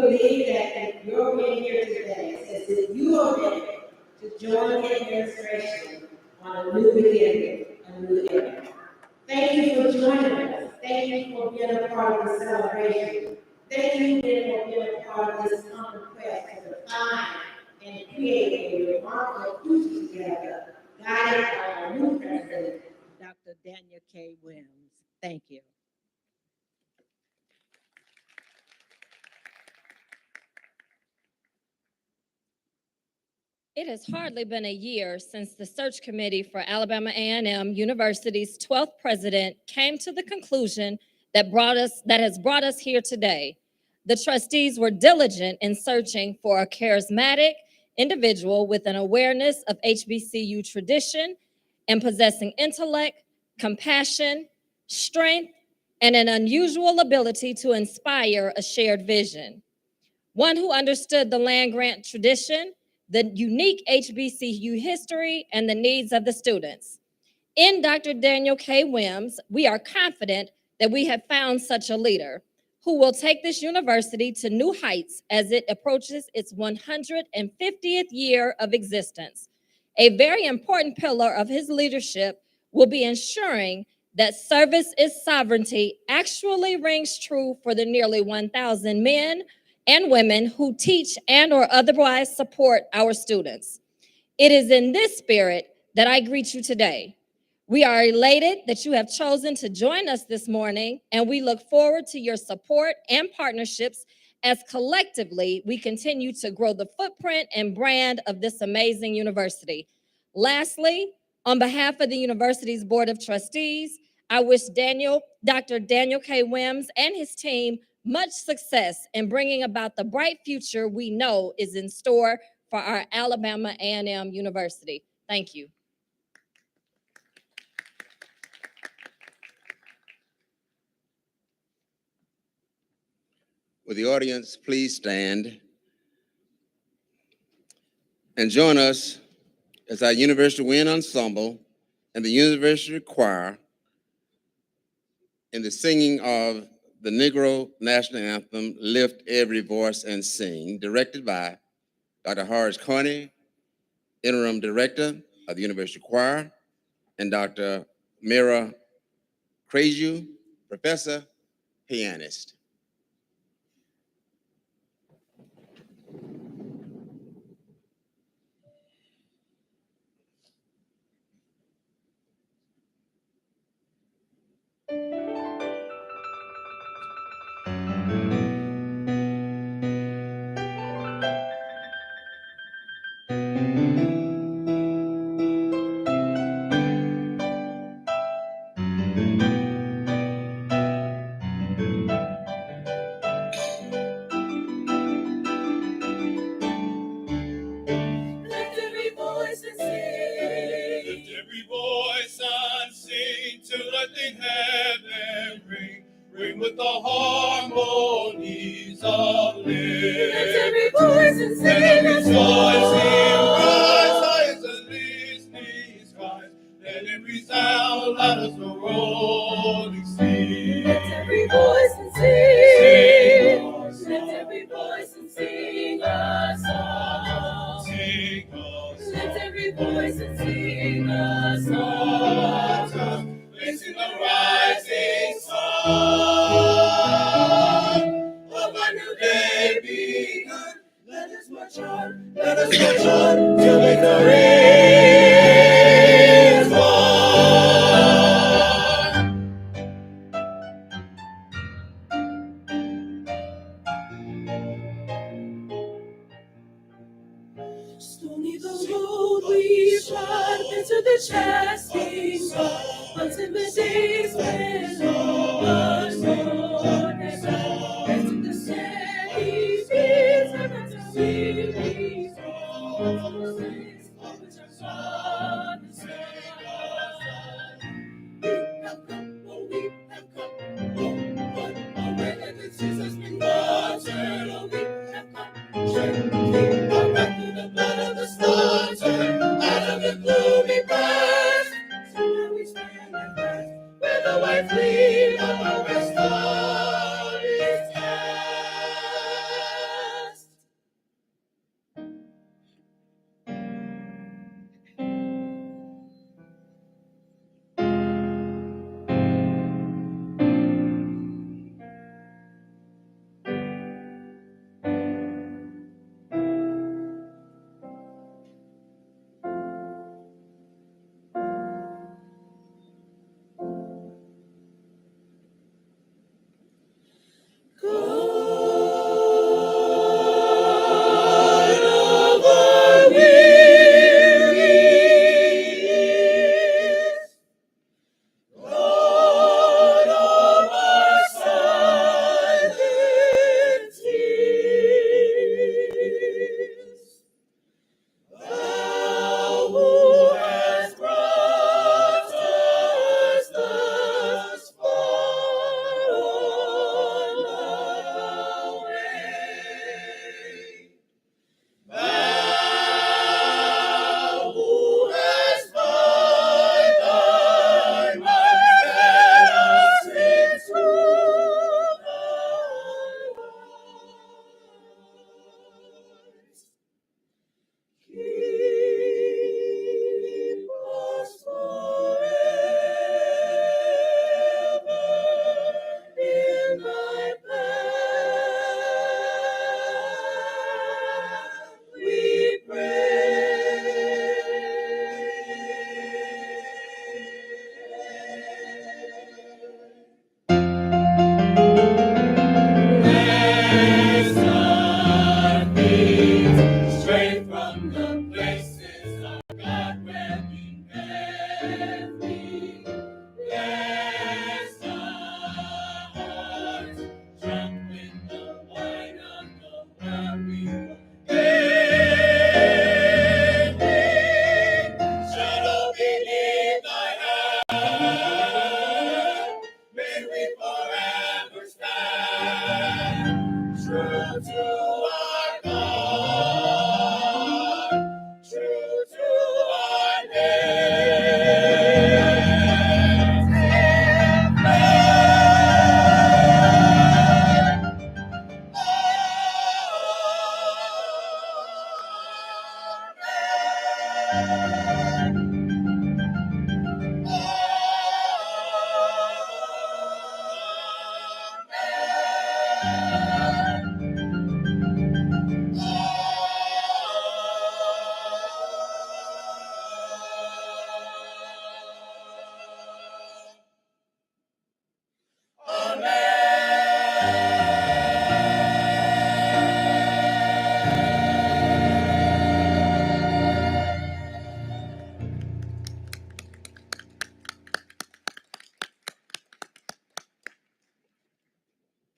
believe that your being here today says that you are ready to join the administration on a new beginning, a new era. Thank you for joining us. Thank you for being a part of the celebration. Thank you for being a part of this common quest to define and create a remarkable future together, guided by our new president, Dr. Daniel K. Wims. Thank you. It has hardly been a year since the search committee for Alabama A&M University's 12th president came to the conclusion that has brought us here today. The trustees were diligent in searching for a charismatic individual with an awareness of HBCU tradition and possessing intellect, compassion, strength, and an unusual ability to inspire a shared vision. One who understood the land-grant tradition, the unique HBCU history, and the needs of the students. In Dr. Daniel K. Wims, we are confident that we have found such a leader who will take this university to new heights as it approaches its 150th year of existence. A very important pillar of his leadership will be ensuring that service is sovereignty actually rings true for the nearly 1,000 men and women who teach and or otherwise support our students. It is in this spirit that I greet you today. We are elated that you have chosen to join us this morning, and we look forward to your support and partnerships as collectively we continue to grow the footprint and brand of this amazing university. Lastly, on behalf of the university's Board of Trustees, I wish Dr. Daniel K. Wims and his team much success in bringing about the bright future we know is in store for our Alabama A&M University. Thank you. Will the audience please stand and join us as our University Wind Ensemble and the University Choir in the singing of the Negro National Anthem, Lift Every Voice and Sing, directed by Dr. Horace Carney, Interim Director of the University Choir, and Dr. Mira Kraju, Professor, Pianist. With the harmonies of lift. Let every voice and sing. Let every voice in Christ, highest and least knees rise. Let it resound loud as the rolling sea. Let every voice and sing. Let every voice and sing a song. Sing a song. Let every voice and sing a song. Listen the rising sun of a new day begun. Let us march on till victory is won. Stony the road we trod into the chasing mud, until the days when all was born and died. And to the steady beats and until we reach all the things which are on the side. You have come, oh, we have come, oh, but away that the seas has been watered, oh, we have come, surely, come back to the blood of the slaughter, out of the gloomy past. So now we stand and rest, where the white fleet of our western is cast. to our God, true to our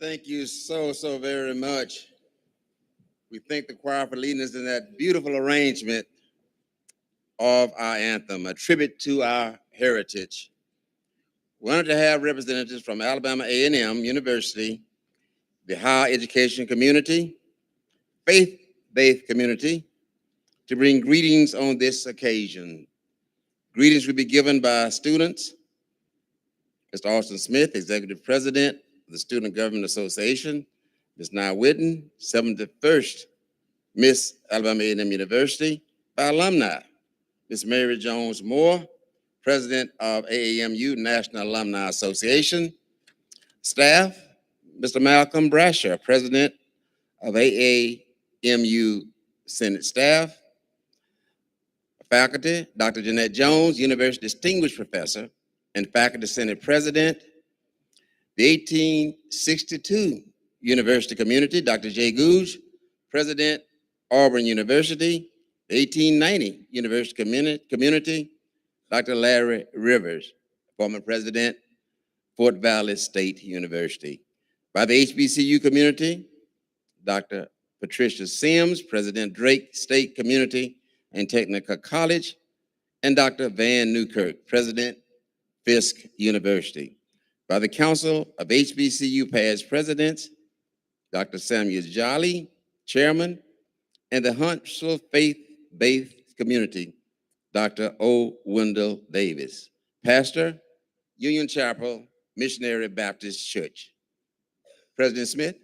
Thank you so very much. We thank the choir for leading us in that beautiful arrangement of our anthem, a tribute to our heritage. We wanted to have representatives from Alabama A&M University, the higher education community, faith-based community, to bring greetings on this occasion. Greetings will be given by students. Mr. Austin Smith, Executive President of the Student Government Association, Ms. Nye Witten, 71st Miss Alabama A&M University, by alumni, Ms. Mary Jones Moore, President of AAMU National Alumni Association, staff, Mr. Malcolm Brasher, President of AAMU Senate staff, faculty, Dr. Jeanette Jones, University Distinguished Professor and Faculty Senate President, the 1862 University Community, Dr. Jay Gouge, President, Auburn University, the 1890 University Community, Dr. Larry Rivers, former President, Fort Valley State University. By the HBCU community, Dr. Patricia Sims, President, Drake State Community and Technical College, and Dr. Van Newkirk, President, Fisk University. By the Council of HBCU past presidents, Dr. Samuel Jolly, Chairman, and the Huntsville Faith-Based Community, Dr. O. Wendell Davis, Pastor, Union Chapel, Missionary Baptist Church. President Smith.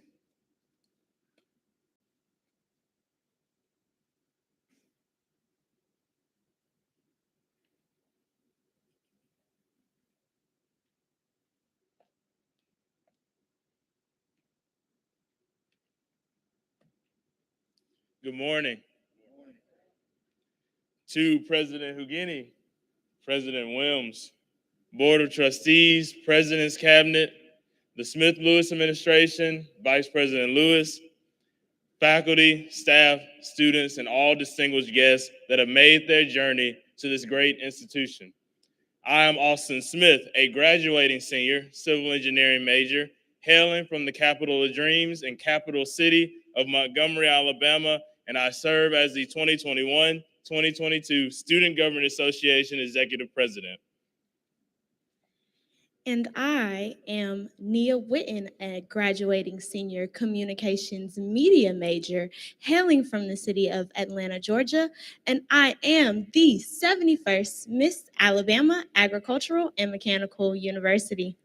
Good morning. To President Hougini, President Wims, Board of Trustees, President's Cabinet, the Smith-Lewis Administration, Vice President Lewis, faculty, staff, students, and all distinguished guests that have made their journey to this great institution. I am Austin Smith, a graduating senior, civil engineering major, hailing from the capital of dreams and capital city of Montgomery, Alabama, and I serve as the 2021-2022 Student Government Association Executive President. And I am Nia Witten, a graduating senior communications media major, hailing from the city of Atlanta, Georgia, and I am the 71st Miss Alabama Agricultural and Mechanical University.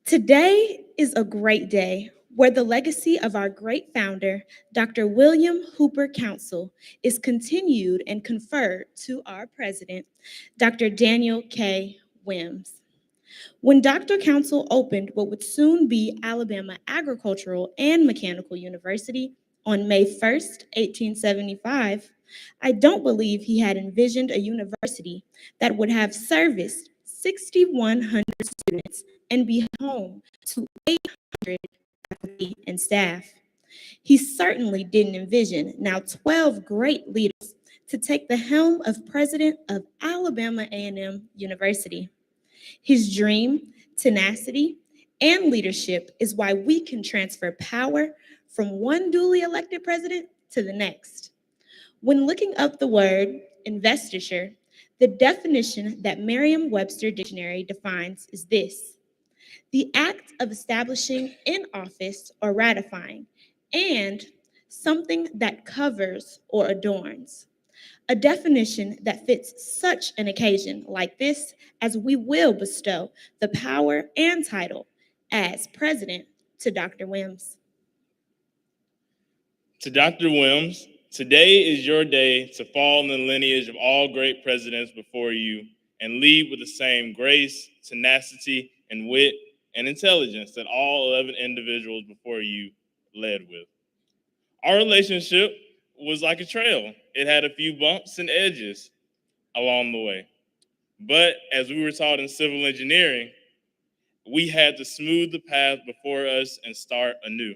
Today is a great day where the legacy of our great founder, Dr. William Hooper Council, is continued and conferred to our president, Dr. Daniel K. Wims. When Dr. Council opened what would soon be Alabama Agricultural and Mechanical University on May 1st, 1875, I don't believe he had envisioned a university that would have serviced 6,100 students and be home to 800 faculty and staff. He certainly didn't envision now 12 great leaders to take the helm of president of Alabama A&M University. His dream, tenacity, and leadership is why we can transfer power from one duly elected president to the next. When looking up the word investiture, the definition that Merriam-Webster Dictionary defines is this: the act of establishing in office or ratifying, and something that covers or adorns. A definition that fits such an occasion like this, as we will bestow the power and title as president to Dr. Wims. To Dr. Wims, today is your day to fall in the lineage of all great presidents before you and lead with the same grace, tenacity, and wit and intelligence that all 11 individuals before you led with. Our relationship was like a trail. It had a few bumps and edges along the way. But as we were taught in civil engineering, we had to smooth the path before us and start anew.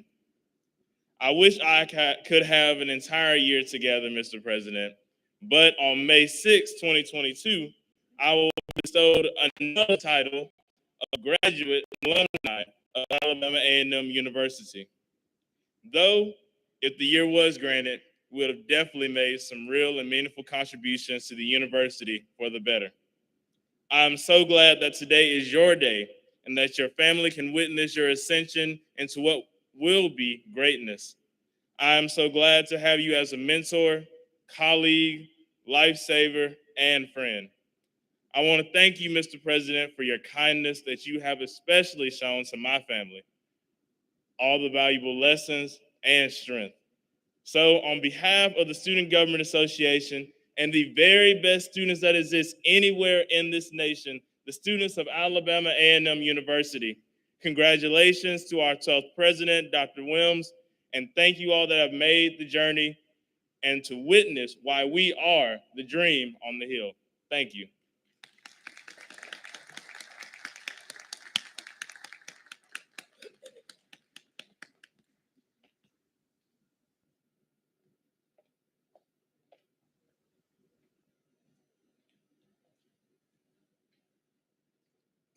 I wish I could have an entire year together, Mr. President, but on May 6, 2022, I will be bestowed another title of graduate alumni of Alabama A&M University. Though, if the year was granted, we would have definitely made some real and meaningful contributions to the university for the better. I'm so glad that today is your day and that your family can witness your ascension into what will be greatness. I am so glad to have you as a mentor, colleague, lifesaver, and friend. I want to thank you, Mr. President, for your kindness that you have especially shown to my family, all the valuable lessons and strength. So on behalf of the Student Government Association and the very best students that exist anywhere in this nation, the students of Alabama A&M University, congratulations to our 12th president, Dr. Wims, and thank you all that have made the journey and to witness why we are the dream on the hill. Thank you.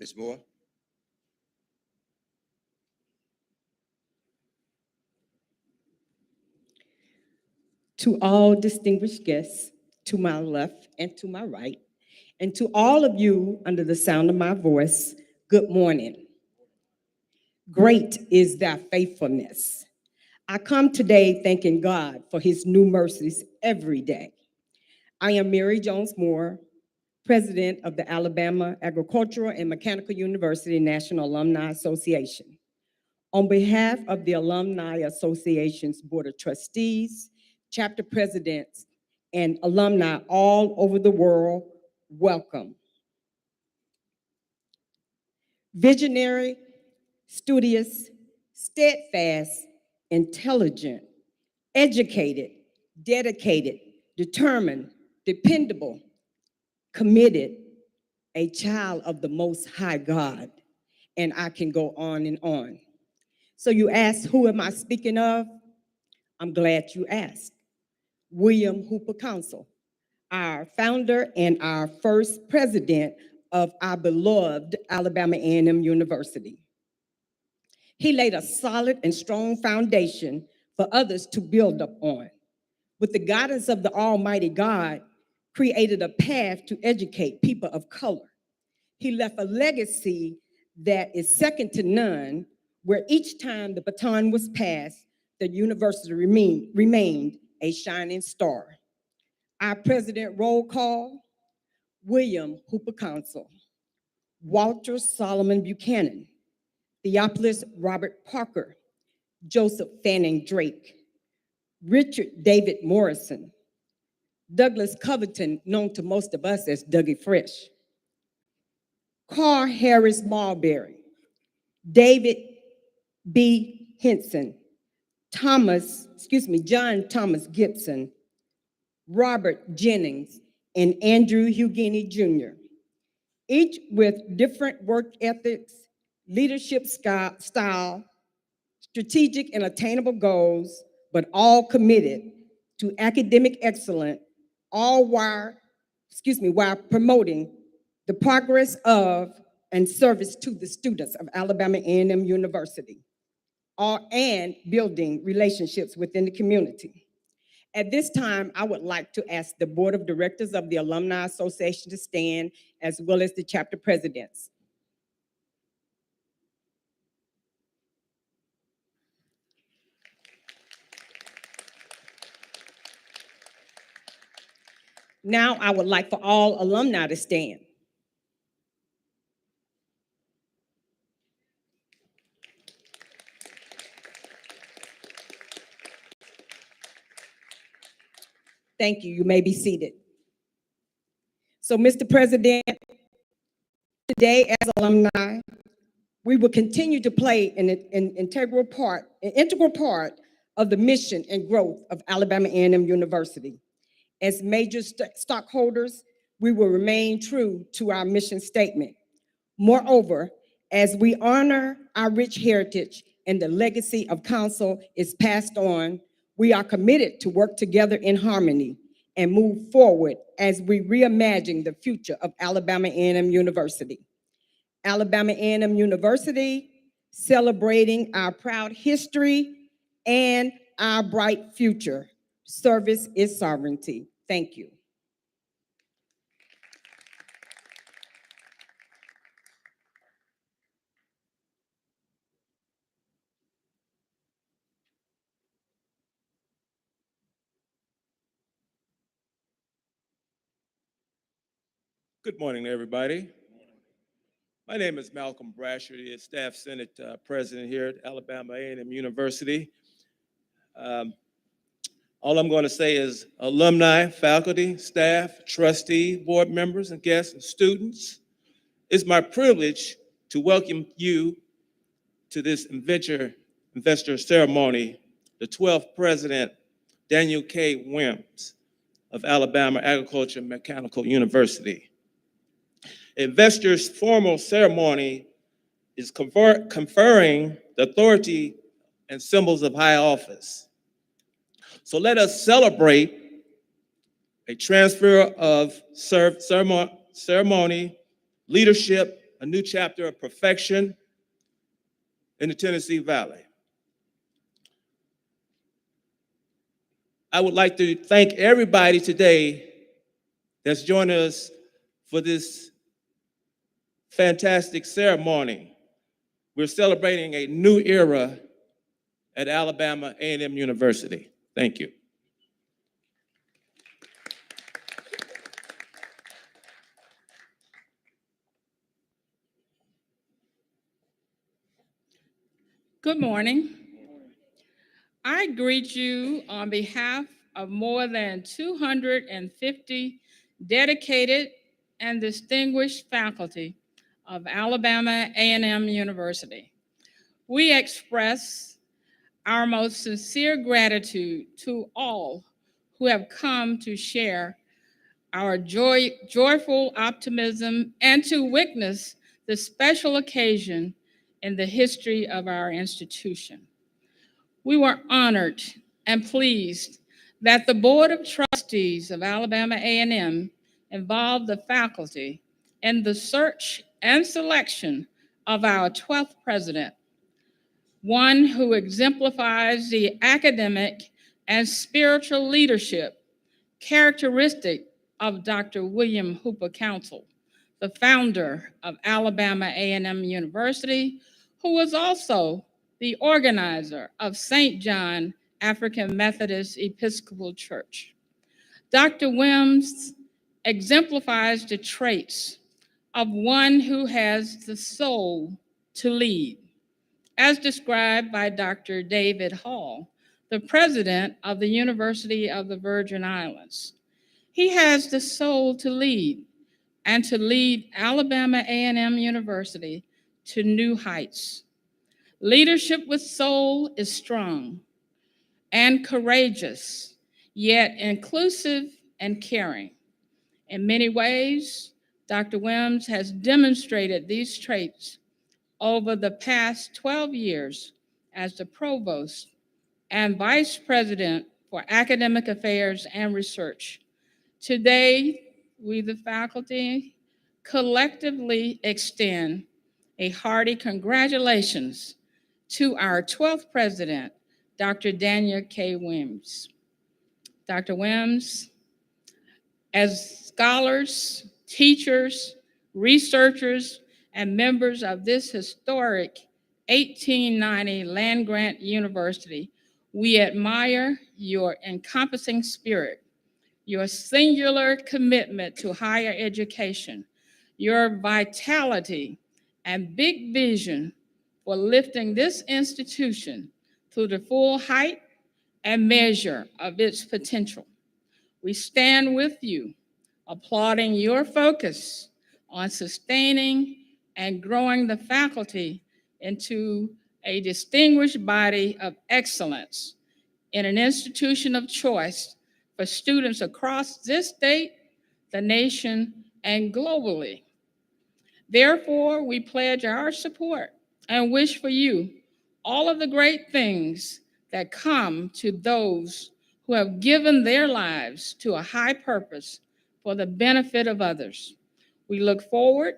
Ms. Moore? To all distinguished guests, to my left and to my right, and to all of you under the sound of my voice, good morning. Great is thy faithfulness. I come today thanking God for his new mercies every day. I am Mary Jones Moore, president of the Alabama Agricultural and Mechanical University National Alumni Association. On behalf of the Alumni Association's Board of Trustees, chapter presidents, and alumni all over the world, welcome. Visionary, studious, steadfast, intelligent, educated, dedicated, determined, dependable, committed, a child of the Most High God. And I can go on and on. So you ask, who am I speaking of? I'm glad you asked. William Hooper Council, our founder and our first president of our beloved Alabama A&M University. He laid a solid and strong foundation for others to build up on. With the guidance of the Almighty God, created a path to educate people of color. He left a legacy that is second to none, where each time the baton was passed, the university remained a shining star. Our president roll call, William Hooper Council, Walter Solomon Buchanan, Theophilus Robert Parker, Joseph Fanning Drake, Richard David Morrison, Douglas Covington, known to most of us as Dougie Fresh, Carl Harris Marbury, David B. Henson, John Thomas Gibson, Robert Jennings, and Andrew Hughini Jr., each with different work ethics, leadership style, strategic and attainable goals, but all committed to academic excellence, all while promoting the progress of and service to the students of Alabama A&M University, and building relationships within the community. At this time, I would like to ask the Board of Directors of the Alumni Association to stand, as well as the chapter presidents. Now I would like for all alumni to stand. Thank you. You may be seated. So, Mr. President, today as alumni, we will continue to play an integral part of the mission and growth of Alabama A&M University. As major stockholders, we will remain true to our mission statement. Moreover, as we honor our rich heritage and the legacy of council is passed on, we are committed to work together in harmony and move forward as we reimagine the future of Alabama A&M University. Alabama A&M University, celebrating our proud history and our bright future. Service is sovereignty. Thank you. Good morning, everybody. My name is Malcolm Brasher, the Staff Senate President here at Alabama A&M University. All I'm going to say is alumni, faculty, staff, trustee, board members, and guests and students, it's my privilege to welcome you to this investor ceremony, the 12th President Daniel K. Wims of Alabama Agricultural and Mechanical University. Investor's formal ceremony is conferring the authority and symbols of high office. So let us celebrate a transfer of ceremony, leadership, a new chapter of perfection in the Tennessee Valley. I would like to thank everybody today that's joined us for this fantastic ceremony. We're celebrating a new era at Alabama A&M University. Thank you. Good morning. I greet you on behalf of more than 250 dedicated and distinguished faculty of Alabama A&M University. We express our most sincere gratitude to all who have come to share our joyful optimism and to witness the special occasion in the history of our institution. We were honored and pleased that the Board of Trustees of Alabama A&M involved the faculty in the search and selection of our 12th president, one who exemplifies the academic and spiritual leadership characteristic of Dr. William Hooper Council, the founder of Alabama A&M University, who was also the organizer of St. John African Methodist Episcopal Church. Dr. Wims exemplifies the traits of one who has the soul to lead, as described by Dr. David Hall, the president of the University of the Virgin Islands. He has the soul to lead and to lead Alabama A&M University to new heights. Leadership with soul is strong and courageous, yet inclusive and caring. In many ways, Dr. Wims has demonstrated these traits over the past 12 years as the provost and vice president for academic affairs and research. Today, we, the faculty, collectively extend a hearty congratulations to our 12th president, Dr. Daniel K. Wims. Dr. Wims, as scholars, teachers, researchers, and members of this historic 1890 land-grant university, we admire your encompassing spirit, your singular commitment to higher education, your vitality and big vision for lifting this institution to the full height and measure of its potential. We stand with you, applauding your focus on sustaining and growing the faculty into a distinguished body of excellence in an institution of choice for students across this state, the nation, and globally. Therefore, we pledge our support and wish for you all of the great things that come to those who have given their lives to a high purpose for the benefit of others. We look forward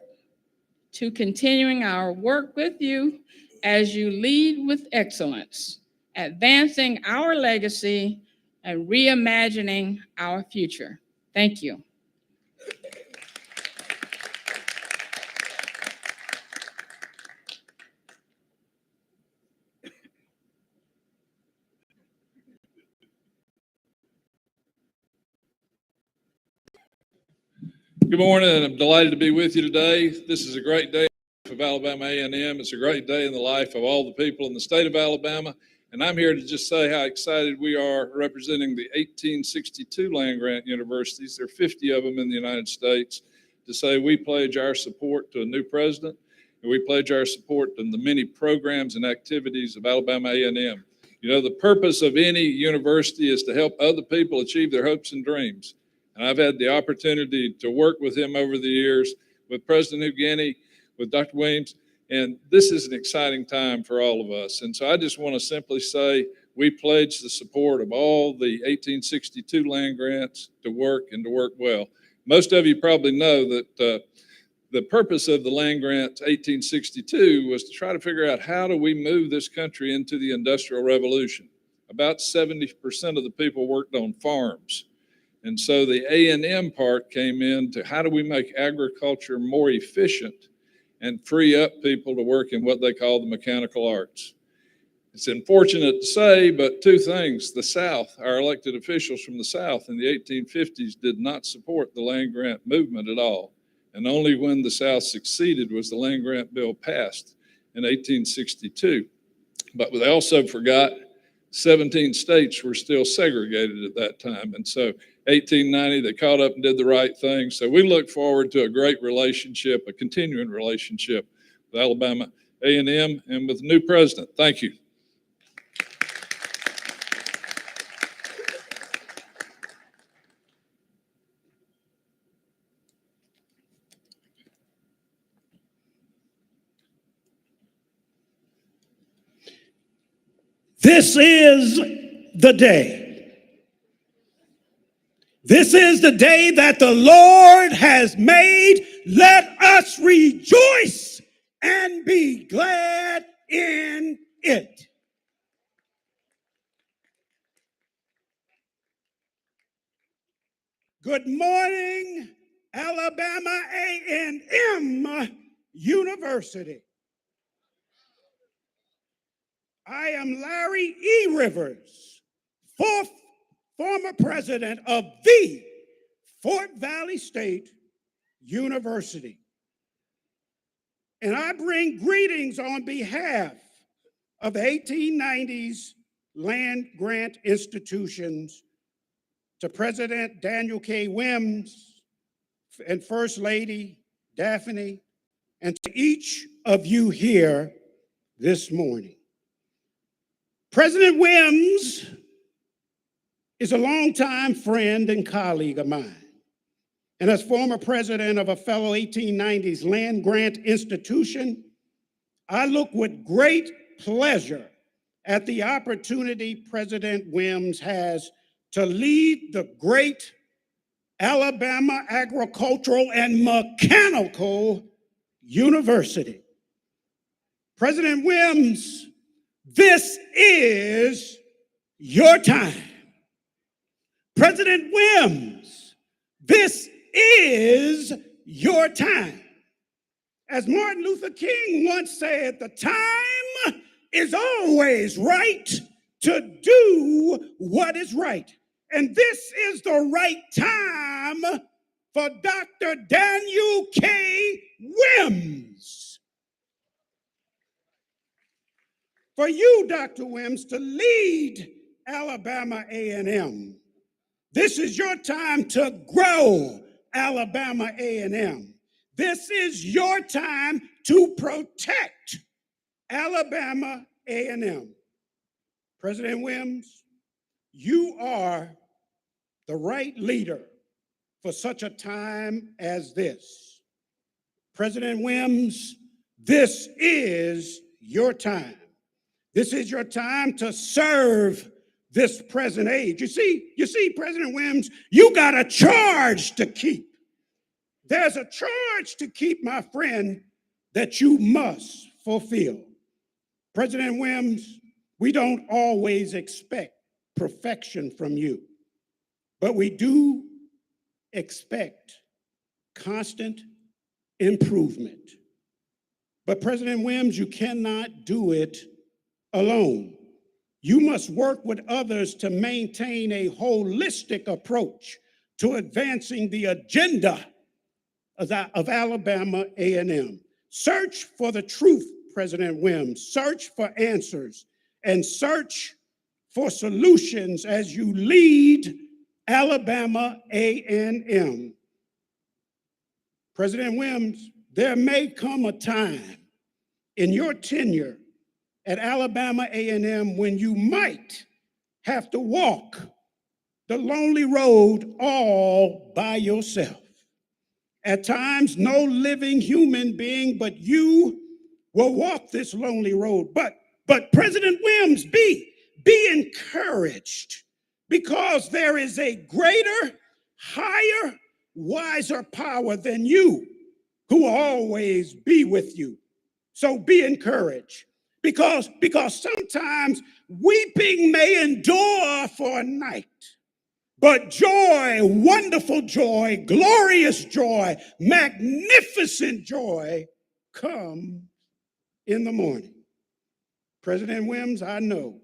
to continuing our work with you as you lead with excellence, advancing our legacy and reimagining our future. Thank you. Good morning, and I'm delighted to be with you today. This is a great day of Alabama A&M. It's a great day in the life of all the people in the state of Alabama, and I'm here to just say how excited we are representing the 1862 land-grant universities. There are 50 of them in the United States, to say we pledge our support to a new president, and we pledge our support to the many programs and activities of Alabama A&M. You know, the purpose of any university is to help other people achieve their hopes and dreams. And I've had the opportunity to work with him over the years, with President Hougini, with Dr. Wims, and this is an exciting time for all of us. And so I just want to simply say we pledge the support of all the 1862 land grants to work and to work well. Most of you probably know that the purpose of the land grants 1862 was to try to figure out how do we move this country into the Industrial Revolution. About 70% of the people worked on farms. And so the A&M part came in to how do we make agriculture more efficient and free up people to work in what they call the mechanical arts. It's unfortunate to say, but two things. The South, our elected officials from the South in the 1850s did not support the land grant movement at all. And only when the South succeeded was the land grant bill passed in 1862. But they also forgot 17 states were still segregated at that time. And so 1890, they caught up and did the right thing. So we look forward to a great relationship, a continuing relationship with Alabama A&M and with the new president. Thank you. This is the day. This is the day that the Lord has made. Let us rejoice and be glad in it. Good morning, Alabama A&M University. I am Larry E. Rivers, former president of the Fort Valley State University. And I bring greetings on behalf of the 1890s land grant institutions to President Daniel K. Wims and First Lady Daphne, and to each of you here this morning. President Wims is a longtime friend and colleague of mine. And as former president of a fellow 1890s land grant institution, I look with great pleasure at the opportunity President Wims has to lead the great Alabama Agricultural and Mechanical University. President Wims, this is your time. President Wims, this is your time. As Martin Luther King once said, the time is always right to do what is right. And this is the right time for Dr. Daniel K. Wims. For you, Dr. Wims, to lead Alabama A&M. This is your time to grow Alabama A&M. This is your time to protect Alabama A&M. President Wims, you are the right leader for such a time as this. President Wims, this is your time. This is your time to serve this present age. You see, President Wims, you got a charge to keep. There's a charge to keep, my friend, that you must fulfill. President Wims, we don't always expect perfection from you, but we do expect constant improvement. But President Wims, you cannot do it alone. You must work with others to maintain a holistic approach to advancing the agenda of Alabama A&M. Search for the truth, President Wims. Search for answers and search for solutions as you lead Alabama A&M. President Wims, there may come a time in your tenure at Alabama A&M when you might have to walk the lonely road all by yourself. At times, no living human being but you will walk this lonely road. But President Wims, be encouraged, because there is a greater, higher, wiser power than you who will always be with you. So be encouraged, because sometimes weeping may endure for a night, but joy, wonderful joy, glorious joy, magnificent joy come in the morning. President Wims, I know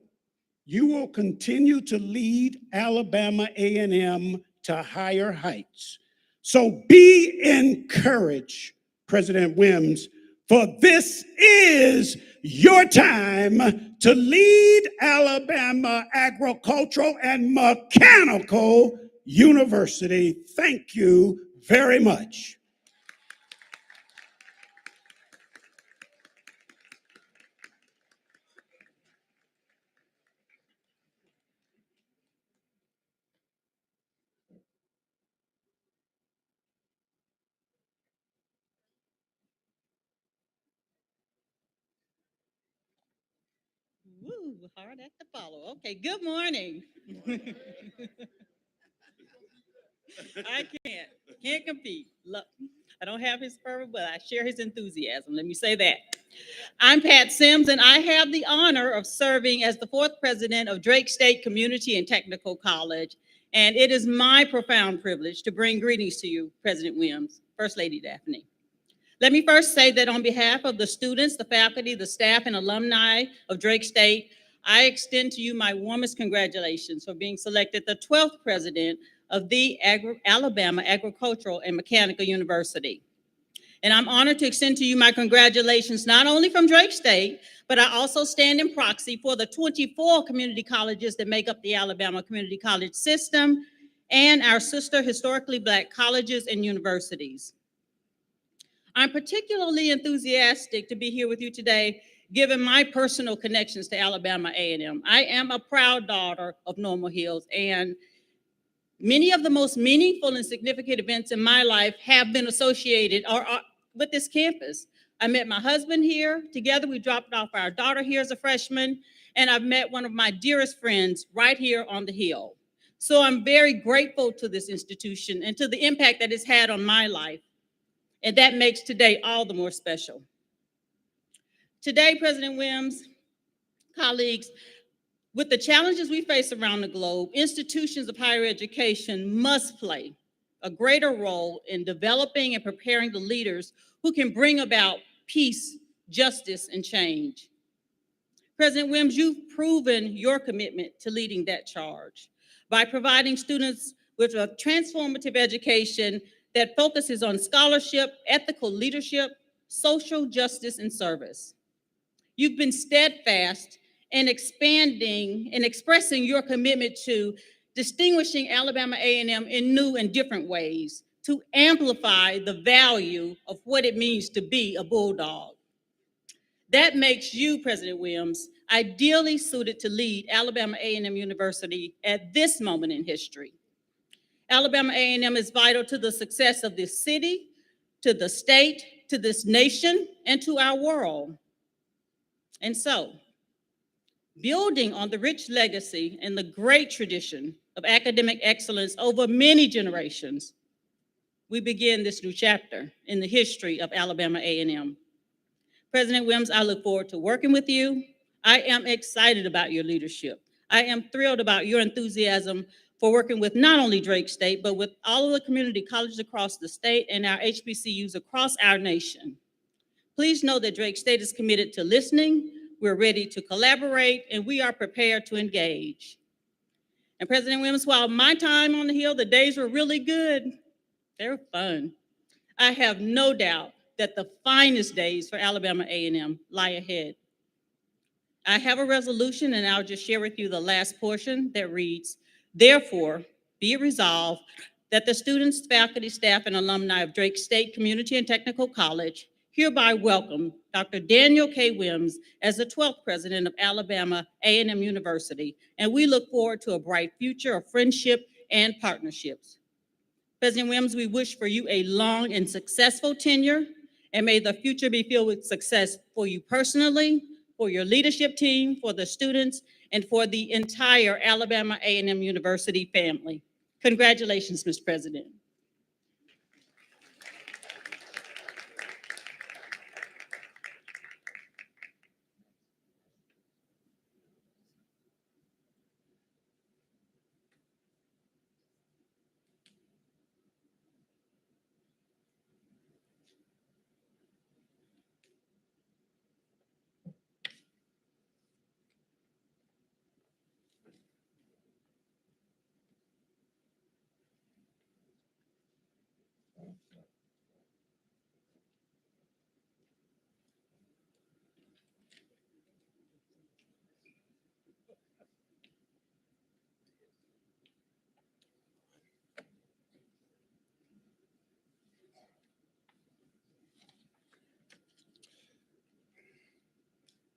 you will continue to lead Alabama A&M to higher heights. So be encouraged, President Wims, for this is your time to lead Alabama Agricultural and Mechanical University. Thank you very much. Woo, hard act to follow. Okay, good morning. I can't compete. Look, I don't have his fervor, but I share his enthusiasm. Let me say that. I'm Pat Sims, and I have the honor of serving as the fourth president of Drake State Community and Technical College. And it is my profound privilege to bring greetings to you, President Wims, First Lady Daphne. Let me first say that on behalf of the students, the faculty, the staff, and alumni of Drake State, I extend to you my warmest congratulations for being selected the 12th president of the Alabama Agricultural and Mechanical University. And I'm honored to extend to you my congratulations, not only from Drake State, but I also stand in proxy for the 24 community colleges that make up the Alabama Community College system and our sister historically Black colleges and universities. I'm particularly enthusiastic to be here with you today, given my personal connections to Alabama A&M. I am a proud daughter of Normal Hills, and many of the most meaningful and significant events in my life have been associated with this campus. I met my husband here. Together, we dropped off our daughter here as a freshman, and I've met one of my dearest friends right here on the Hill. So I'm very grateful to this institution and to the impact that it's had on my life. And that makes today all the more special. Today, President Wims, colleagues, with the challenges we face around the globe, institutions of higher education must play a greater role in developing and preparing the leaders who can bring about peace, justice, and change. President Wims, you've proven your commitment to leading that charge by providing students with a transformative education that focuses on scholarship, ethical leadership, social justice, and service. You've been steadfast in expanding and expressing your commitment to distinguishing Alabama A&M in new and different ways to amplify the value of what it means to be a Bulldog. That makes you, President Wims, ideally suited to lead Alabama A&M University at this moment in history. Alabama A&M is vital to the success of this city, to the state, to this nation, and to our world. And so, building on the rich legacy and the great tradition of academic excellence over many generations, we begin this new chapter in the history of Alabama A&M. President Wims, I look forward to working with you. I am excited about your leadership. I am thrilled about your enthusiasm for working with not only Drake State, but with all of the community colleges across the state and our HBCUs across our nation. Please know that Drake State is committed to listening, we're ready to collaborate, and we are prepared to engage. And President Wims, while my time on the Hill, the days were really good, they were fun. I have no doubt that the finest days for Alabama A&M lie ahead. I have a resolution, and I'll just share with you the last portion that reads, therefore, be it resolved that the students, faculty, staff, and alumni of Drake State Community and Technical College hereby welcome Dr. Daniel K. Wims as the 12th president of Alabama A&M University, and we look forward to a bright future of friendship and partnerships. President Wims, we wish for you a long and successful tenure, and may the future be filled with success for you personally, for your leadership team, for the students, and for the entire Alabama A&M University family. Congratulations, Mr. President.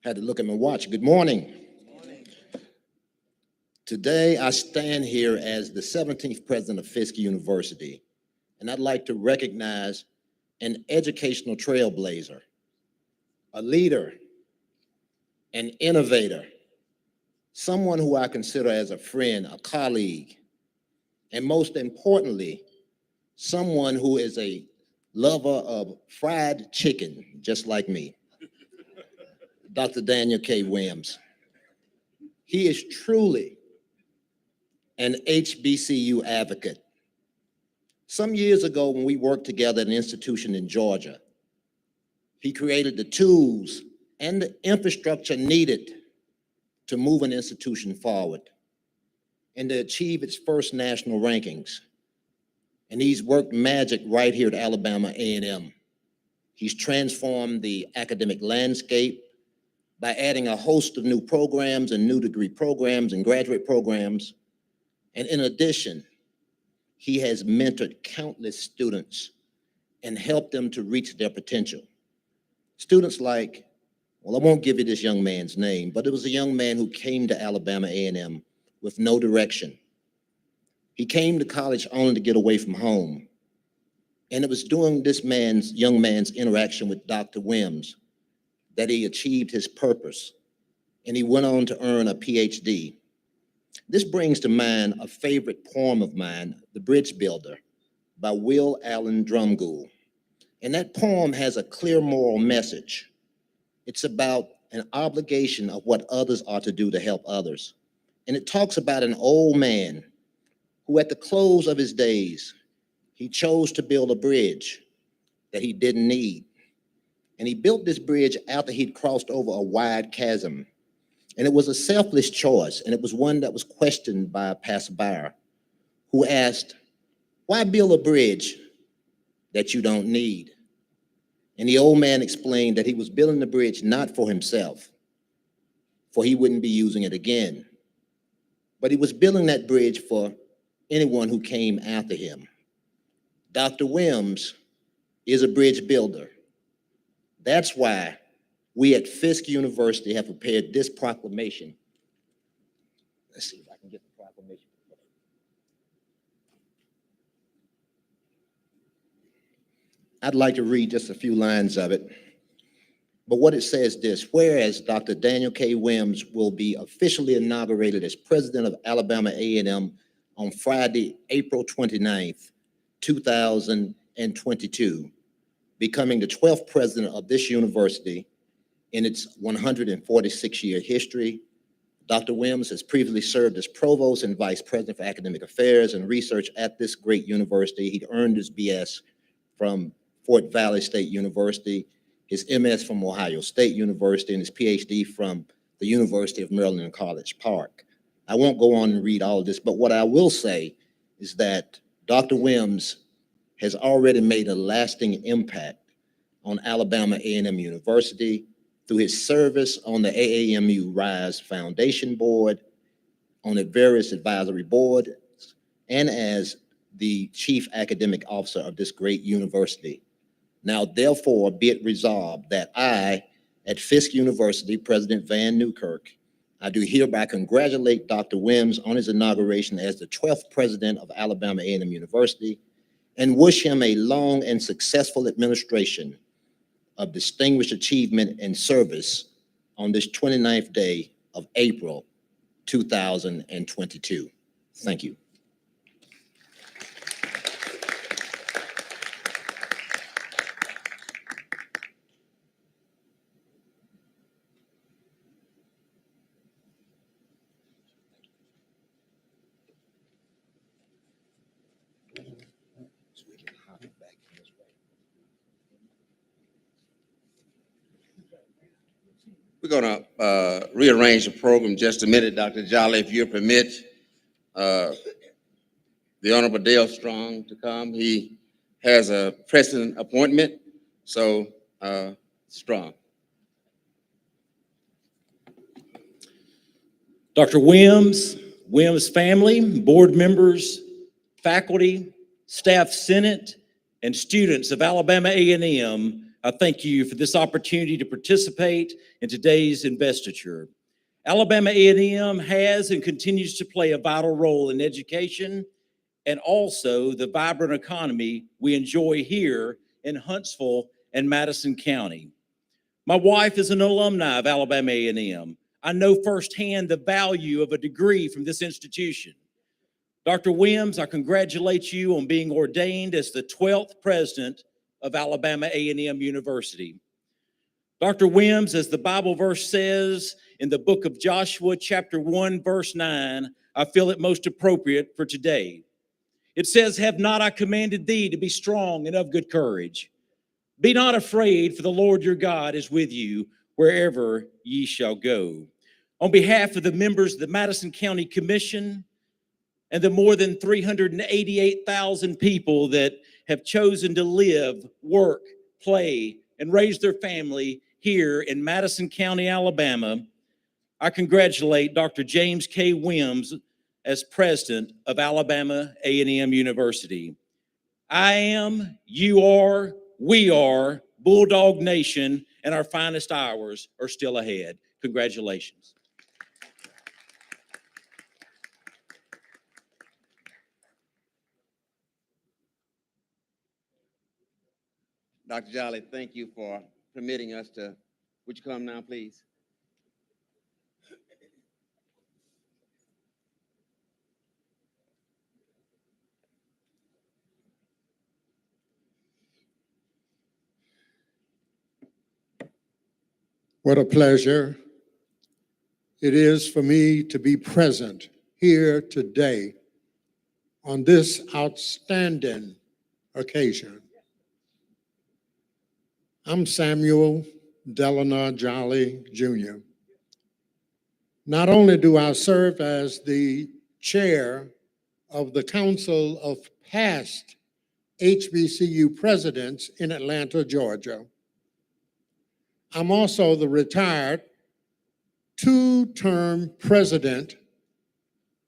Had to look at my watch. Good morning. Today, I stand here as the 17th president of Fisk University, and I'd like to recognize an educational trailblazer, a leader, an innovator, someone who I consider as a friend, a colleague, and most importantly, someone who is a lover of fried chicken, just like me. Dr. Daniel K. Wims. He is truly an HBCU advocate. Some years ago, when we worked together at an institution in Georgia, he created the tools and the infrastructure needed to move an institution forward and to achieve its first national rankings. And he's worked magic right here at Alabama A&M. He's transformed the academic landscape by adding a host of new programs and new degree programs and graduate programs. And in addition, he has mentored countless students and helped them to reach their potential. Students like, well, I won't give you this young man's name, but it was a young man who came to Alabama A&M with no direction. He came to college only to get away from home. And it was during this young man's interaction with Dr. Wims that he achieved his purpose, and he went on to earn a PhD. This brings to mind a favorite poem of mine, The Bridge Builder, by Will Allen Drumgoole. And that poem has a clear moral message. It's about an obligation of what others are to do to help others. And it talks about an old man who at the close of his days, he chose to build a bridge that he didn't need. And he built this bridge after he'd crossed over a wide chasm. And it was a selfless choice, and it was one that was questioned by a passerby who asked, "Why build a bridge that you don't need?" And the old man explained that he was building the bridge not for himself, for he wouldn't be using it again, but he was building that bridge for anyone who came after him. Dr. Wims is a bridge builder. That's why we at Fisk University have prepared this proclamation. Let's see if I can get the proclamation. I'd like to read just a few lines of it. But what it says this: whereas Dr. Daniel K. Wims will be officially inaugurated as president of Alabama A&M on Friday, April 29th, 2022, becoming the 12th president of this university in its 146-year history. Dr. Wims has previously served as provost and vice president for academic affairs and research at this great university. He earned his BS from Fort Valley State University, his MS from Ohio State University, and his PhD from the University of Maryland in College Park. I won't go on and read all of this, but what I will say is that Dr. Wims has already made a lasting impact on Alabama A&M University through his service on the AAMU RISE Foundation Board, on the various advisory boards, and as the chief academic officer of this great university. Now, therefore, be it resolved that I, at Fisk University, President Van Newkirk, I do hereby congratulate Dr. Wims on his inauguration as the 12th president of Alabama A&M University and wish him a long and successful administration of distinguished achievement and service on this 29th day of April, 2022. Thank you. We're going to rearrange the program just a minute, Dr. Jolly, if you permit the Honorable Dale Strong to come. He has a precedent appointment, so Strong. Dr. Wims, Wims family, board members, faculty, staff, senate, and students of Alabama A&M, I thank you for this opportunity to participate in today's investiture. Alabama A&M has and continues to play a vital role in education and also the vibrant economy we enjoy here in Huntsville and Madison County. My wife is an alumni of Alabama A&M. I know firsthand the value of a degree from this institution. Dr. Wims, I congratulate you on being ordained as the 12th president of Alabama A&M University. Dr. Wims, as the Bible verse says in the book of Joshua, chapter 1, verse 9, I feel it most appropriate for today. It says, "Have not I commanded thee to be strong and of good courage? Be not afraid, for the Lord your God is with you wherever ye shall go." On behalf of the members of the Madison County Commission and the more than 388,000 people that have chosen to live, work, play, and raise their family here in Madison County, Alabama, I congratulate Dr. James K. Wims as president of Alabama A&M University. I am, you are, we are Bulldog Nation, and our finest hours are still ahead. Congratulations. Dr. Jolly, thank you for permitting us to, would you come now, please? What a pleasure it is for me to be present here today on this outstanding occasion. I'm Samuel Delano Jolly Jr., Not only do I serve as the chair of the Council of Past HBCU Presidents in Atlanta, Georgia, I'm also the retired two-term president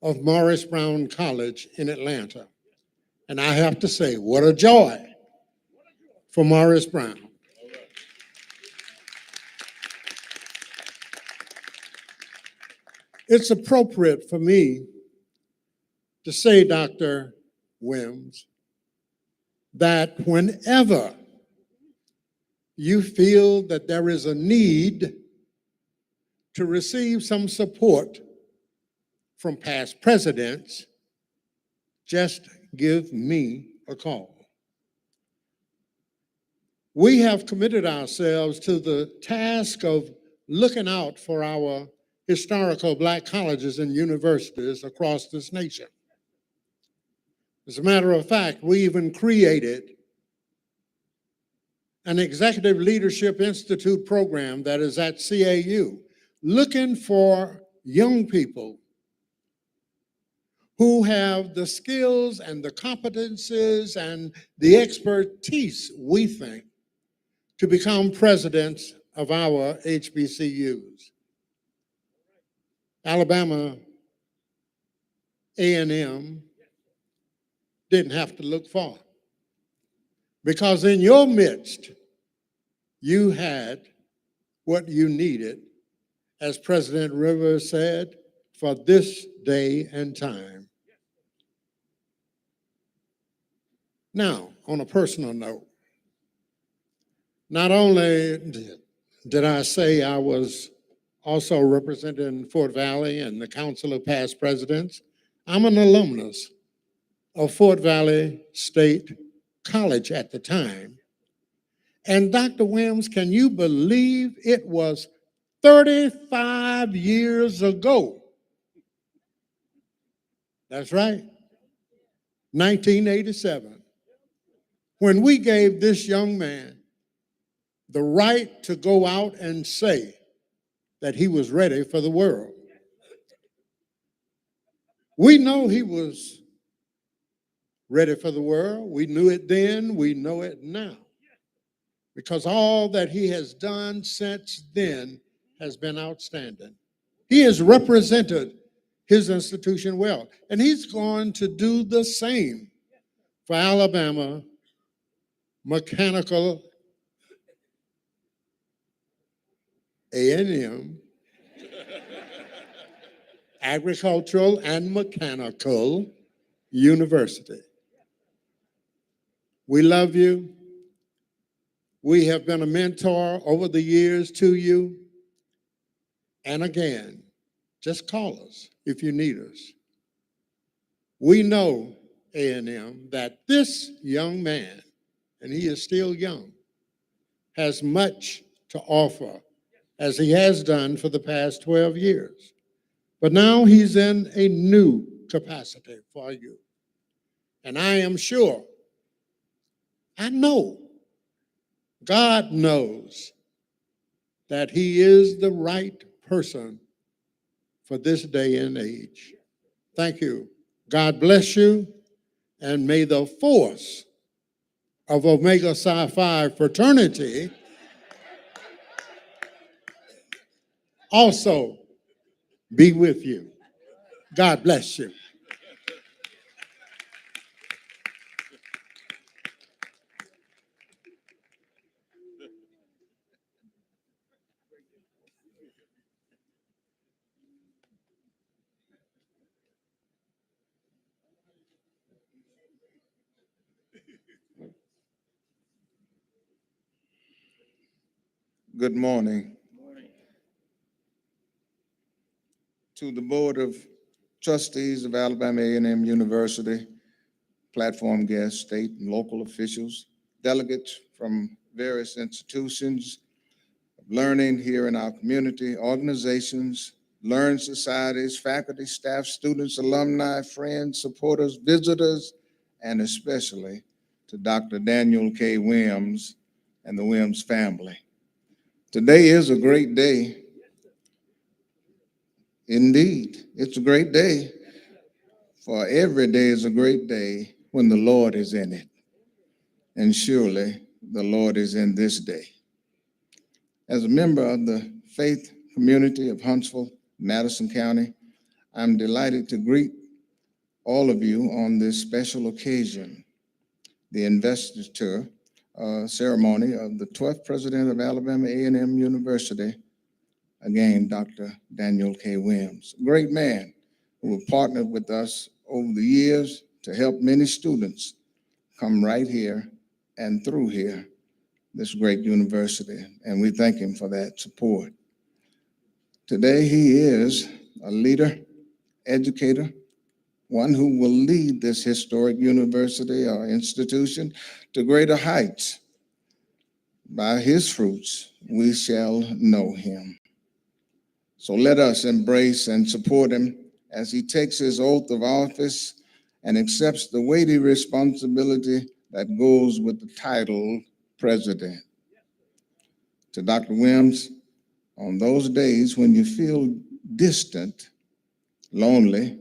of Morris Brown College in Atlanta. And I have to say, what a joy for Morris Brown. It's appropriate for me to say, Dr. Wims, that whenever you feel that there is a need to receive some support from past presidents, just give me a call. We have committed ourselves to the task of looking out for our historical Black colleges and universities across this nation. As a matter of fact, we even created an Executive Leadership Institute program that is at CAU, looking for young people who have the skills and the competences and the expertise, we think, to become presidents of our HBCUs. Alabama A&M didn't have to look far, because in your midst, you had what you needed, as President Rivers said, for this day and time. Now, on a personal note, not only did I say I was also representing Fort Valley and the Council of Past Presidents, I'm an alumnus of Fort Valley State College at the time. And Dr. Wims, can you believe it was 35 years ago? That's right, 1987, when we gave this young man the right to go out and say that he was ready for the world. We know he was ready for the world. We knew it then, we know it now, because all that he has done since then has been outstanding. He has represented his institution well, and he's going to do the same for Alabama Mechanical A&M, Agricultural and Mechanical University. We love you. We have been a mentor over the years to you. And again, just call us if you need us. We know, A&M, that this young man, and he is still young, has much to offer, as he has done for the past 12 years. But now he's in a new capacity for you. And I am sure, I know, God knows that he is the right person for this day and age. Thank you. God bless you, and may the force of Omega Psi Phi fraternity also be with you. God bless you. Good morning. To the Board of Trustees of Alabama A&M University, platform guests, state and local officials, delegates from various institutions of learning here in our community, organizations, learned societies, faculty, staff, students, alumni, friends, supporters, visitors, and especially to Dr. Daniel K. Wims and the Wims family. Today is a great day. Indeed, it's a great day, for every day is a great day when the Lord is in it. And surely the Lord is in this day. As a member of the faith community of Huntsville, Madison County, I'm delighted to greet all of you on this special occasion, the investiture ceremony of the 12th president of Alabama A&M University, again, Dr. Daniel K. Wims, a great man who have partnered with us over the years to help many students come right here and through here, this great university, and we thank him for that support. Today, he is a leader, educator, one who will lead this historic university or institution to greater heights. By his fruits, we shall know him. So let us embrace and support him as he takes his oath of office and accepts the weighty responsibility that goes with the title president. To Dr. Wims, on those days when you feel distant, lonely,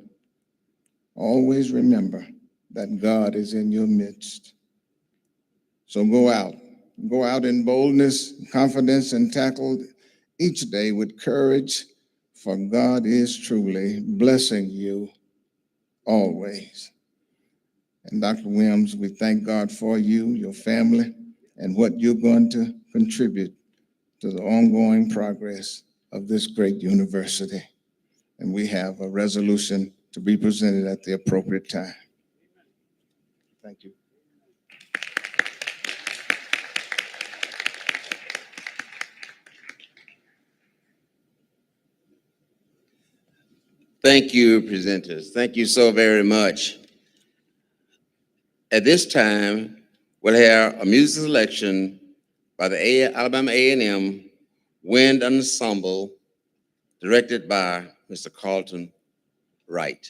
always remember that God is in your midst. So go out in boldness, confidence, and tackle each day with courage, for God is truly blessing you always. And Dr. Wims, we thank God for you, your family, and what you're going to contribute to the ongoing progress of this great university. And we have a resolution to be presented at the appropriate time. Thank you. Thank you, presenters. Thank you so very much. At this time, we'll have a music selection by the Alabama A&M Wind Ensemble, directed by Mr. Carlton Wright.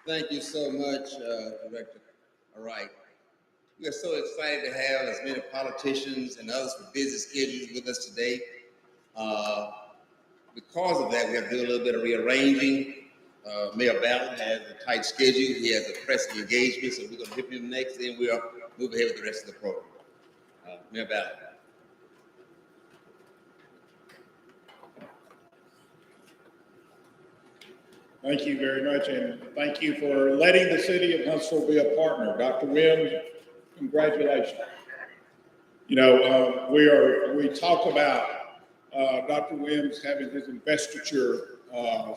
Thank you so much, Director. All right. We are so excited to have as many politicians and others with busy schedules with us today. Because of that, we have to do a little bit of rearranging. Mayor Ballard has a tight schedule. He has a pressing engagement, so we're going to hit him next, then we'll move ahead with the rest of the program. Mayor Ballard. Thank you very much, and thank you for letting the city of Huntsville be a partner. Dr. Wims, congratulations. You know, we talk about Dr. Wims having his investiture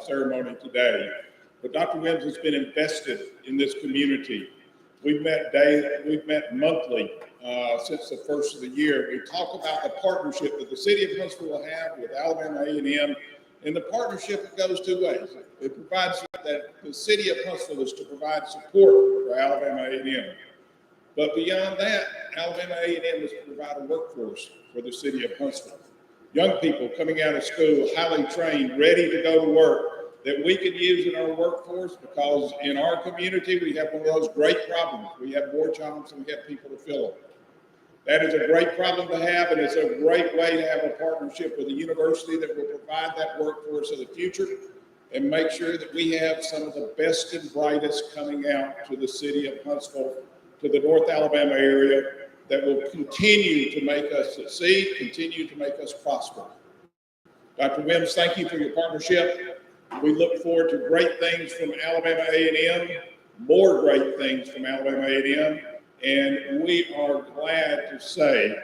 ceremony today, but Dr. Wims has been invested in this community. We've met monthly since the first of the year. We talk about the partnership that the city of Huntsville will have with Alabama A&M, and the partnership goes two ways. It provides that the city of Huntsville is to provide support for Alabama A&M. But beyond that, Alabama A&M is to provide a workforce for the city of Huntsville. Young people coming out of school, highly trained, ready to go to work, that we can use in our workforce, because in our community, we have one of those great problems. We have more jobs and we have people to fill them. That is a great problem to have, and it's a great way to have a partnership with a university that will provide that workforce of the future and make sure that we have some of the best and brightest coming out to the city of Huntsville, to the North Alabama area, that will continue to make us succeed, continue to make us prosper. Dr. Wims, thank you for your partnership. We look forward to great things from Alabama A&M, more great things from Alabama A&M, and we are glad to say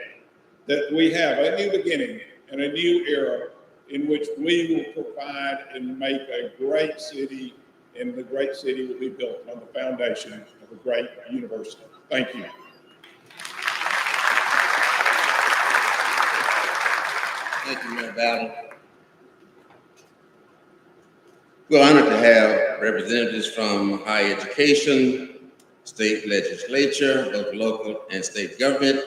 that we have a new beginning and a new era in which we will provide and make a great city and the great city will be built on the foundation of a great university. Thank you. Thank you, Mayor Ballard. We're honored to have representatives from higher education, state legislature, both local and state government,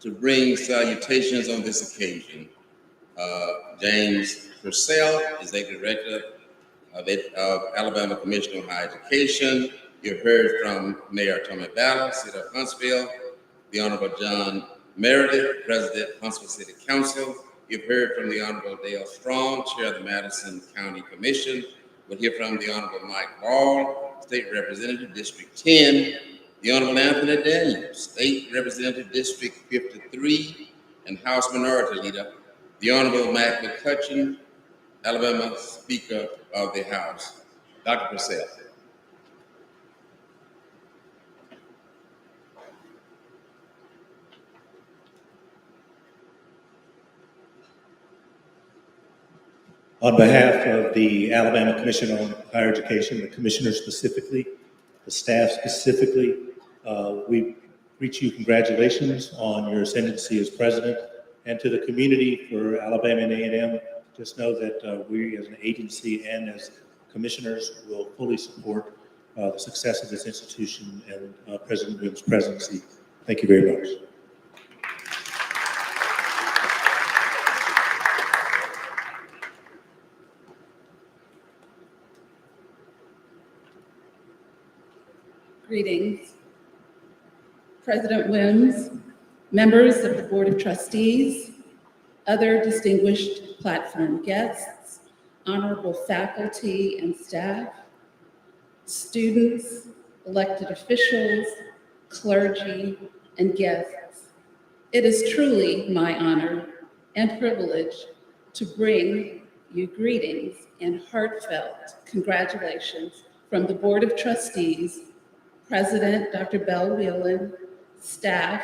to bring salutations on this occasion. James Purcell, Executive Director of Alabama Commission on Higher Education. You've heard from Mayor Tommy Ballard, City of Huntsville, the Honorable John Meredith, President, Huntsville City Council. You've heard from the Honorable Dale Strong, Chair of the Madison County Commission. We'll hear from the Honorable Mike Ball, State Representative, District 10, the Honorable Anthony Daniels, State Representative, District 53, and House Minority Leader, the Honorable Mac McCutcheon, Alabama Speaker of the House. Dr. Purcell. On behalf of the Alabama Commission on Higher Education, the commissioners specifically, the staff specifically, we reach you congratulations on your ascendancy as president, and to the community for Alabama and A&M, just know that we as an agency and as commissioners will fully support the success of this institution and President Wims' presidency. Thank you very much. Greetings. President Wims, members of the Board of Trustees, other distinguished platform guests, honorable faculty and staff, students, elected officials, clergy, and guests. It is truly my honor and privilege to bring you greetings and heartfelt congratulations from the Board of Trustees, President Dr. Bell Whelan, staff,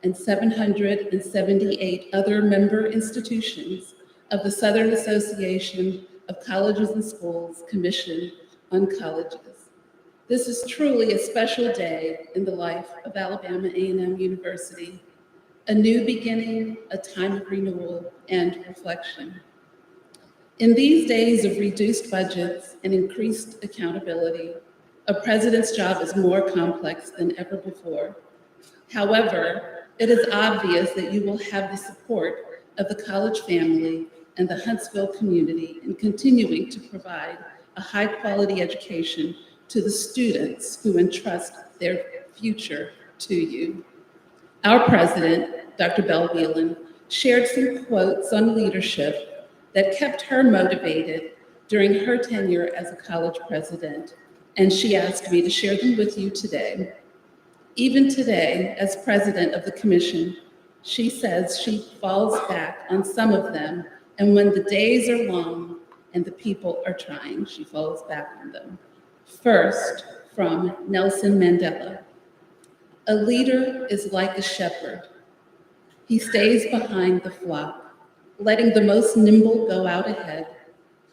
and 778 other member institutions of the Southern Association of Colleges and Schools Commission on Colleges. This is truly a special day in the life of Alabama A&M University, a new beginning, a time of renewal and reflection. In these days of reduced budgets and increased accountability, a president's job is more complex than ever before. However, it is obvious that you will have the support of the college family and the Huntsville community in continuing to provide a high-quality education to the students who entrust their future to you. Our president, Dr. Bell Whelan, shared some quotes on leadership that kept her motivated during her tenure as a college president, and she asked me to share them with you today. Even today, as president of the commission, she says she falls back on some of them, and when the days are long and the people are trying, she falls back on them. First, from Nelson Mandela, a leader is like a shepherd. He stays behind the flock, letting the most nimble go out ahead,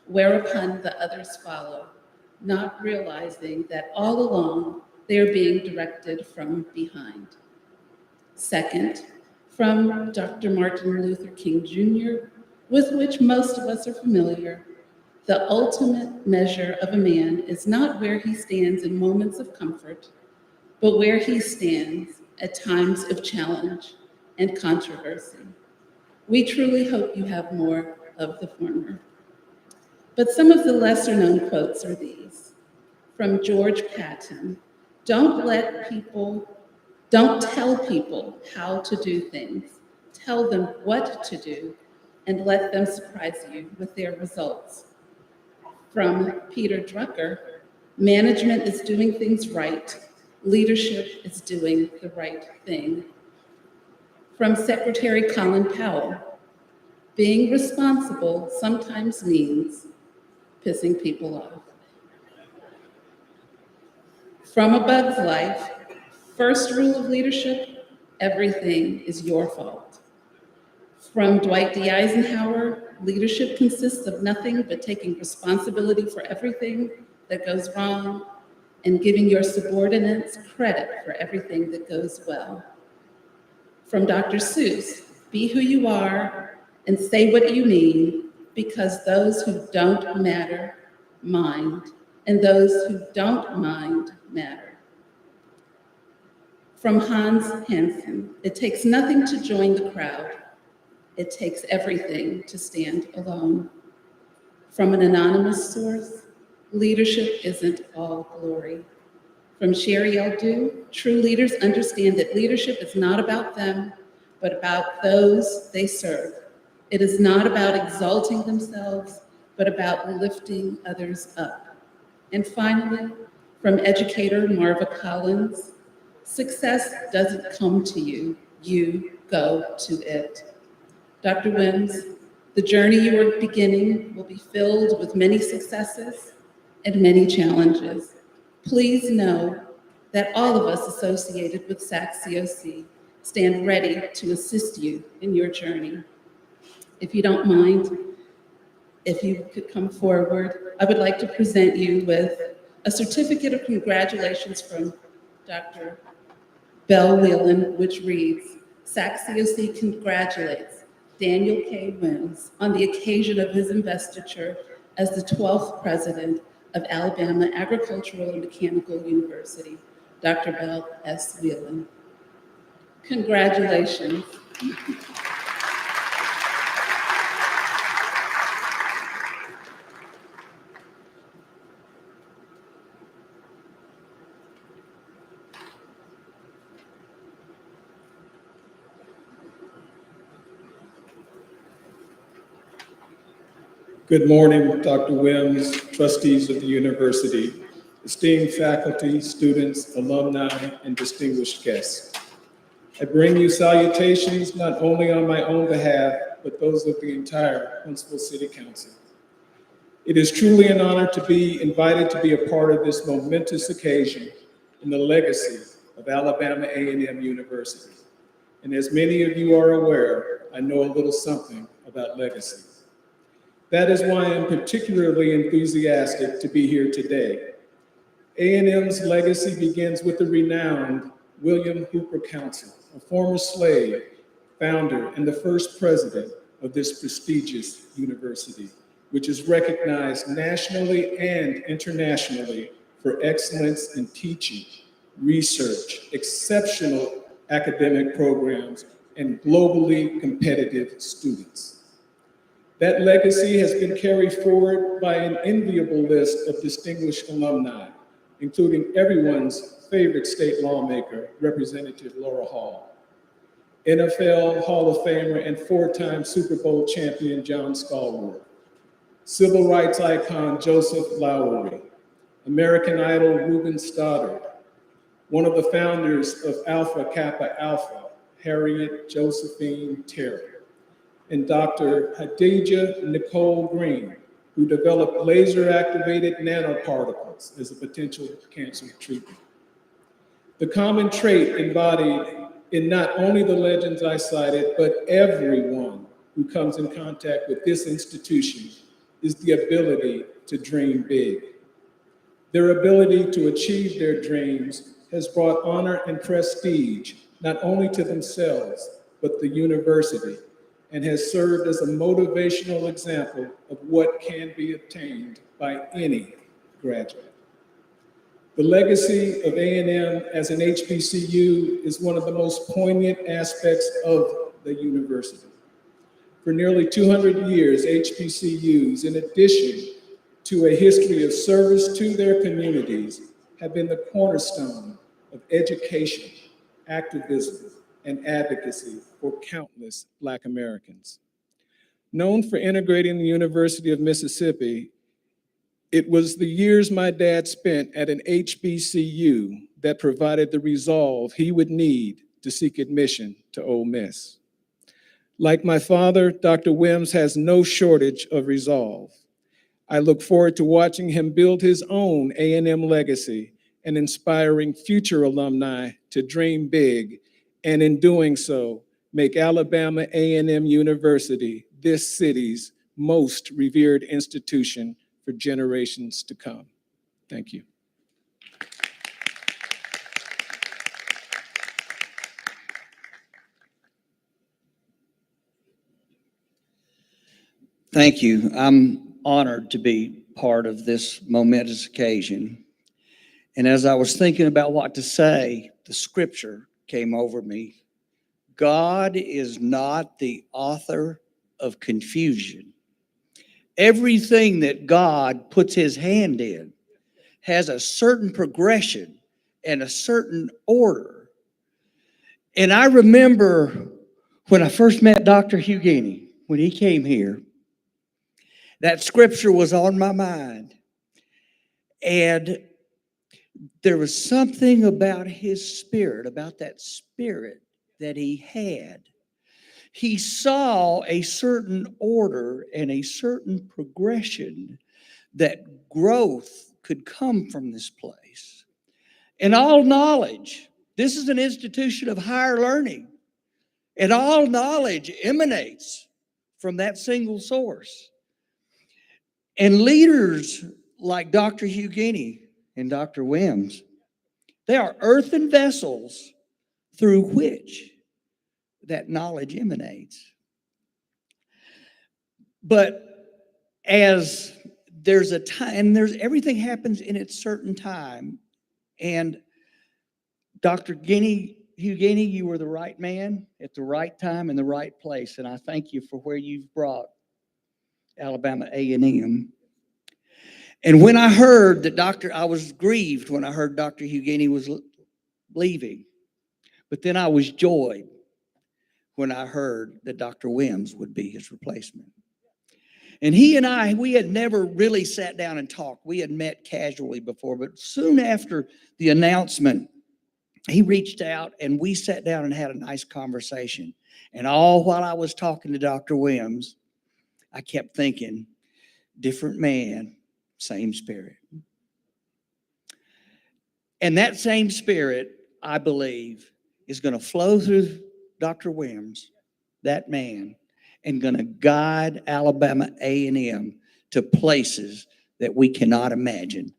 whereupon the others follow, not realizing that all along they are being directed from behind. Second, from Dr. Martin Luther King Jr., with which most of us are familiar, the ultimate measure of a man is not where he stands in moments of comfort, but where he stands at times of challenge and controversy. We truly hope you have more of the former. But some of the lesser known quotes are these. From George Patton, don't tell people how to do things. Tell them what to do and let them surprise you with their results. From Peter Drucker, management is doing things right. Leadership is doing the right thing. From Secretary Colin Powell, being responsible sometimes means pissing people off. From A Bug's Life, first rule of leadership, everything is your fault. From Dwight D. Eisenhower, leadership consists of nothing but taking responsibility for everything that goes wrong and giving your subordinates credit for everything that goes well. From Dr. Seuss, be who you are and say what you mean, because those who don't matter mind, and those who don't mind matter. From Hans Hansen, it takes nothing to join the crowd. It takes everything to stand alone. From an anonymous source, leadership isn't all glory. From Sherry Aldu, true leaders understand that leadership is not about them, but about those they serve. It is not about exalting themselves, but about lifting others up. And finally, from educator Marva Collins, success doesn't come to you, you go to it. Dr. Wims, the journey you are beginning will be filled with many successes and many challenges. Please know that all of us associated with SAC-COC stand ready to assist you in your journey. If you don't mind, if you could come forward, I would like to present you with a certificate of congratulations from Dr. Bell Whelan, which reads, SAC-COC congratulates Daniel K. Wims on the occasion of his investiture as the 12th president of Alabama Agricultural and Mechanical University, Dr. Bell S. Whelan. Congratulations. Good morning, Dr. Wims, trustees of the university, esteemed faculty, students, alumni, and distinguished guests. I bring you salutations not only on my own behalf, but those of the entire Huntsville City Council. It is truly an honor to be invited to be a part of this momentous occasion in the legacy of Alabama A&M University. And as many of you are aware, I know a little something about legacy. That is why I'm particularly enthusiastic to be here today. A&M's legacy begins with the renowned William Hooper Council, a former slave, founder, and the first president of this prestigious university, which is recognized nationally and internationally for excellence in teaching, research, exceptional academic programs, and globally competitive students. That legacy has been carried forward by an enviable list of distinguished alumni, including everyone's favorite state lawmaker, Representative Laura Hall, NFL Hall of Famer and four-time Super Bowl champion John Stallworth, civil rights icon Joseph Lowery, American Idol Ruben Stoddard, one of the founders of Alpha Kappa Alpha, Harriet Josephine Terry, and Dr. Hadija Nicole Green, who developed laser-activated nanoparticles as a potential cancer treatment. The common trait embodied in not only the legends I cited, but everyone who comes in contact with this institution is the ability to dream big. Their ability to achieve their dreams has brought honor and prestige, not only to themselves, but the university, and has served as a motivational example of what can be obtained by any graduate. The legacy of A&M as an HBCU is one of the most poignant aspects of the university. For nearly 200 years, HBCUs, in addition to a history of service to their communities, have been the cornerstone of education, activism, and advocacy for countless Black Americans. Known for integrating the University of Mississippi, it was the years my dad spent at an HBCU that provided the resolve he would need to seek admission to Ole Miss. Like my father, Dr. Wims has no shortage of resolve. I look forward to watching him build his own A&M legacy and inspiring future alumni to dream big, and in doing so, make Alabama A&M University this city's most revered institution for generations to come. Thank you. Thank you. I'm honored to be part of this momentous occasion. And as I was thinking about what to say, the scripture came over me. God is not the author of confusion. Everything that God puts his hand in has a certain progression and a certain order. And I remember when I first met Dr. Hugini, when he came here, that scripture was on my mind. And there was something about his spirit, about that spirit that he had. He saw a certain order and a certain progression that growth could come from this place. And all knowledge, this is an institution of higher learning, and all knowledge emanates from that single source. And leaders like Dr. Hugini and Dr. Wims, they are earthen vessels through which that knowledge emanates. But as there's a time, everything happens in its certain time. And Dr. Hugini, you were the right man at the right time in the right place. And I thank you for where you've brought Alabama A&M. And when I heard that I was grieved when I heard Dr. Hugini was leaving. But then I was joyed when I heard that Dr. Wims would be his replacement. And he and I, we had never really sat down and talked. We had met casually before, but soon after the announcement, he reached out and we sat down and had a nice conversation. And all while I was talking to Dr. Wims, I kept thinking, different man, same spirit. And that same spirit, I believe, is going to flow through Dr. Wims, that man, and going to guide Alabama A&M to places that we cannot imagine.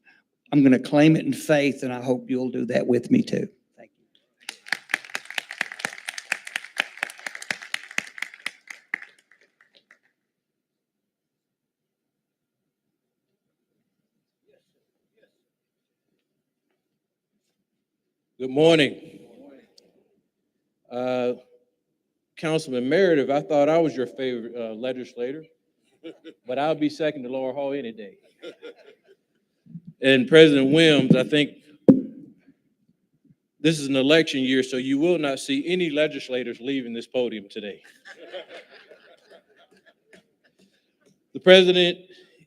I'm going to claim it in faith, and I hope you'll do that with me too. Thank you. Good morning. Councilman Meredith, I thought I was your favorite legislator, but I'll be second to Laura Hall any day. And President Wims, I think this is an election year, so you will not see any legislators leaving this podium today. The President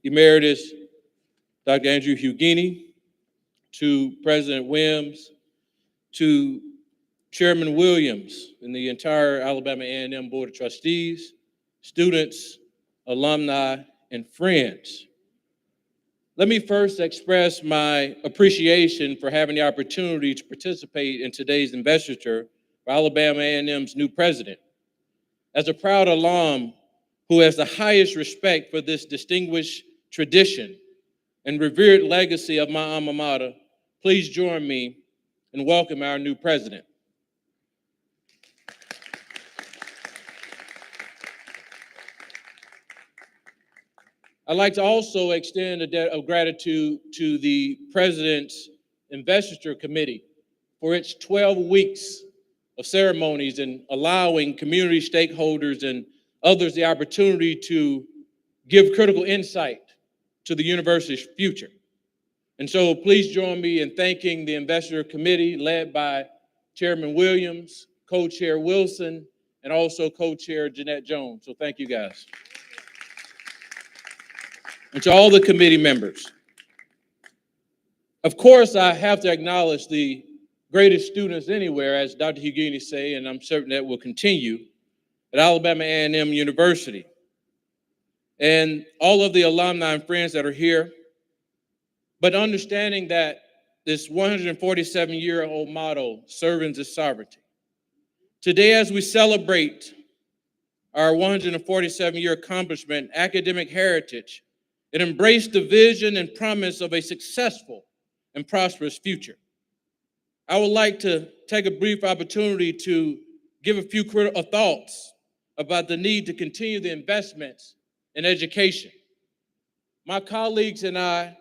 Emeritus, Dr. Andrew Hugini, to President Wims, to Chairman Williams and the entire Alabama A&M Board of Trustees, students, alumni, and friends. Let me first express my appreciation for having the opportunity to participate in today's investiture for Alabama A&M's new president. As a proud alum who has the highest respect for this distinguished tradition and revered legacy of my alma mater, please join me in welcoming our new president. I'd like to also extend a debt of gratitude to the President's Investiture Committee for its 12 weeks of ceremonies and allowing community stakeholders and others the opportunity to give critical insight to the university's future. And so please join me in thanking the Investiture Committee led by Chairman Williams, Co-Chair Wilson, and also Co-Chair Jeanette Jones. So thank you guys. And to all the committee members. Of course, I have to acknowledge the greatest students anywhere, as Dr. Hugini say, and I'm certain that will continue at Alabama A&M University. And all of the alumni and friends that are here, but understanding that this 147-year-old motto, servants is sovereignty. Today, as we celebrate our 147-year accomplishment, academic heritage, it embraced the vision and promise of a successful and prosperous future. I would like to take a brief opportunity to give a few critical thoughts about the need to continue the investments in education. My colleagues and I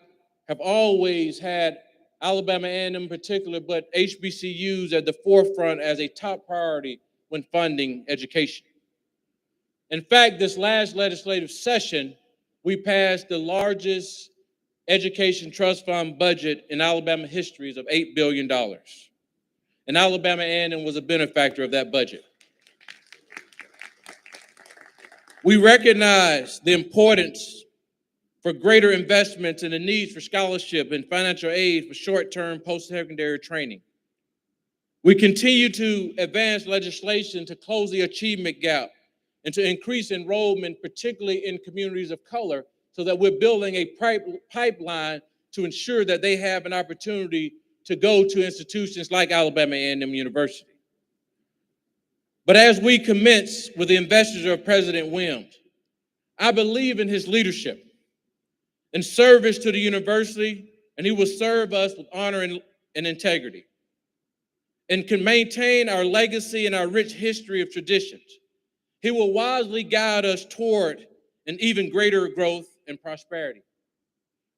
have always had Alabama A&M in particular, but HBCUs at the forefront as a top priority when funding education. In fact, this last legislative session, we passed the largest education trust fund budget in Alabama history of $8 billion. And Alabama A&M was a benefactor of that budget. We recognize the importance for greater investments and the needs for scholarship and financial aid for short-term post-secondary training. We continue to advance legislation to close the achievement gap and to increase enrollment, particularly in communities of color, so that we're building a pipeline to ensure that they have an opportunity to go to institutions like Alabama A&M University. But as we commence with the investiture of President Wims, I believe in his leadership and service to the university, and he will serve us with honor and integrity, and can maintain our legacy and our rich history of traditions. He will wisely guide us toward an even greater growth and prosperity.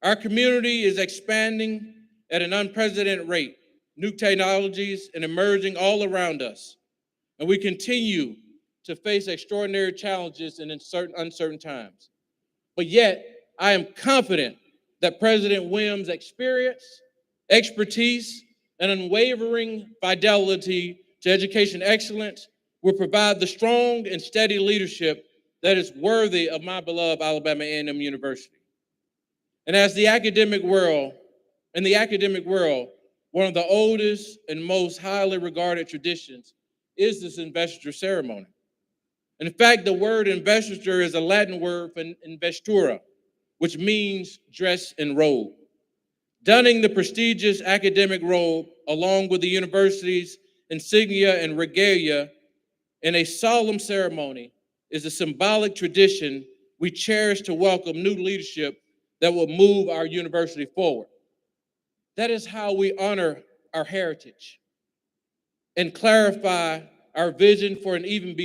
Our community is expanding at an unprecedented rate. New technologies and emerging all around us, and we continue to face extraordinary challenges in uncertain times. But yet, I am confident that President Wims' experience, expertise, and unwavering fidelity to education excellence will provide the strong and steady leadership that is worthy of my beloved Alabama A&M University. And in the academic world, one of the oldest and most highly regarded traditions is this investiture ceremony. In fact, the word investiture is a Latin word for investura, which means dress and robe. Donning the prestigious academic robe along with the university's insignia and regalia in a solemn ceremony is a symbolic tradition we cherish to welcome new leadership that will move our university forward. That is how we honor our heritage and clarify our vision for an even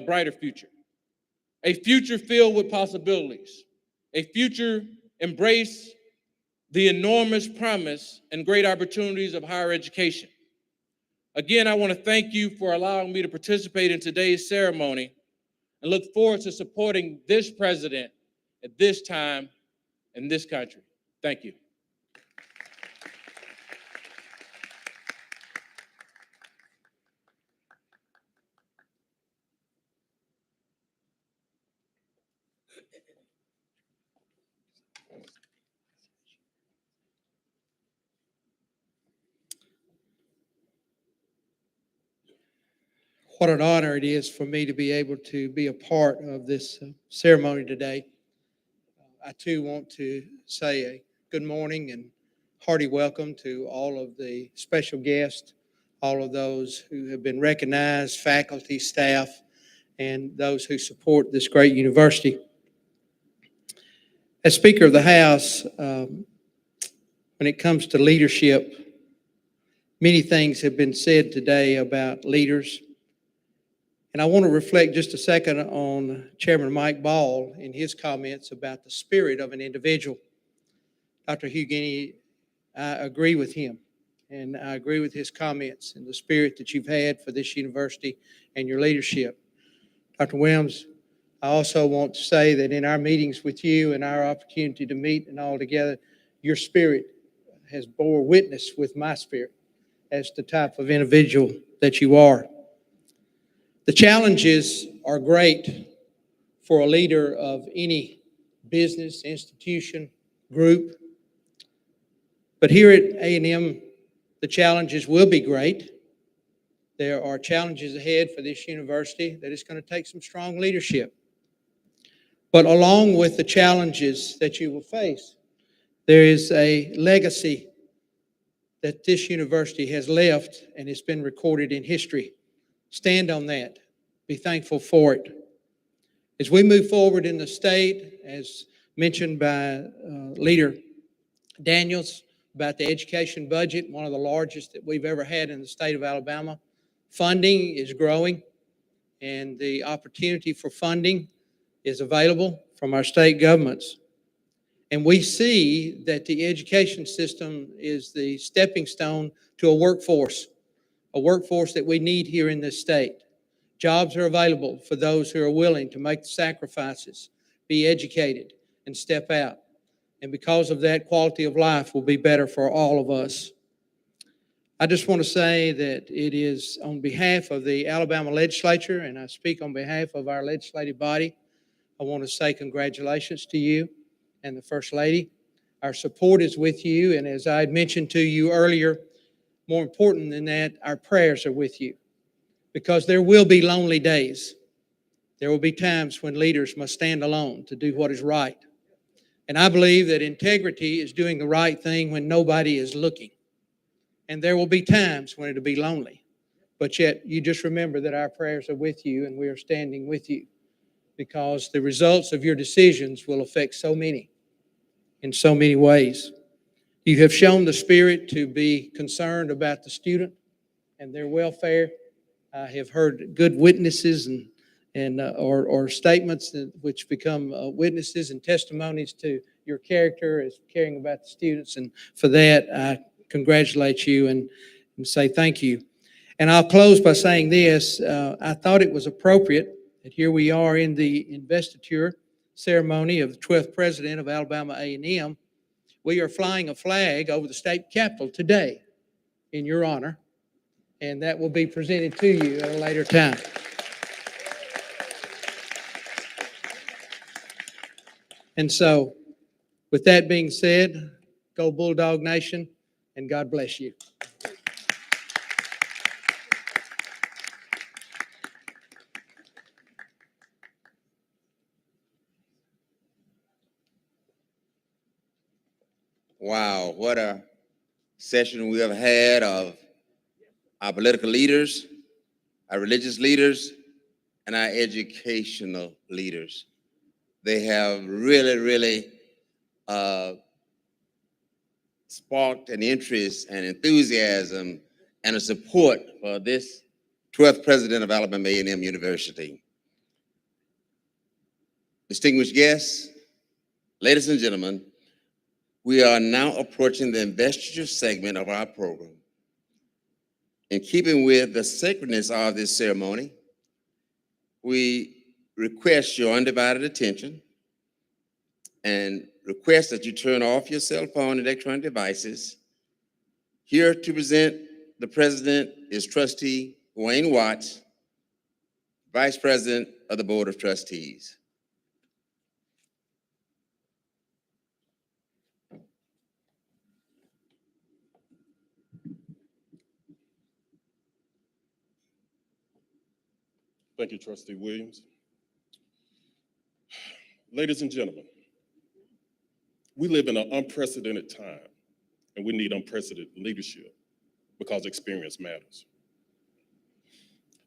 brighter future. A future filled with possibilities, a future embrace the enormous promise and great opportunities of higher education. Again, I want to thank you for allowing me to participate in today's ceremony and look forward to supporting this president at this time in this country. Thank you. What an honor it is for me to be able to be a part of this ceremony today. I too want to say a good morning and hearty welcome to all of the special guests, all of those who have been recognized, faculty, staff, and those who support this great university. As Speaker of the House, when it comes to leadership, many things have been said today about leaders. And I want to reflect just a second on Chairman Mike Ball in his comments about the spirit of an individual. Dr. Hughini, I agree with him, and I agree with his comments and the spirit that you've had for this university and your leadership. Dr. Wims, I also want to say that in our meetings with you and our opportunity to meet and all together, your spirit has bore witness with my spirit as the type of individual that you are. The challenges are great for a leader of any business, institution, group. But here at A&M, the challenges will be great. There are challenges ahead for this university that is going to take some strong leadership. But along with the challenges that you will face, there is a legacy that this university has left, and it's been recorded in history. Stand on that. Be thankful for it. As we move forward in the state, as mentioned by Leader Daniels, about the education budget, one of the largest that we've ever had in the state of Alabama. Funding is growing, and the opportunity for funding is available from our state governments. And we see that the education system is the stepping stone to a workforce that we need here in this state. Jobs are available for those who are willing to make the sacrifices, be educated, and step out. And because of that, quality of life will be better for all of us. I just want to say that it is on behalf of the Alabama legislature, and I speak on behalf of our legislative body, I want to say congratulations to you and the First Lady. Our support is with you, and as I had mentioned to you earlier, more important than that, our prayers are with you, because there will be lonely days. There will be times when leaders must stand alone to do what is right. And I believe that integrity is doing the right thing when nobody is looking. And there will be times when it'll be lonely. But yet, you just remember that our prayers are with you and we are standing with you, because the results of your decisions will affect so many in so many ways. You have shown the spirit to be concerned about the student and their welfare. I have heard good witnesses or statements which become witnesses and testimonies to your character as caring about the students. And for that, I congratulate you and say thank you. And I'll close by saying this. I thought it was appropriate that here we are in the investiture ceremony of the 12th president of Alabama A&M. We are flying a flag over the state capitol today in your honor, and that will be presented to you at a later time. And so, with that being said, go Bulldog Nation, and God bless you. Wow, what a session we have had of our political leaders, our religious leaders, and our educational leaders. They have really sparked an interest and enthusiasm and a support for this 12th president of Alabama A&M University. Distinguished guests, ladies and gentlemen, we are now approaching the investiture segment of our program. In keeping with the sacredness of this ceremony, we request your undivided attention and request that you turn off your cell phone and electronic devices. Here to present the president is Trustee Wayne Watts, Vice President of the Board of Trustees. Thank you, Trustee Williams. Ladies and gentlemen, we live in an unprecedented time, and we need unprecedented leadership because experience matters.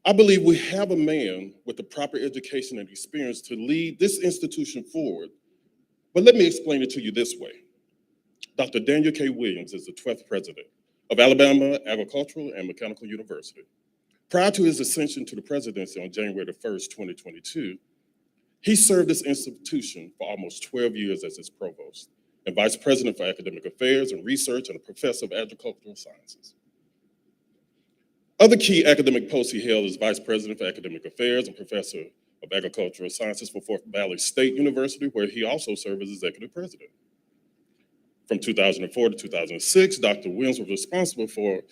I believe we have a man with the proper education and experience to lead this institution forward, but let me explain it to you this way. Dr. Daniel K. Williams is the 12th president of Alabama Agricultural and Mechanical University. Prior to his ascension to the presidency on January the 1st, 2022, he served this institution for almost 12 years as its provost and vice president for academic affairs and research and a professor of agricultural sciences. Other key academic posts he held as vice president for academic affairs and professor of agricultural sciences for Fort Valley State University, where he also served as executive president. From 2004 to 2006, Dr. Wims was responsible for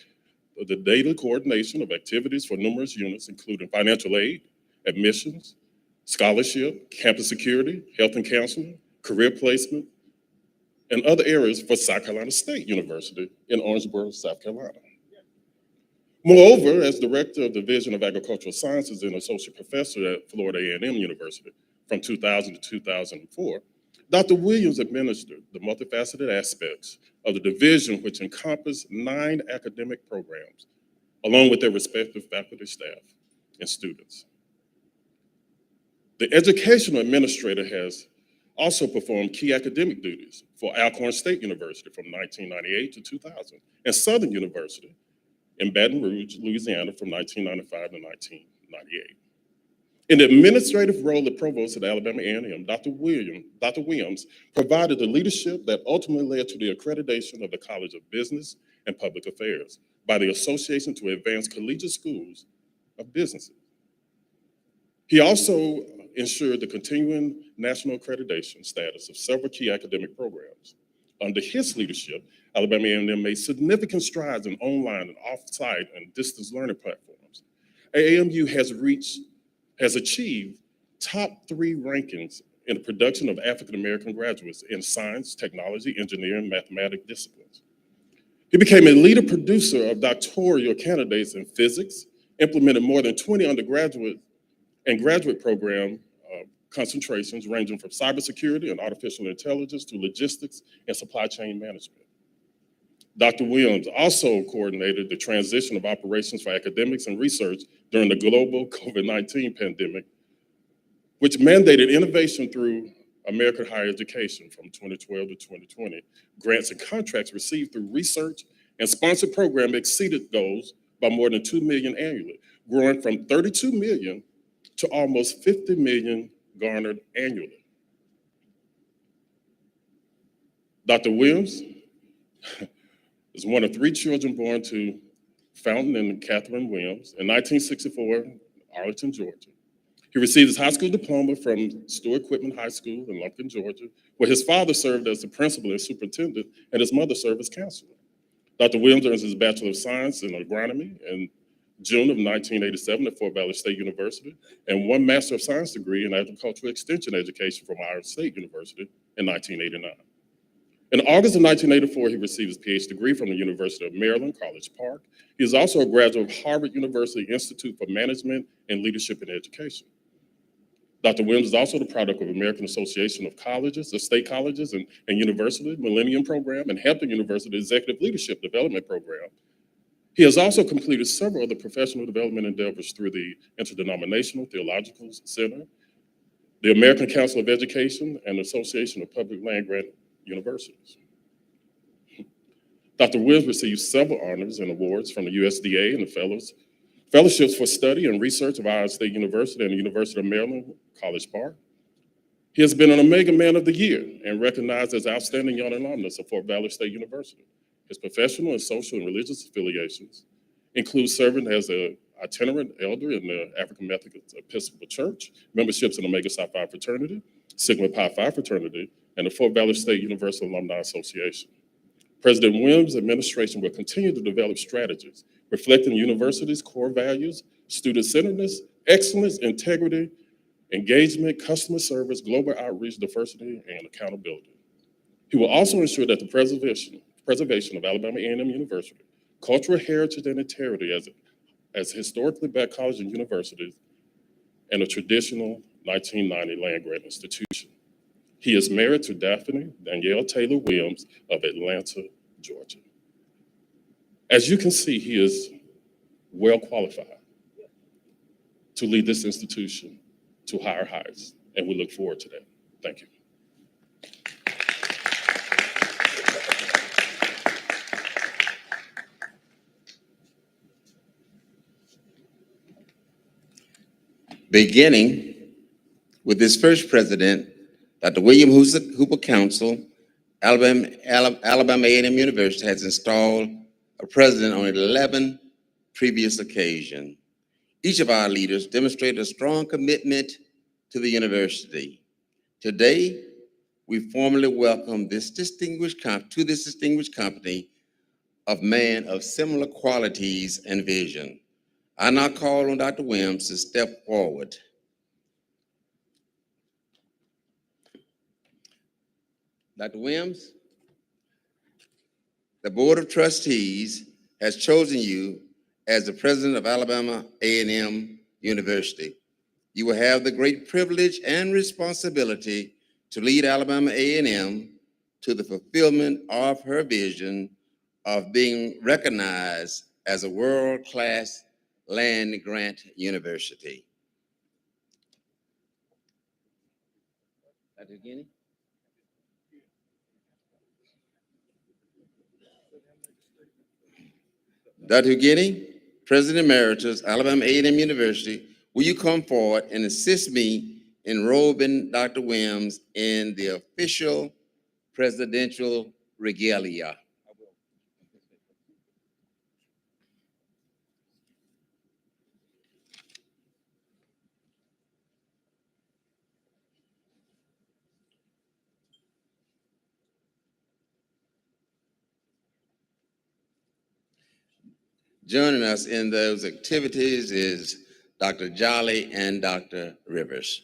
the daily coordination of activities for numerous units, including financial aid, admissions, scholarship, campus security, health and counseling, career placement, and other areas for South Carolina State University in Orangeburg, South Carolina. Moreover, as director of the Division of Agricultural Sciences and associate professor at Florida A&M University from 2000 to 2004, Dr. Williams administered the multifaceted aspects of the division, which encompassed 9 academic programs, along with their respective faculty, staff, and students. The educational administrator has also performed key academic duties for Alcorn State University from 1998 to 2000, and Southern University in Baton Rouge, Louisiana from 1995 to 1998. In the administrative role of provost at Alabama A&M, Dr. Wims provided the leadership that ultimately led to the accreditation of the College of Business and Public Affairs by the Association to Advance Collegiate Schools of Business. He also ensured the continuing national accreditation status of several key academic programs. Under his leadership, Alabama A&M made significant strides in online and off-site and distance learning platforms. AAMU has achieved top 3 rankings in the production of African-American graduates in science, technology, engineering, and mathematics disciplines. He became a leader producer of doctoral candidates in physics, implemented more than 20 undergraduate and graduate program concentrations ranging from cybersecurity and artificial intelligence to logistics and supply chain management. Dr. Wims also coordinated the transition of operations for academics and research during the global COVID-19 pandemic, which mandated innovation through American Higher Education from 2012 to 2020. Grants and contracts received through research and sponsored program exceeded goals by more than $2 million annually, growing from $32 million to almost $50 million garnered annually. Dr. Wims is one of 3 children born to Fountain and Catherine Wims in 1964, Arlington, Georgia. He received his high school diploma from Stewart Whitman High School in Lumpkin, Georgia, where his father served as the principal and superintendent and his mother served as counselor. Dr. Wims earns his Bachelor of Science in Agronomy in June of 1987 at Fort Valley State University, and 1 Master of Science degree in Agricultural Extension Education from Iowa State University in 1989. In August of 1984, he received his PhD degree from the University of Maryland, College Park. He is also a graduate of Harvard University Institute for Management and Leadership in Education. Dr. Wims is also the product of American Association of Colleges, the State Colleges and University Millennium Program, and Hampton University Executive Leadership Development Program. He has also completed several other professional development endeavors through the Interdenominational Theological Center, the American Council of Education, and the Association of Public Land-Grant Universities. Dr. Wims received several honors and awards from the USDA and the Fellowships for Study and Research of Iowa State University and the University of Maryland, College Park. He has been an Omega Man of the Year and recognized as outstanding young alumnus of Fort Valley State University. His professional and social and religious affiliations include serving as an itinerant elder in the African Methodist Episcopal Church, memberships in Omega Psi Phi Fraternity, Sigma Pi Phi Fraternity, and the Fort Valley State University Alumni Association. President Wims' administration will continue to develop strategies reflecting the university's core values, student-centeredness, excellence, integrity, engagement, customer service, global outreach, diversity, and accountability. He will also ensure that the preservation of Alabama A&M University, cultural heritage and integrity as historically black colleges and universities, and a traditional 1990 land-grant institution. He is married to Daphne Danielle Taylor Wims of Atlanta, Georgia. As you can see, he is well qualified to lead this institution to higher heights, and we look forward to that. Thank you. Beginning with this first president, Dr. William Hooper Council, Alabama A&M University has installed a president on 11 previous occasions. Each of our leaders demonstrated a strong commitment to the university. Today, we formally welcome this distinguished company of men of similar qualities and vision. I now call on Dr. Wims to step forward. Dr. Wims, the Board of Trustees has chosen you as the president of Alabama A&M University. You will have the great privilege and responsibility to lead Alabama A&M to the fulfillment of her vision of being recognized as a world-class land-grant university. Dr. Guinea? Dr. Hughini, President Emeritus, Alabama A&M University, will you come forward and assist me in robing Dr. Wims in the official presidential regalia? Joining us in those activities is Dr. Jolly and Dr. Rivers.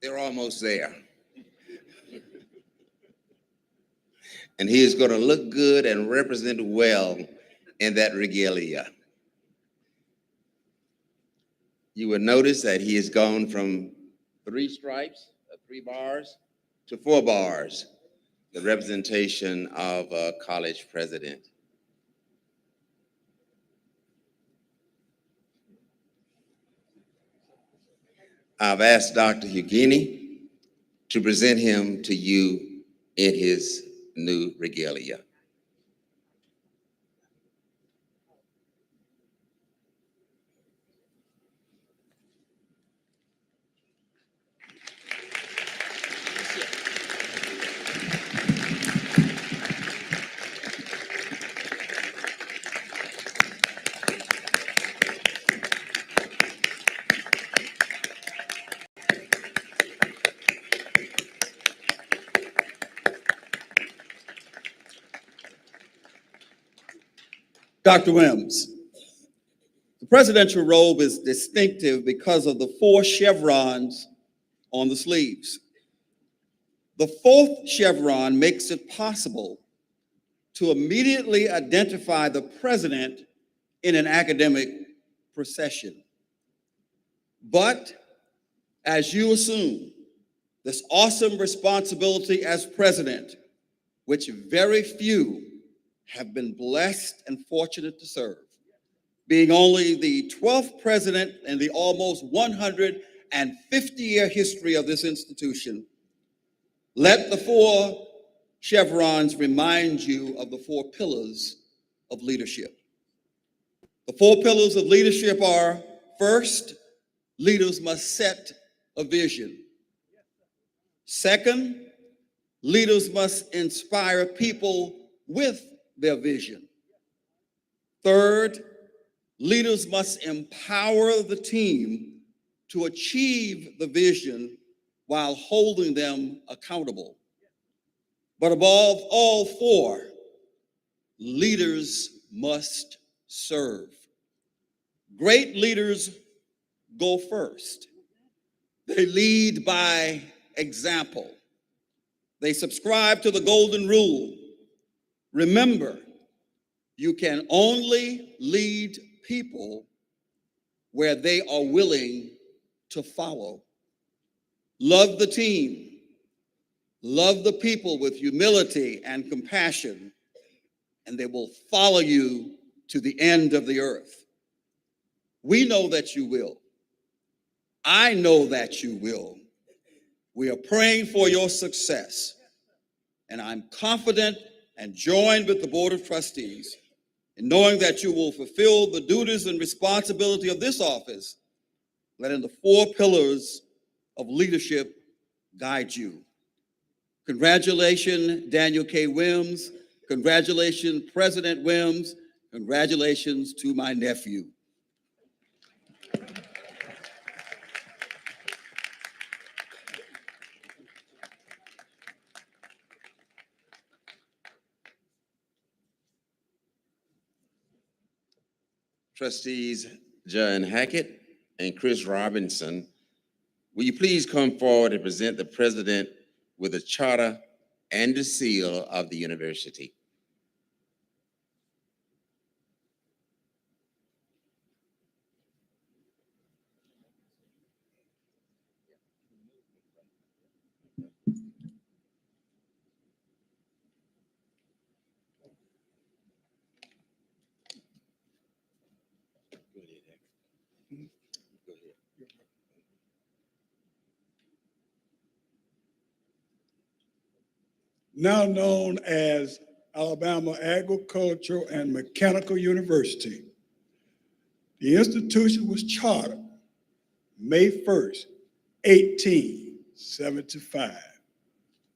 They're almost there. And he is going to look good and represent well in that regalia. You will notice that he has gone from 3 stripes, 3 bars, to 4 bars, the representation of a college president. I've asked Dr. Hughini to present him to you in his new regalia. Dr. Wims, the presidential robe is distinctive because of the 4 chevrons on the sleeves. The 4th chevron makes it possible to immediately identify the president in an academic procession. But as you assume this awesome responsibility as president, which very few have been blessed and fortunate to serve, being only the 12th president in the almost 150-year history of this institution, let the 4 chevrons remind you of the 4 pillars of leadership. The 4 pillars of leadership are: first, leaders must set a vision. Second, leaders must inspire people with their vision. Third, leaders must empower the team to achieve the vision while holding them accountable. But above all four, leaders must serve. Great leaders go first. They lead by example. They subscribe to the golden rule. Remember, you can only lead people where they are willing to follow. Love the team. Love the people with humility and compassion, and they will follow you to the end of the earth. We know that you will. I know that you will. We are praying for your success, and I'm confident and joined with the Board of Trustees in knowing that you will fulfill the duties and responsibility of this office, letting the four pillars of leadership guide you. Congratulations, Daniel K. Wims. Congratulations, President Wims. Congratulations to my nephew. Trustees John Hackett and Chris Robinson, will you please come forward and present the president with the charter and the seal of the university? Now known as Alabama Agricultural and Mechanical University. The institution was chartered May 1st, 1875,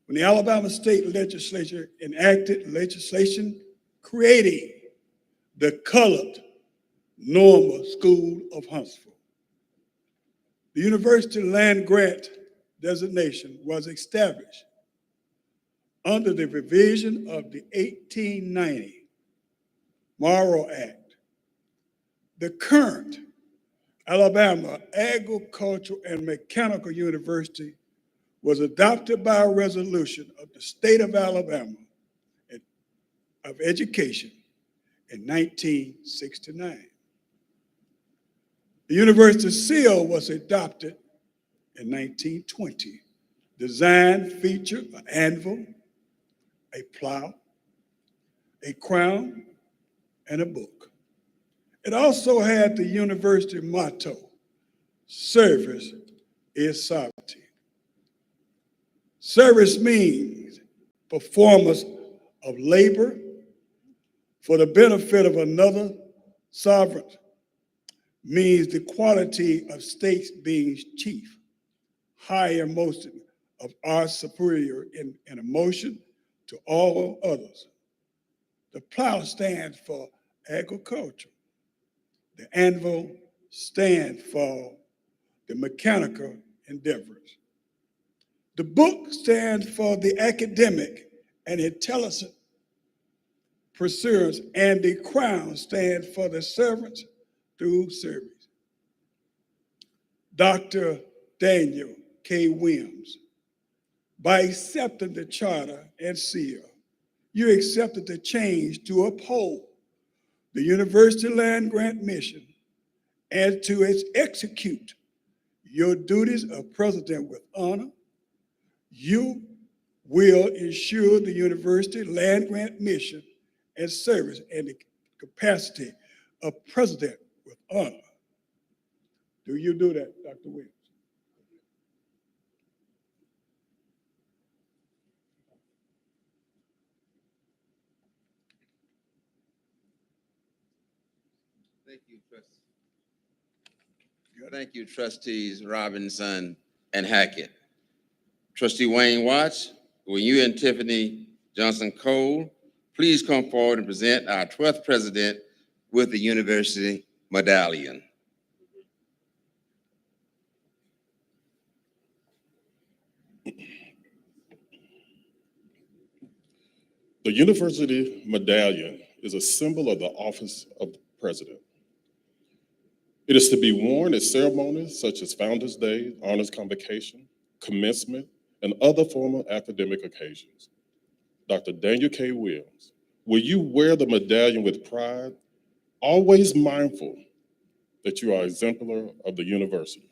when the Alabama State Legislature enacted legislation creating the colored Normal School of Huntsville. The university land grant designation was established under the revision of the 1890 Morrow Act. The current Alabama Agricultural and Mechanical University was adopted by a resolution of the state of Alabama of Education in 1969. The university seal was adopted in 1920. Design featured an anvil, a plow, a crown, and a book. It also had the university motto, service is sovereignty. Service means performance of labor for the benefit of another sovereign, means the quality of states being chief, higher most of our superior in emotion to all others. The plow stands for agriculture. The anvil stands for the mechanical endeavors. The book stands for the academic and intelligent pursuers, and the crown stands for the servants through service. Dr. Daniel K. Wims, by accepting the charter and seal, you accepted the change to uphold the university land grant mission and to execute your duties of president with honor. You will ensure the university land grant mission and service and the capacity of president with honor. Do you do that, Dr. Wims? Thank you, trustees Robinson and Hackett. Trustee Wayne Watts, will you and Tiffany Johnson Cole please come forward and present our 12th president with the university medallion. The university medallion is a symbol of the office of the president. It is to be worn at ceremonies such as Founders Day, Honors Convocation, Commencement, and other formal academic occasions. Dr. Daniel K. Wims, will you wear the medallion with pride, always mindful that you are exemplar of the university?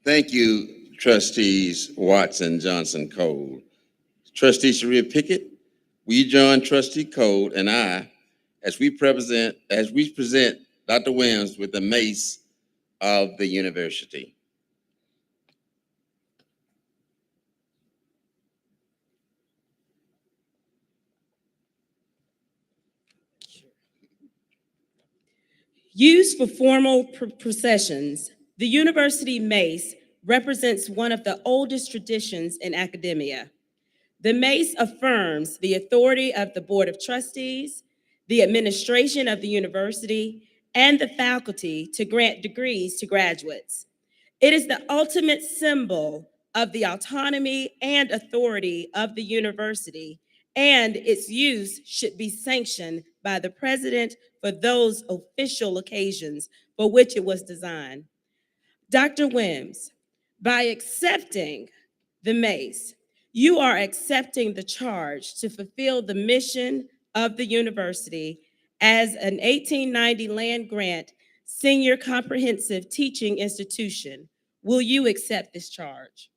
Thank you, trustees Watts and Johnson Cole. Trustee Sharia Pickett, will you join Trustee Cole and I as we present Dr. Wims with the mace of the university. Used for formal processions, the university mace represents one of the oldest traditions in academia. The mace affirms the authority of the Board of Trustees, the administration of the university, and the faculty to grant degrees to graduates. It is the ultimate symbol of the autonomy and authority of the university, and its use should be sanctioned by the president for those official occasions for which it was designed. Dr. Wims, by accepting the mace, you are accepting the charge to fulfill the mission of the university as an 1890 land grant senior comprehensive teaching institution. Will you accept this charge?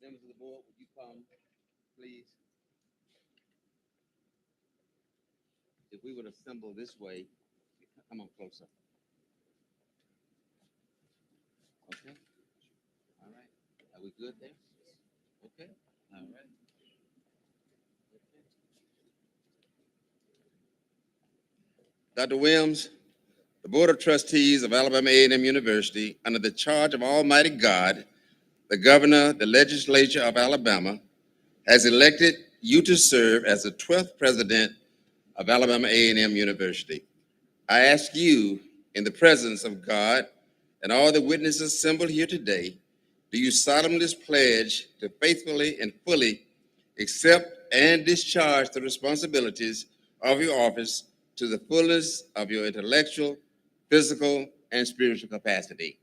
Members of the board, would you come, please? If we would assemble this way, come on closer. Okay. All right. Are we good there? Okay. All right. Dr. Wims, the Board of Trustees of Alabama A&M University, under the charge of Almighty God, the Governor, the Legislature of Alabama, has elected you to serve as the 12th President of Alabama A&M University. I ask you, in the presence of God and all the witnesses assembled here today, do you solemnly pledge to faithfully and fully accept and discharge the responsibilities of your office to the fullest of your intellectual, physical, and spiritual capacity?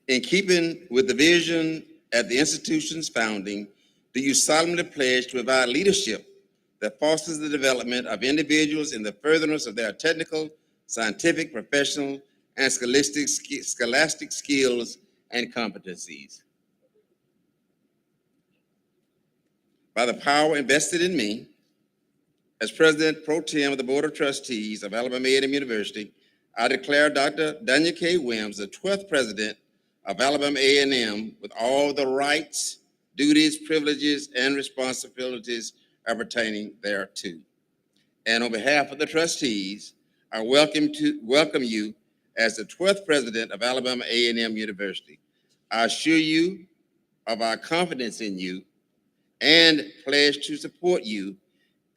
In keeping with the vision at the institution's founding, do you solemnly pledge to provide leadership that fosters the development of individuals in the furtherance of their technical, scientific, professional, and scholastic skills and competencies? By the power invested in me, as President Pro Tem of the Board of Trustees of Alabama A&M University, I declare Dr. Daniel K. Wims the 12th President of Alabama A&M with all the rights, duties, privileges, and responsibilities appertaining thereto. And on behalf of the trustees, I welcome you as the 12th President of Alabama A&M University. I assure you of our confidence in you and pledge to support you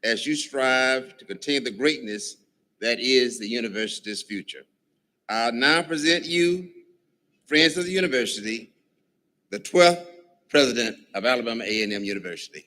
as you strive to continue the greatness that is the university's future. I now present you friends of the university, the 12th president of Alabama A&M University.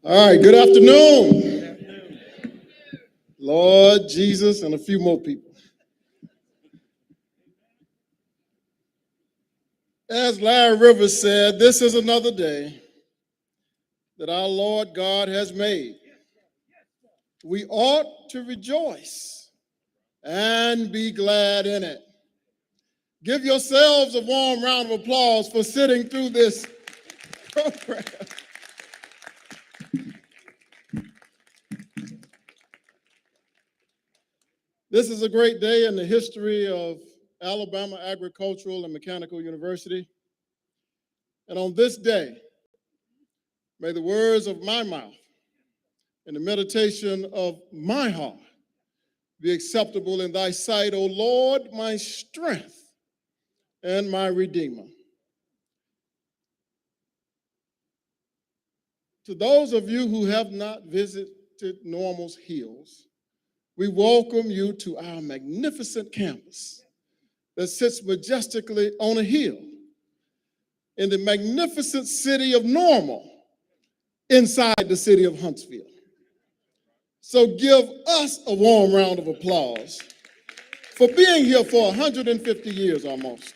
All right, good afternoon. Lord Jesus and a few more people. As Larry Rivers said, this is another day that our Lord God has made. We ought to rejoice and be glad in it. Give yourselves a warm round of applause for sitting through this program. This is a great day in the history of Alabama Agricultural and Mechanical University. And on this day, may the words of my mouth and the meditation of my heart be acceptable in thy sight, O Lord, my strength and my Redeemer. To those of you who have not visited Normal's Hills, we welcome you to our magnificent campus that sits majestically on a hill in the magnificent city of Normal, inside the city of Huntsville. So give us a warm round of applause for being here for 150 years almost.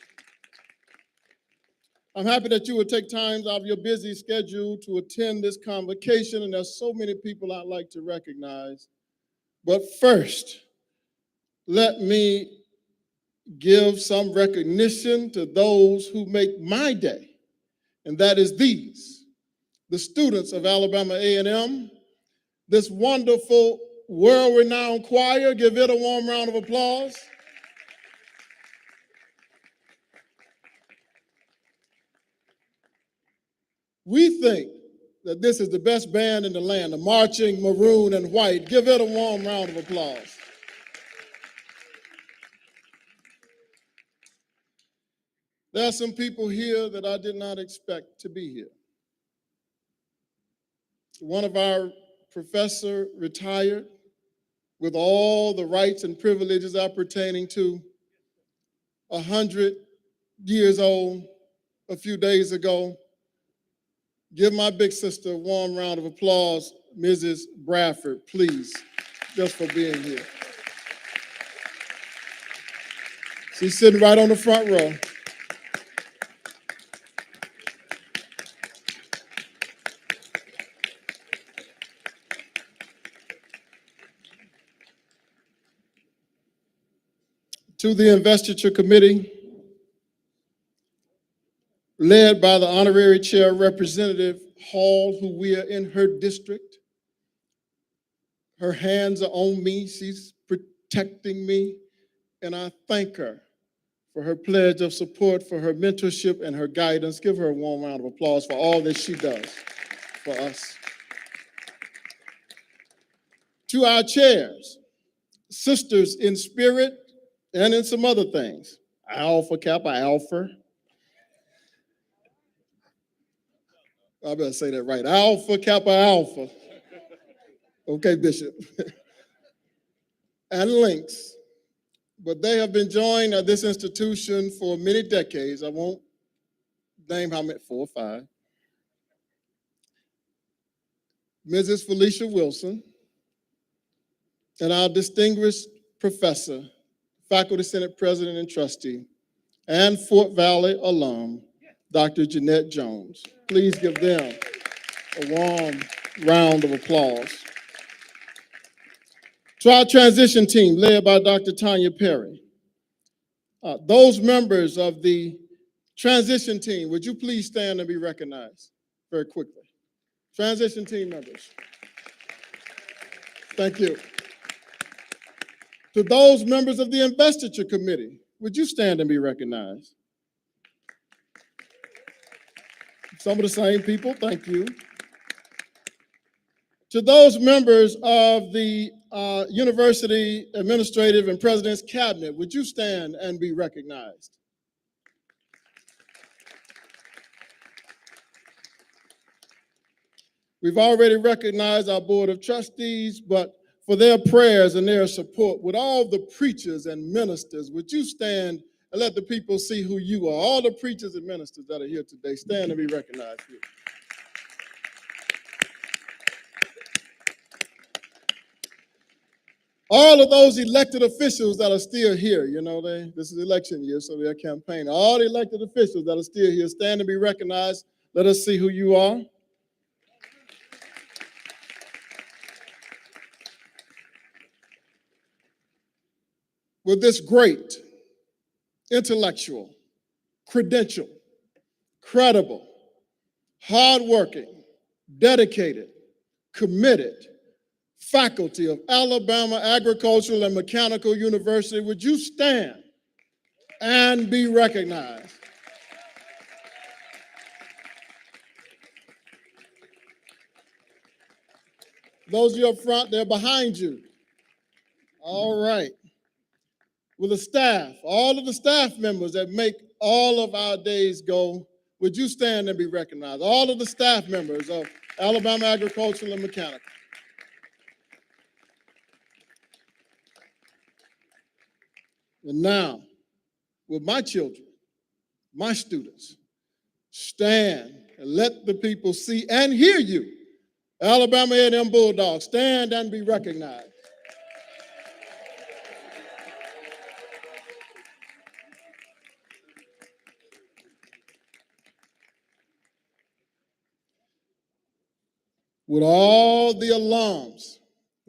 I'm happy that you would take time out of your busy schedule to attend this convocation, and there's so many people I'd like to recognize. But first, let me give some recognition to those who make my day, and that is these, the students of Alabama A&M, this wonderful world-renowned choir. Give it a warm round of applause. We think that this is the best band in the land, the marching maroon and white. Give it a warm round of applause. There are some people here that I did not expect to be here. One of our professors retired with all the rights and privileges appertaining to 100 years old a few days ago. Give my big sister a warm round of applause, Mrs. Bradford, please, just for being here. She's sitting right on the front row. To the Investiture Committee, led by the Honorary Chair Representative Hall, who we are in her district. Her hands are on me, she's protecting me, and I thank her for her pledge of support, for her mentorship and her guidance. Give her a warm round of applause for all that she does for us. To our chairs, sisters in spirit and in some other things, Alpha Kappa Alpha. I better say that right. Alpha Kappa Alpha. Okay, Bishop. And links. But they have been joined at this institution for many decades. I won't name how many, 4 or 5. Mrs. Felicia Wilson, and our distinguished professor, faculty senate president and trustee, and Fort Valley alum, Dr. Jeanette Jones. Please give them a warm round of applause. To our transition team, led by Dr. Tanya Perry, Those members of the transition team, would you please stand and be recognized very quickly? Transition team members. Thank you. To those members of the Investiture Committee, would you stand and be recognized? Some of the same people, thank you. To those members of the University Administrative and President's Cabinet, would you stand and be recognized? We've already recognized our Board of Trustees, but for their prayers and their support, with all the preachers and ministers, would you stand and let the people see who you are? All the preachers and ministers that are here today, stand and be recognized here. All of those elected officials that are still here, you know, this is election year, so they're campaigning. All the elected officials that are still here, stand and be recognized. Let us see who you are. With this great, intellectual, credential, credible, hardworking, dedicated, committed faculty of Alabama Agricultural and Mechanical University, would you stand and be recognized? Those of you up front, they're behind you. All right. With the staff, all of the staff members that make all of our days go, would you stand and be recognized? All of the staff members of Alabama Agricultural and Mechanical. And now, with my children, my students, stand and let the people see and hear you. Alabama A&M Bulldogs, stand and be recognized. With all the alums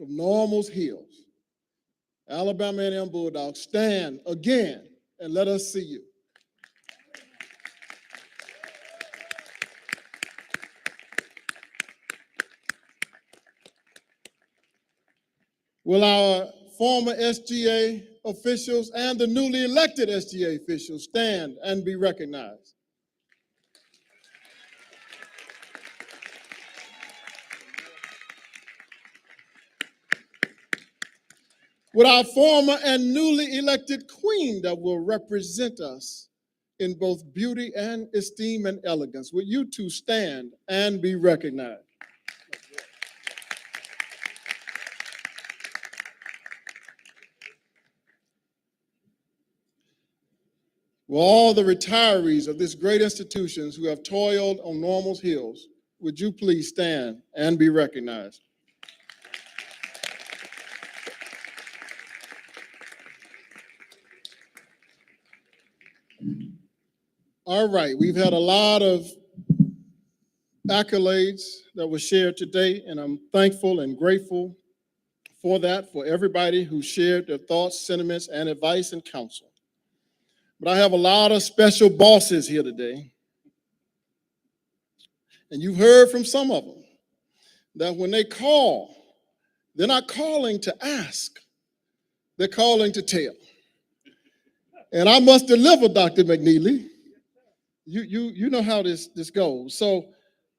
of Normal's Hills, Alabama A&M Bulldogs, stand again and let us see you. Will our former SGA officials and the newly elected SGA officials stand and be recognized? With our former and newly elected queen that will represent us in both beauty and esteem and elegance, will you two stand and be recognized? Will all the retirees of this great institution who have toiled on Normal's Hills, would you please stand and be recognized? All right, we've had a lot of accolades that were shared today, and I'm thankful and grateful for that, for everybody who shared their thoughts, sentiments, and advice and counsel. But I have a lot of special bosses here today, and you've heard from some of them that when they call, they're not calling to ask, they're calling to tell. And I must deliver, Dr. McNeely. You know how this goes. So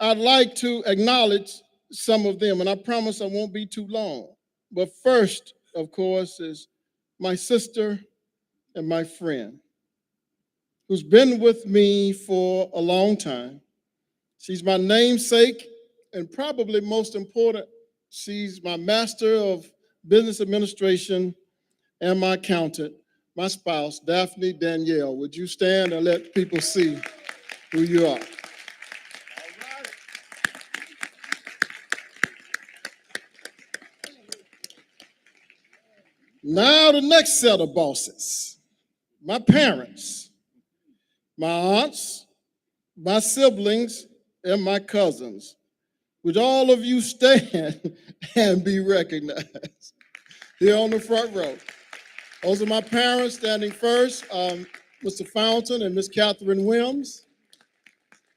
I'd like to acknowledge some of them, and I promise I won't be too long. But first, of course, is my sister and my friend, who's been with me for a long time. She's my namesake, and probably most important, she's my master of business administration and my accountant, my spouse, Daphne Danielle. Would you stand and let people see who you are? Now the next set of bosses, my parents, my aunts, my siblings, and my cousins. Would all of you stand and be recognized here on the front row? Those are my parents standing first, Mr. Fountain and Miss Catherine Wims,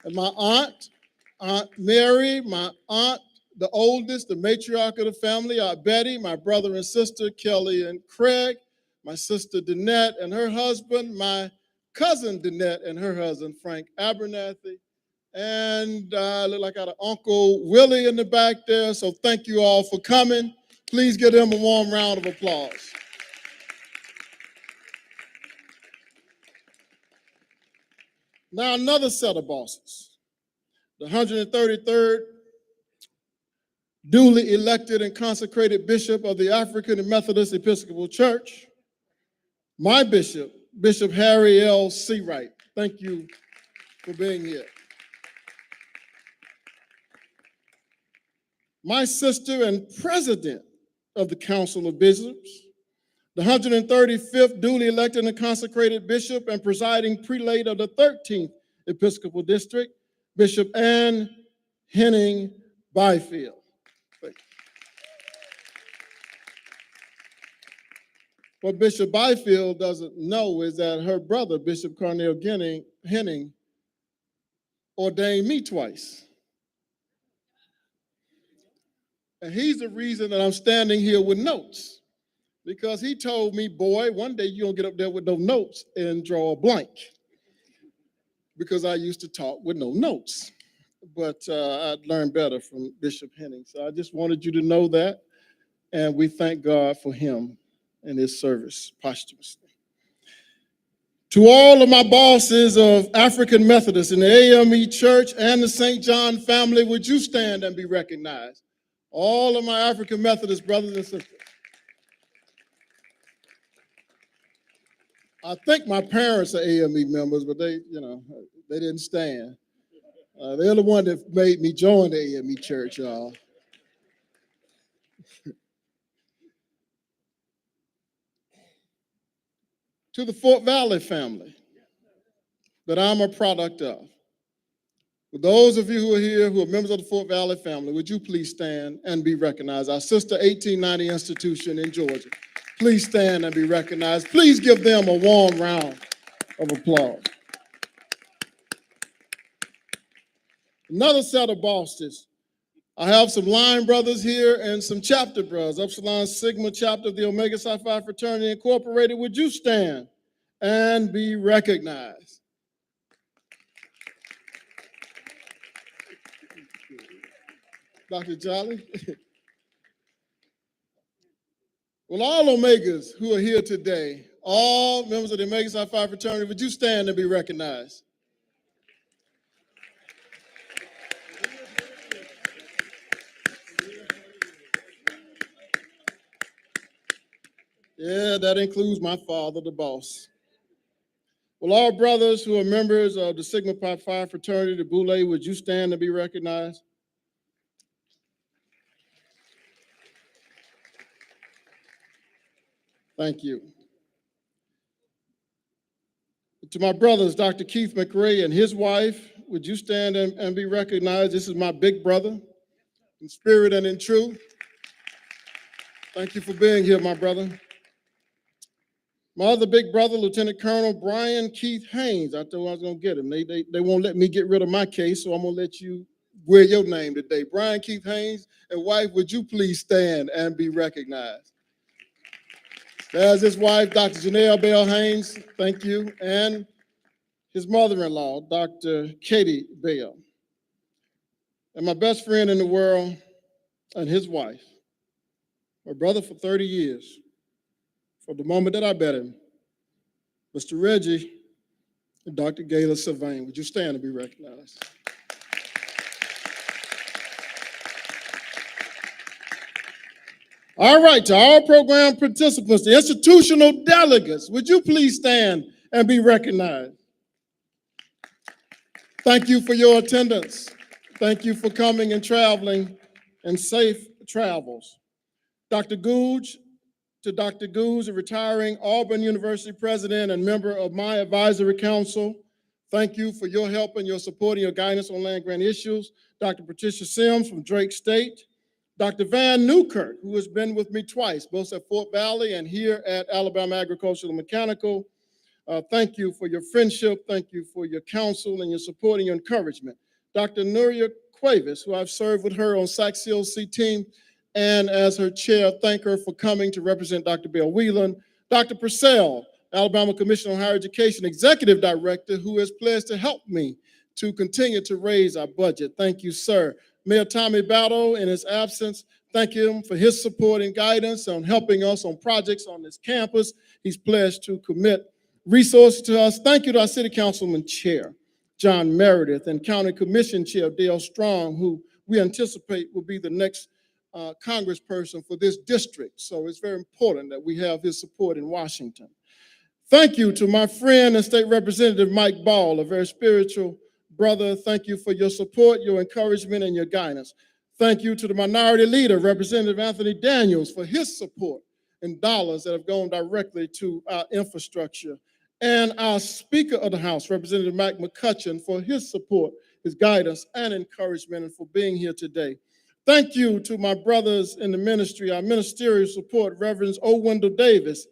and my aunt, Aunt Mary, my aunt, the oldest, the matriarch of the family, Aunt Betty, my brother and sister, Kelly and Craig, my sister Danette and her husband, my cousin Danette and her husband, Frank Abernathy, and I look like I got an Uncle Willie in the back there, so thank you all for coming. Please give them a warm round of applause. Now another set of bosses, the 133rd duly elected and consecrated bishop of the African Methodist Episcopal Church, my bishop, Bishop Harry L. Seawright. Thank you for being here. My sister and president of the Council of Bishops, the 135th duly elected and consecrated bishop and presiding prelate of the 13th Episcopal District, Bishop Ann Henning Byfield. What Bishop Byfield doesn't know is that her brother, Bishop Cornell Henning, ordained me twice. And he's the reason that I'm standing here with notes, because he told me, boy, one day you're gonna get up there with no notes and draw a blank, because I used to talk with no notes. But I'd learned better from Bishop Henning. So I just wanted you to know that, and we thank God for him and his service posthumously. To all of my bosses of African Methodists in the AAMU Church and the St. John family, would you stand and be recognized? All of my African Methodist brothers and sisters. I think my parents are AAMU members, but they didn't stand. They're the one that made me join the AAMU Church, y'all. To the Fort Valley family that I'm a product of. For those of you who are here who are members of the Fort Valley family, would you please stand and be recognized? Our sister 1890 institution in Georgia. Please stand and be recognized. Please give them a warm round of applause. Another set of bosses. I have some line brothers here and some chapter brothers. Upsilon Sigma chapter of the Omega Psi Phi Fraternity Incorporated. Would you stand and be recognized? Dr. Jolly. Well, all Omegas who are here today, all members of the Omega Psi Phi Fraternity, would you stand and be recognized? Yeah, that includes my father, the boss. Well, all brothers who are members of the Sigma Pi Phi fraternity, the Boule, would you stand and be recognized? Thank you. To my brothers, Dr. Keith McRae and his wife, would you stand and be recognized? This is my big brother, in spirit and in truth. Thank you for being here, my brother. My other big brother, Lieutenant Colonel Brian Keith Haynes. I thought I was gonna get him. They won't let me get rid of my case, so I'm gonna let you wear your name today. Brian Keith Haynes and wife, would you please stand and be recognized? There's his wife, Dr. Janelle Bell Haynes, thank you, and his mother-in-law, Dr. Katie Bell. And my best friend in the world and his wife, my brother for 30 years, from the moment that I met him, Mr. Reggie and Dr. Gayla Sylvain. Would you stand and be recognized? All right, to all program participants, the institutional delegates, would you please stand and be recognized? Thank you for your attendance. Thank you for coming and traveling, and safe travels. Dr. Googe, to Dr. Googe, a retiring Auburn University president and member of my advisory council, thank you for your help and your support and your guidance on land grant issues. Dr. Patricia Sims from Drake State, Dr. Van Newkirk, who has been with me twice, both at Fort Valley and here at Alabama Agricultural and Mechanical. Thank you for your friendship. Thank you for your counsel and your support and your encouragement. Dr. Nuria Cuevas, who I've served with her on SAC CLC team, and as her chair, thank her for coming to represent Dr. Bill Whelan. Dr. Purcell, Alabama Commission on Higher Education Executive Director, who has pledged to help me to continue to raise our budget. Thank you, sir. Mayor Tommy Battle, in his absence, thank him for his support and guidance on helping us on projects on this campus. He's pledged to commit resources to us. Thank you to our City Councilman Chair, John Meredith, and County Commission Chair, Dale Strong, who we anticipate will be the next congressperson for this district. So it's very important that we have his support in Washington. Thank you to my friend and state representative, Mike Ball, a very spiritual brother. Thank you for your support, your encouragement, and your guidance. Thank you to the minority leader, Representative Anthony Daniels, for his support and dollars that have gone directly to our infrastructure. And our Speaker of the House, Representative Mike McCutcheon, for his support, his guidance, and encouragement, and for being here today. Thank you to my brothers in the ministry, our ministerial support, Reverends O. Wendell Davis,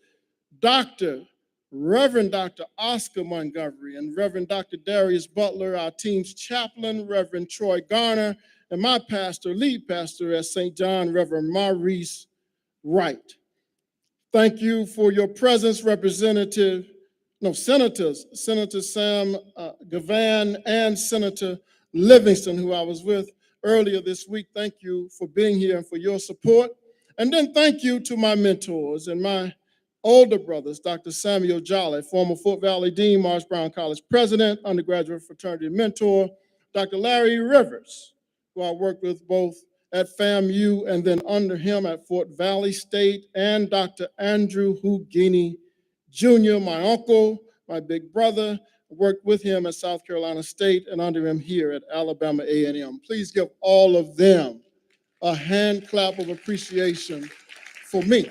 Reverend Dr. Oscar Montgomery, and Reverend Dr. Darius Butler, our team's chaplain, Reverend Troy Garner, and my pastor, lead pastor at St. John, Reverend Maurice Wright. Thank you for your presence, Senators, Senator Sam Gavan and Senator Livingston, who I was with earlier this week. Thank you for being here and for your support. And then thank you to my mentors and my older brothers, Dr. Samuel Jolly, former Fort Valley Dean, Morris Brown College president, undergraduate fraternity mentor, Dr. Larry Rivers, who I worked with both at FAMU and then under him at Fort Valley State, and Dr. Andrew Hougini Jr., my uncle, my big brother. I worked with him at South Carolina State and under him here at Alabama A&M. Please give all of them a hand clap of appreciation for me.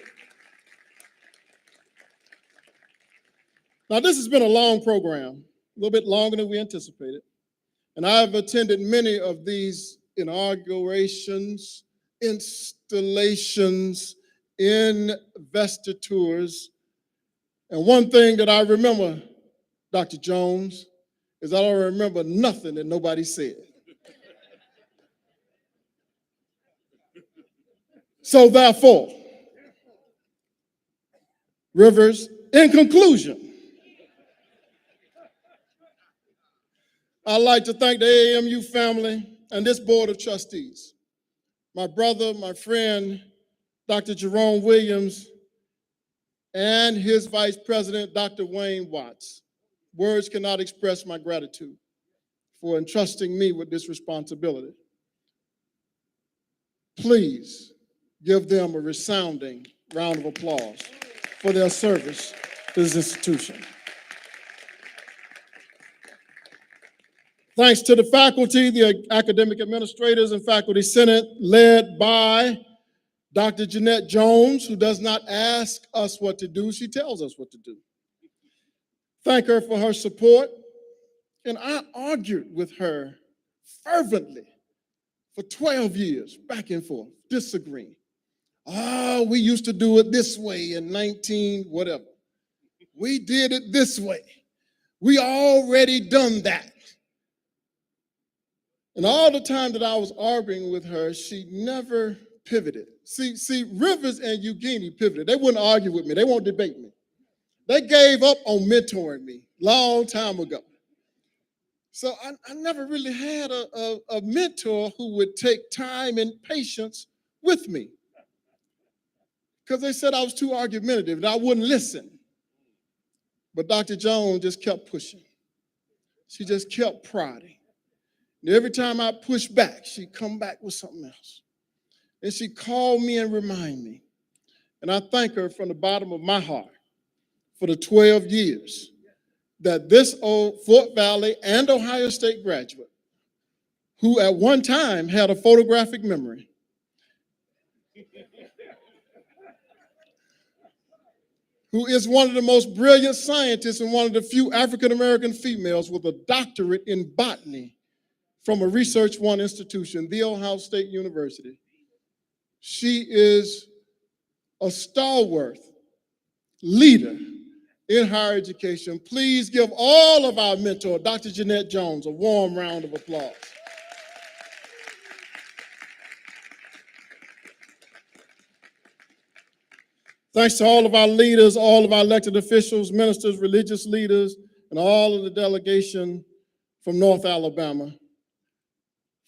Now, this has been a long program, a little bit longer than we anticipated. And I've attended many of these inaugurations, installations, investitures. And one thing that I remember, Dr. Jones, is I don't remember nothing that nobody said. So therefore, Rivers, in conclusion, I'd like to thank the AAMU family and this board of trustees, my brother, my friend, Dr. Jerome Williams, and his vice president, Dr. Wayne Watts. Words cannot express my gratitude for entrusting me with this responsibility. Please give them a resounding round of applause for their service to this institution. Thanks to the faculty, the academic administrators, and faculty senate led by Dr. Jeanette Jones, who does not ask us what to do, she tells us what to do. Thank her for her support. And I argued with her fervently for 12 years, back and forth, disagreeing. Oh, we used to do it this way in 19 whatever. We did it this way. We already done that. And all the time that I was arguing with her, she never pivoted. See, Rivers and Hougini pivoted. They wouldn't argue with me. They won't debate me. They gave up on mentoring me long time ago. So I never really had a mentor who would take time and patience with me, because they said I was too argumentative and I wouldn't listen. But Dr. Jones just kept pushing. She just kept prodding. And every time I pushed back, she'd come back with something else. And she'd call me and remind me. And I thank her from the bottom of my heart for the 12 years that this old Fort Valley and Ohio State graduate, who at one time had a photographic memory, who is one of the most brilliant scientists and one of the few African-American females with a doctorate in botany from a Research One institution, the Ohio State University. She is a stalwart leader in higher education. Please give all of our mentor, Dr. Jeanette Jones, a warm round of applause. Thanks to all of our leaders, all of our elected officials, ministers, religious leaders, and all of the delegation from North Alabama.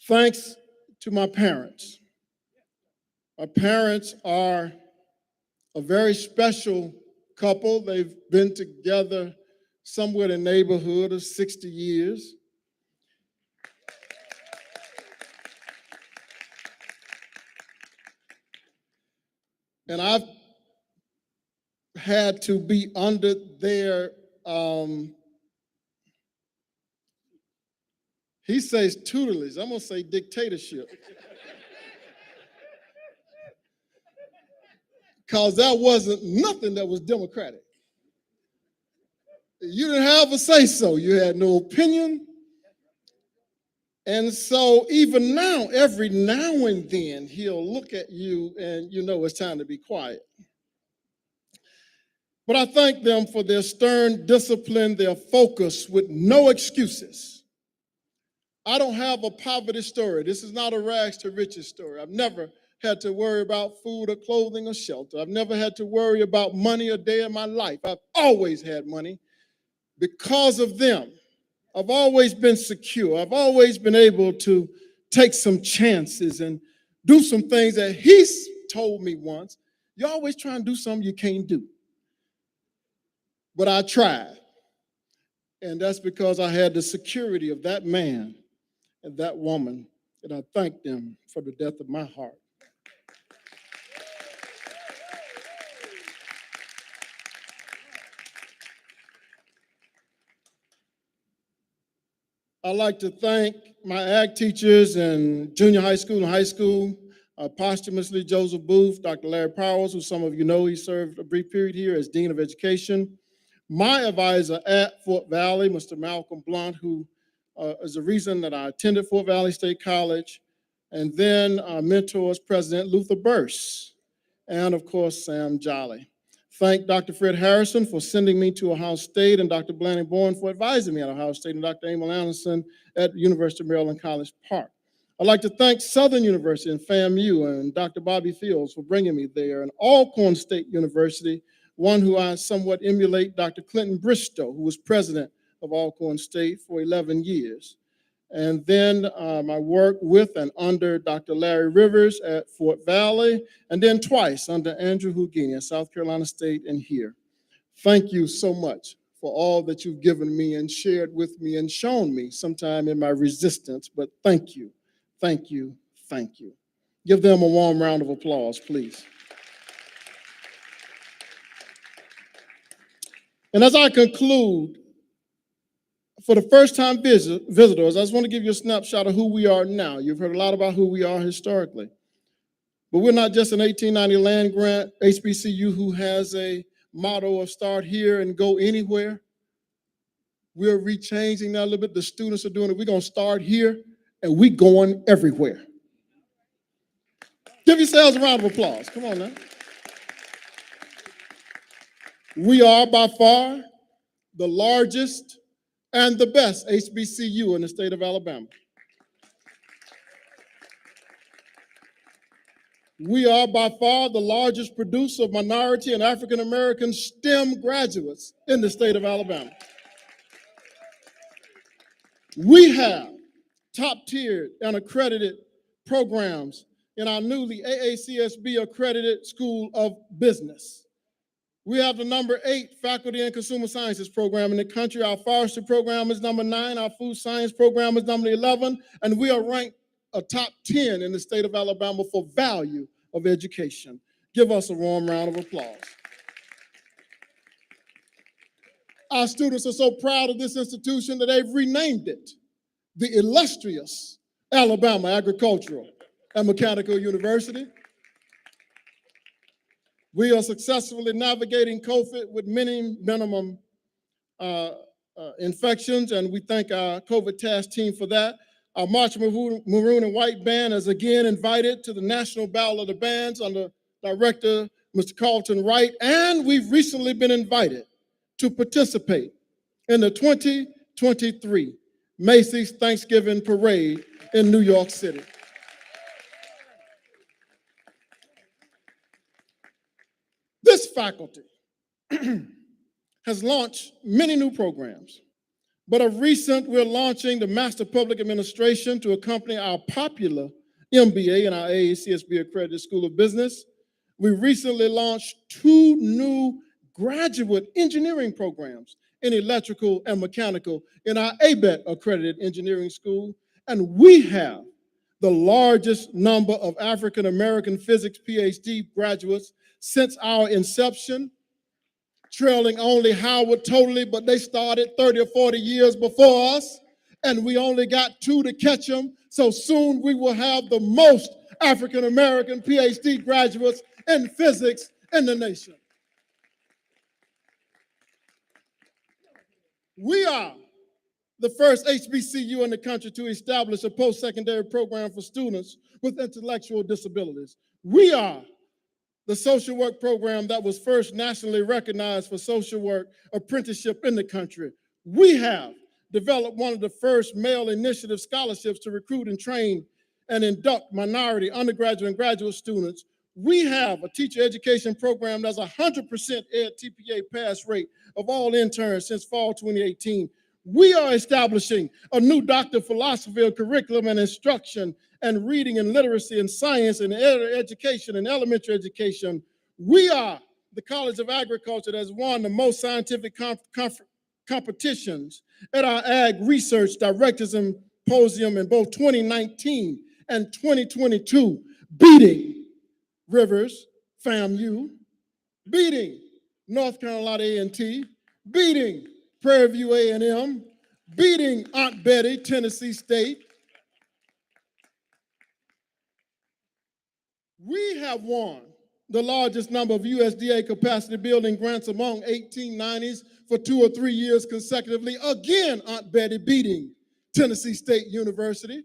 Thanks to my parents. My parents are a very special couple. They've been together somewhere in the neighborhood of 60 years. And I've had to be under their, he says tutelage, I'm gonna say dictatorship. Because that wasn't nothing that was democratic. You didn't have a say-so, you had no opinion. And so even now, every now and then, he'll look at you and you know it's time to be quiet. But I thank them for their stern discipline, their focus with no excuses. I don't have a poverty story. This is not a rags to riches story. I've never had to worry about food or clothing or shelter. I've never had to worry about money a day in my life. I've always had money because of them. I've always been secure. I've always been able to take some chances and do some things that he's told me once. You always try and do something you can't do. But I tried. And that's because I had the security of that man and that woman. And I thank them for the depth of my heart. I'd like to thank my ag teachers in junior high school and high school, posthumously Joseph Booth, Dr. Larry Powers, who some of you know, he served a brief period here as Dean of Education. My advisor at Fort Valley, Mr. Malcolm Blunt, who is the reason that I attended Fort Valley State College, and then mentors President Luther Burse, and of course, Sam Jolly. Thank Dr. Fred Harrison for sending me to Ohio State, and Dr. Blaney Bourne for advising me at Ohio State, and Dr. Emil Anderson at University of Maryland College Park. I'd like to thank Southern University and FAMU and Dr. Bobby Fields for bringing me there, and Alcorn State University, one who I somewhat emulate, Dr. Clinton Bristow, who was president of Alcorn State for 11 years. And then my work with and under Dr. Larry Rivers at Fort Valley, and then twice under Andrew Hougini at South Carolina State and here. Thank you so much for all that you've given me and shared with me and shown me sometime in my resistance, but thank you, thank you, thank you. Give them a warm round of applause, please. And as I conclude, for the first time visitors, I just want to give you a snapshot of who we are now. You've heard a lot about who we are historically. But we're not just an 1890 land grant HBCU who has a motto of start here and go anywhere. We're rechanging that a little bit. The students are doing it. We're going to start here and we're going everywhere. Give yourselves a round of applause. Come on now. We are by far the largest and the best HBCU in the state of Alabama. We are by far the largest producer of minority and African American STEM graduates in the state of Alabama. We have top-tiered and accredited programs in our newly AACSB accredited School of Business. We have the number 8 Faculty and Consumer Sciences program in the country. Our forestry program is number 9. Our food science program is number 11. And we are ranked a top 10 in the state of Alabama for value of education. Give us a warm round of applause. Our students are so proud of this institution that they've renamed it the illustrious Alabama Agricultural and Mechanical University. We are successfully navigating COVID with many minimum infections, and we thank our COVID task team for that. Our March Maroon and White Band is again invited to the National Battle of the Bands under Director Mr. Carlton Wright, and we've recently been invited to participate in the 2023 Macy's Thanksgiving Parade in New York City. This faculty has launched many new programs, but of recent, we're launching the Master of Public Administration to accompany our popular MBA in our AACSB accredited School of Business. We recently launched 2 new graduate engineering programs in electrical and mechanical in our ABET accredited engineering school. And we have the largest number of African American physics PhD graduates since our inception, trailing only Howard totally, but they started 30 or 40 years before us, and we only got 2 to catch them. So soon we will have the most African American PhD graduates in physics in the nation. We are the first HBCU in the country to establish a post-secondary program for students with intellectual disabilities. We are the social work program that was first nationally recognized for social work apprenticeship in the country. We have developed one of the first male initiative scholarships to recruit and train and induct minority undergraduate and graduate students. We have a teacher education program that's 100% Ed TPA pass rate of all interns since fall 2018. We are establishing a new Doctor of Philosophy of Curriculum and Instruction and Reading and Literacy and Science and Education and Elementary Education. We are the College of Agriculture that has won the most scientific competitions at our Ag Research Directors Symposium in both 2019 and 2022, beating Rivers, FAMU, beating North Carolina A&T, beating Prairie View A&M, beating Aunt Betty, Tennessee State. We have won the largest number of USDA capacity building grants among 1890s for 2 or 3 years consecutively. Again, Aunt Betty beating Tennessee State University,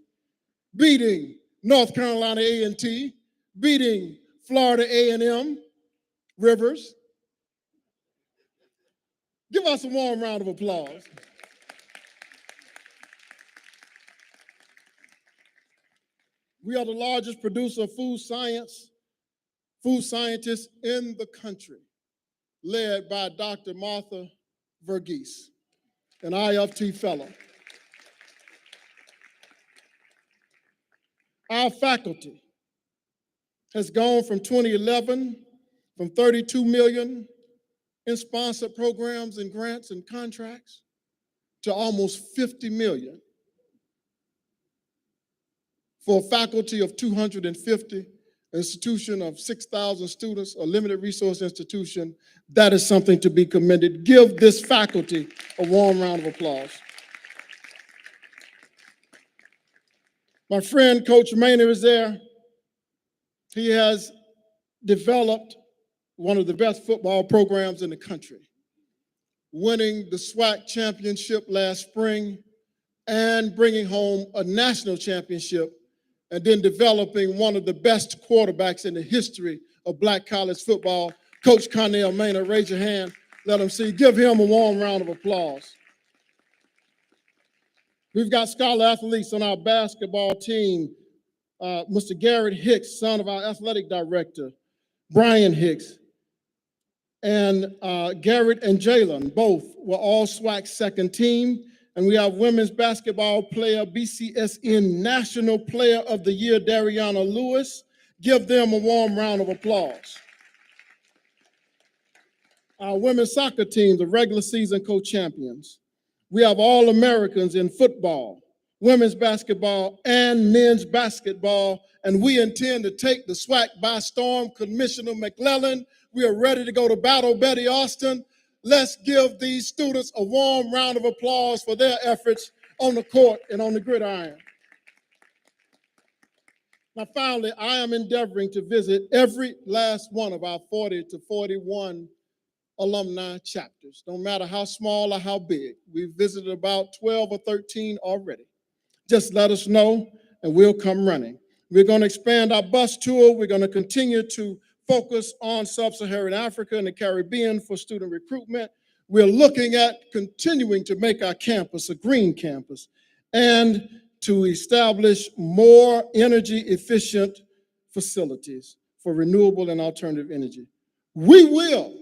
beating North Carolina A&T, beating Florida A&M, Rivers. Give us a warm round of applause. We are the largest producer of food scientists in the country, led by Dr. Martha Verghese, an IFT fellow. Our faculty has gone from 2011, from 32 million in sponsored programs and grants and contracts to almost 50 million for a faculty of 250, institution of 6,000 students, a limited resource institution. That is something to be commended. Give this faculty a warm round of applause. My friend, Coach Maynard, is there. He has developed one of the best football programs in the country, winning the SWAC championship last spring and bringing home a national championship, and then developing one of the best quarterbacks in the history of Black college football. Coach Connell Maynard, raise your hand, let him see. Give him a warm round of applause. We've got scholar athletes on our basketball team. Mr. Garrett Hicks, son of our athletic director, Brian Hicks, and Garrett and Jalen, both were all SWAC second team. And we have women's basketball player, BCSN National Player of the Year, Dariana Lewis. Give them a warm round of applause. Our women's soccer team, the regular season co-champions. We have All-Americans in football, women's basketball, and men's basketball, and we intend to take the SWAC by storm. Commissioner McClellan, we are ready to go to battle. Betty Austin, let's give these students a warm round of applause for their efforts on the court and on the gridiron. Now, finally, I am endeavoring to visit every last one of our 40 to 41 alumni chapters, no matter how small or how big. We've visited about 12 or 13 already, just let us know and we'll come running. We're going to expand our bus tour. We're going to continue to focus on sub-Saharan Africa and the Caribbean for student recruitment. We're looking at continuing to make our campus a green campus and to establish more energy efficient facilities for renewable and alternative energy. We will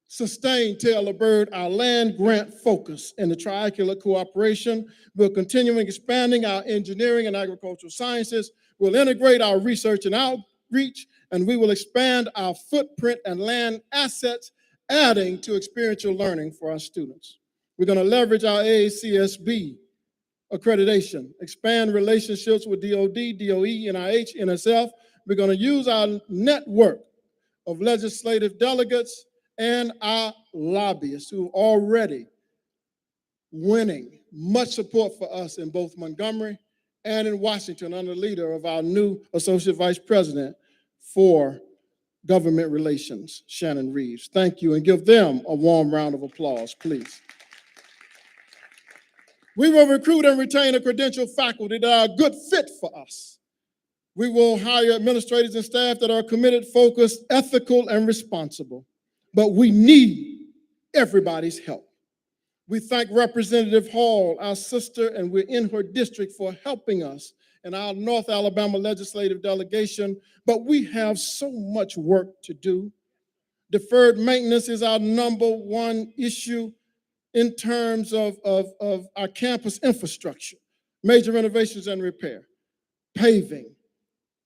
sustain, Taylor Bird, our land grant focus in the triangular cooperation. We're continuing expanding our engineering and agricultural sciences. We'll integrate our research and outreach, and we will expand our footprint and land assets, adding to experiential learning for our students. We're going to leverage our AACSB accreditation, expand relationships with DOD, DOE, NIH, NSF. We're going to use our network of legislative delegates and our lobbyists who are already winning much support for us in both Montgomery and in Washington under the leader of our new Associate Vice President for Government Relations, Shannon Reeves. Thank you, and give them a warm round of applause, please. We will recruit and retain a credentialed faculty that are a good fit for us. We will hire administrators and staff that are committed, focused, ethical, and responsible. But we need everybody's help. We thank Representative Hall, our sister, and we're in her district, for helping us in our North Alabama legislative delegation, but we have so much work to do. Deferred maintenance is our #1 issue in terms of our campus infrastructure, major renovations and repair, paving,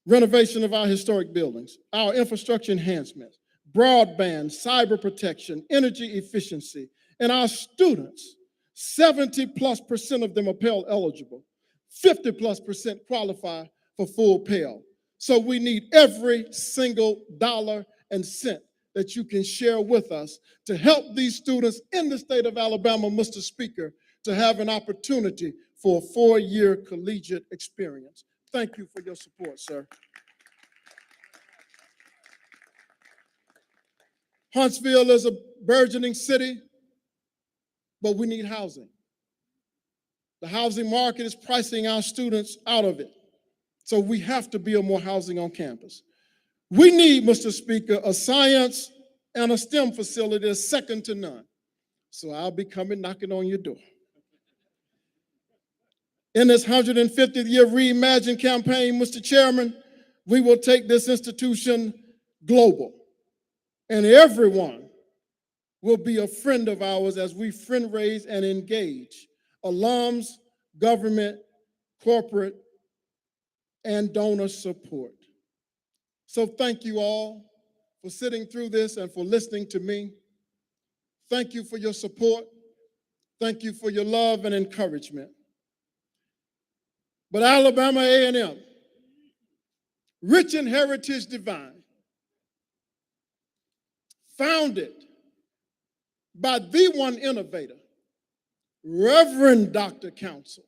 renovation of our historic buildings, our infrastructure enhancements, broadband, cyber protection, energy efficiency, and our students, 70+% of them are Pell eligible, 50+% qualify for full Pell. So we need every single dollar and cent that you can share with us to help these students in the state of Alabama, Mr. Speaker, to have an opportunity for a 4-year collegiate experience. Thank you for your support, sir. Huntsville is a burgeoning city, but we need housing. The housing market is pricing our students out of it. So we have to build more housing on campus. We need, Mr. Speaker, a science and a STEM facility that's second to none. So I'll be coming knocking on your door. In this 150th year Reimagine campaign, Mr. Chairman, we will take this institution global. And everyone will be a friend of ours as we friend raise and engage alums, government, corporate, and donor support. So thank you all for sitting through this and for listening to me. Thank you for your support. Thank you for your love and encouragement. But Alabama A&M, rich in heritage divine, founded by the one innovator, Reverend Dr. Counsel.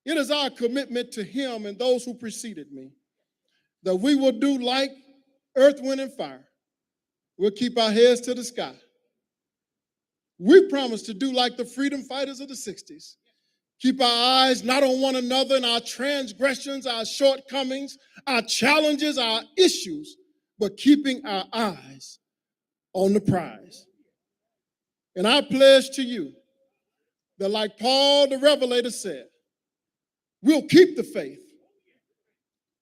It is our commitment to him and those who preceded me that we will do like Earth, Wind, and Fire. We'll keep our heads to the sky. We promise to do like the freedom fighters of the 60s. Keep our eyes not on one another and our transgressions, our shortcomings, our challenges, our issues, but keeping our eyes on the prize. And I pledge to you that, like Paul the Revelator said, we'll keep the faith.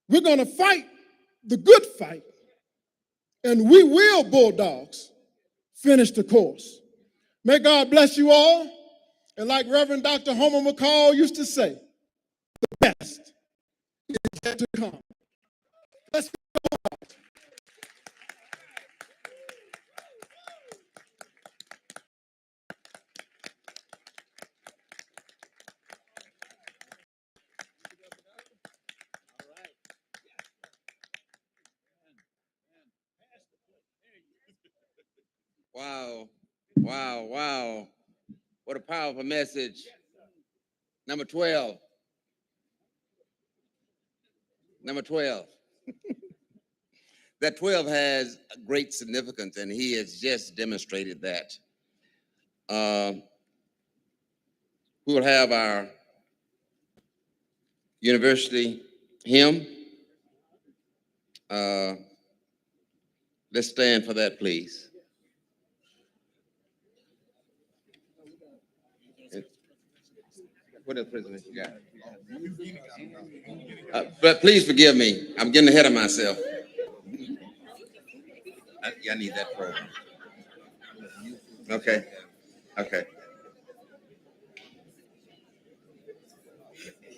We're going to fight the good fight. And we will, Bulldogs, finish the course. May God bless you all. And like Reverend Dr. Homer McCall used to say, the best is yet to come. Let's go. Wow, wow, wow. What a powerful message. Number 12. Number 12. That 12 has great significance, and he has just demonstrated that. We will have our University hymn. Let's stand for that, please. What else, President, you got? But please forgive me. I'm getting ahead of myself. I need that program. Okay. Okay.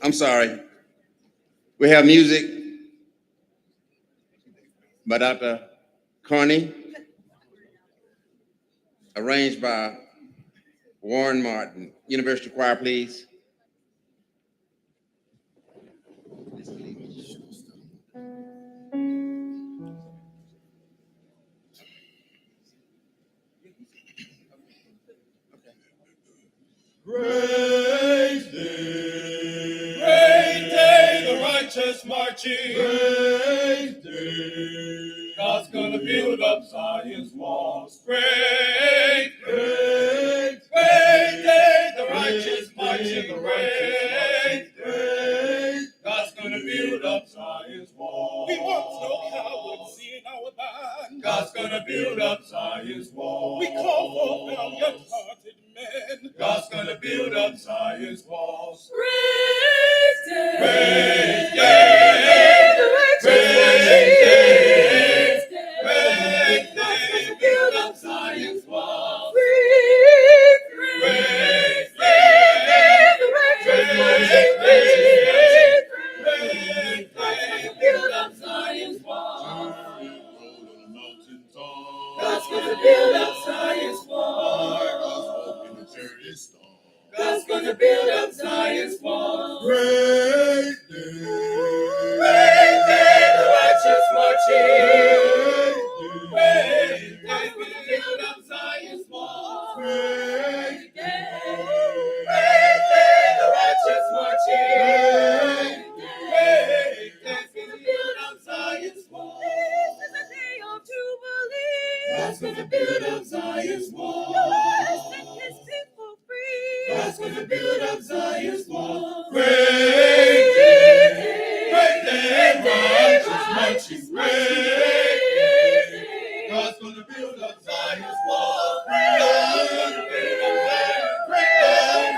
I'm sorry. We have music by Dr. Carney, arranged by Warren Martin. University Choir, please. Great day, the righteous marching. Great day, God's gonna build up Zion's walls. Great day, the righteous marching. Great day, God's gonna build up Zion's walls. We want no cowards in our band. God's gonna build up Zion's walls. We call for valiant-hearted men. God's gonna build up Zion's walls. Great day, great day, great day, great day, build up Zion's walls. Great day, great day, build up Zion's walls. God's gonna build up Zion's walls. God's gonna build up Zion's walls. Great day, the righteous marching. Great day, we're gonna build up Zion's walls. Great day, the righteous marching. Great day, we're gonna build up Zion's walls. This is a day of jubilee. God's gonna build up Zion's walls. Set his people free. God's gonna build up Zion's walls. Great day, righteous marching. Great day, God's gonna build up Zion's walls. God's gonna build up Zion's. Great day,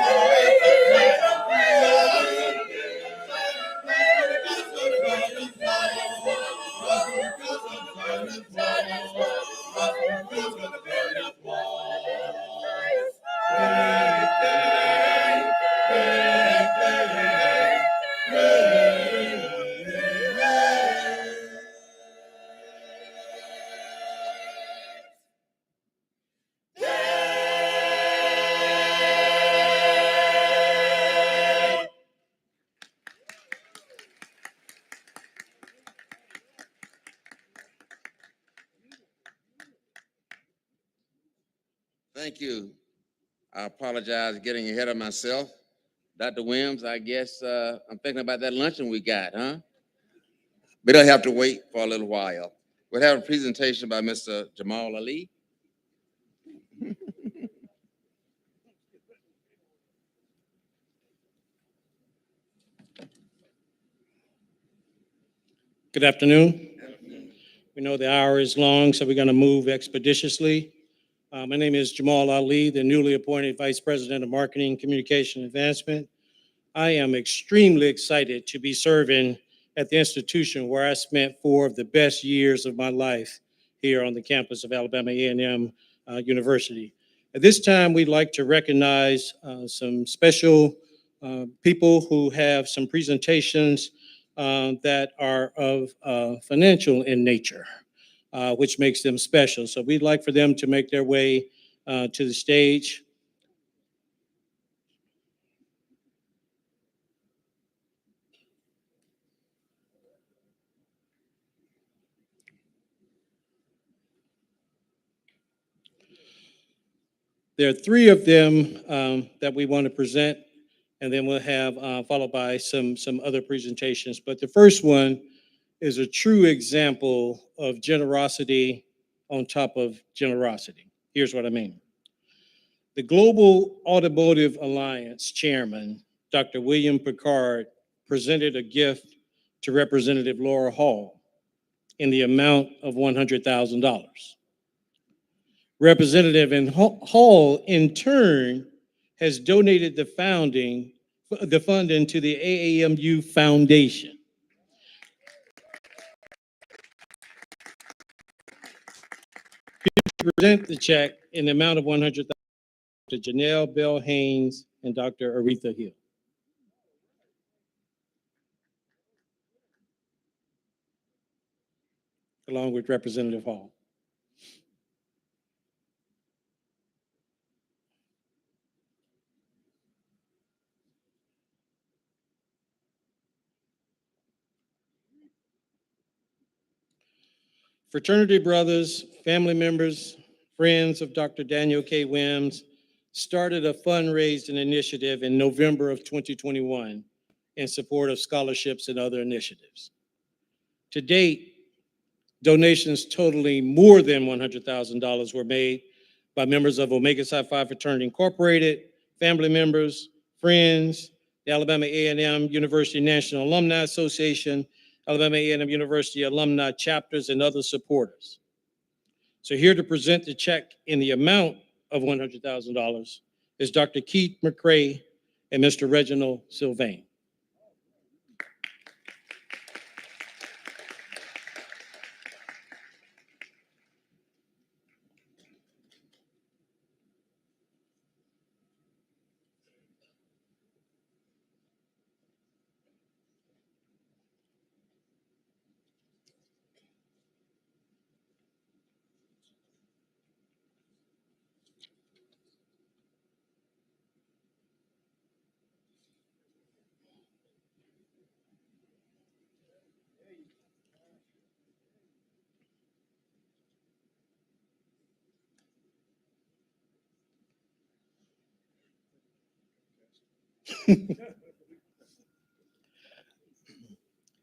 God's gonna build up Zion's walls. God's gonna build up Zion's walls. God's gonna build up walls. Great day, great day, great day. Thank you. I apologize for getting ahead of myself. Dr. Wims, I guess I'm thinking about that luncheon we got, huh? But I'll have to wait for a little while. We'll have a presentation by Mr. Jamal Ali. Good afternoon. We know the hour is long, so we're going to move expeditiously. My name is Jamal Ali, the newly appointed Vice President of Marketing, Communication, and Advancement. I am extremely excited to be serving at the institution where I spent 4 of the best years of my life here on the campus of Alabama A&M University. At this time, we'd like to recognize some special people who have some presentations that are of financial in nature, which makes them special. So we'd like for them to make their way to the stage. There are 3 of them that we want to present, and then we'll have followed by some other presentations. But the first one is a true example of generosity on top of generosity. Here's what I mean. The Global Automotive Alliance chairman, Dr. William Picard, presented a gift to Representative Laura Hall in the amount of $100,000. Representative Hall, in turn, has donated the funding to the AAMU Foundation. Present the check in the amount of $100,000 to Janelle Bell Haynes and Dr. Aretha Hill. Along with Representative Hall. Fraternity brothers, family members, friends of Dr. Daniel K. Wims started a fundraising initiative in November of 2021 in support of scholarships and other initiatives. To date, donations totaling more than $100,000 were made by members of Omega Psi Phi Fraternity Incorporated, family members, friends, the Alabama A&M University National Alumni Association, Alabama A&M University alumni chapters, and other supporters. So here to present the check in the amount of $100,000 is Dr. Keith McCrae and Mr. Reginald Sylvain.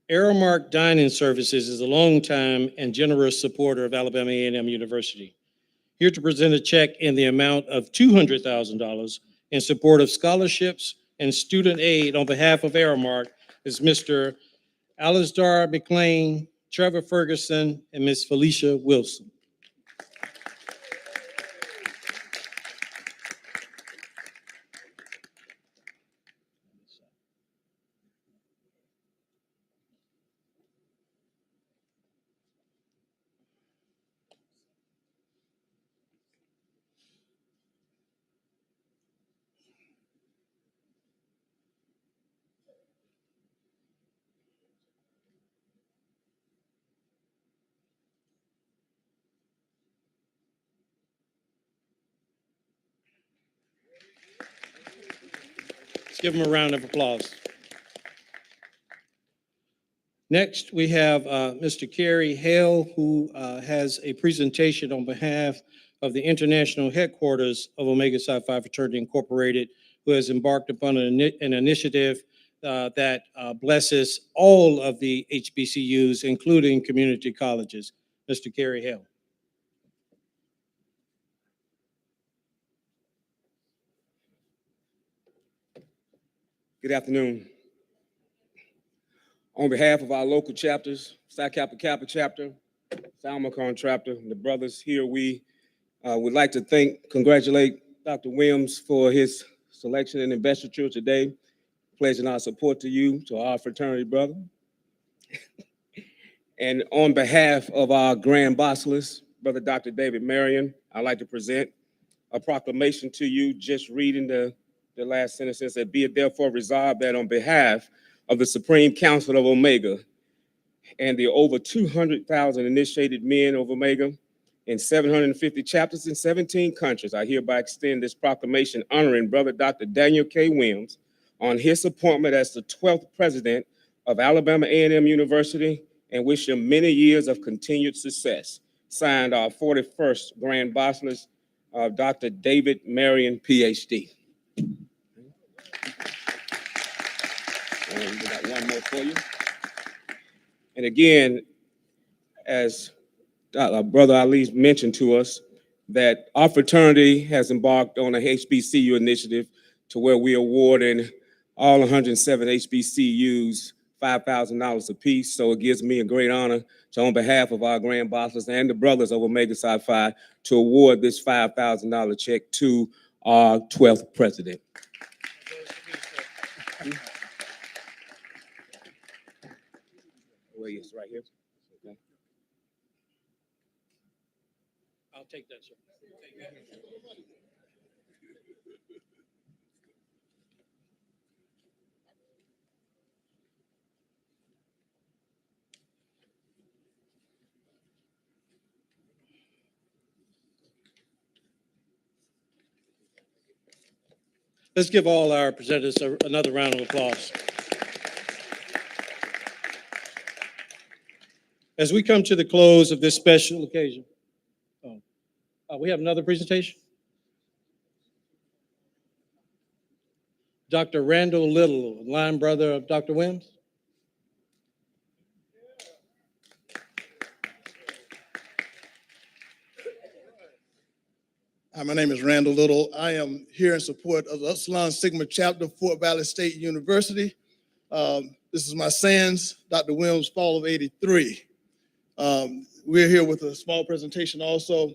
Aramark Dining Services is a longtime and generous supporter of Alabama A&M University. Here to present a check in the amount of $200,000 in support of scholarships and student aid on behalf of Aramark is Mr. Alisdar McLean, Trevor Ferguson, and Ms. Felicia Wilson. Let's give them a round of applause. Next, we have Mr. Kerry Hale, who has a presentation on behalf of the international headquarters of Omega Psi Phi Fraternity Incorporated, who has embarked upon an initiative that blesses all of the HBCUs, including community colleges. Mr. Kerry Hale. Good afternoon. On behalf of our local chapters, Psi Kappa Kappa chapter, Psi Omicron chapter, and the brothers here, we would like to congratulate Dr. Wims for his selection and investiture today, pledging our support to you, to our fraternity brother. And on behalf of our Grand Basileus, Brother Dr. David Marion, I'd like to present a proclamation to you, just reading the last sentence. It said, "Be it therefore resolved that on behalf of the Supreme Council of Omega and the over 200,000 initiated men of Omega in 750 chapters in 17 countries, I hereby extend this proclamation honoring Brother Dr. Daniel K. Wims on his appointment as the 12th president of Alabama A&M University and wish him many years of continued success." Signed, our 41st Grand Basileus, Dr. David Marion, PhD. And we got one more for you. And again, as Brother Ali mentioned to us, that our fraternity has embarked on a HBCU initiative to where we are awarding all 107 HBCUs $5,000 apiece. So it gives me a great honor to, on behalf of our Grand Bosses and the brothers of Omega Psi Phi, to award this $5,000 check to our 12th president. Where is right here? Okay. I'll take that, sir. Let's give all our presenters another round of applause. As we come to the close of this special occasion, we have another presentation. Dr. Randall Little, line brother of Dr. Wims. Hi, my name is Randall Little. I am here in support of the Upsilon Sigma chapter, Fort Valley State University. This is my sans, Dr. Wims, fall of '83. We're here with a small presentation also.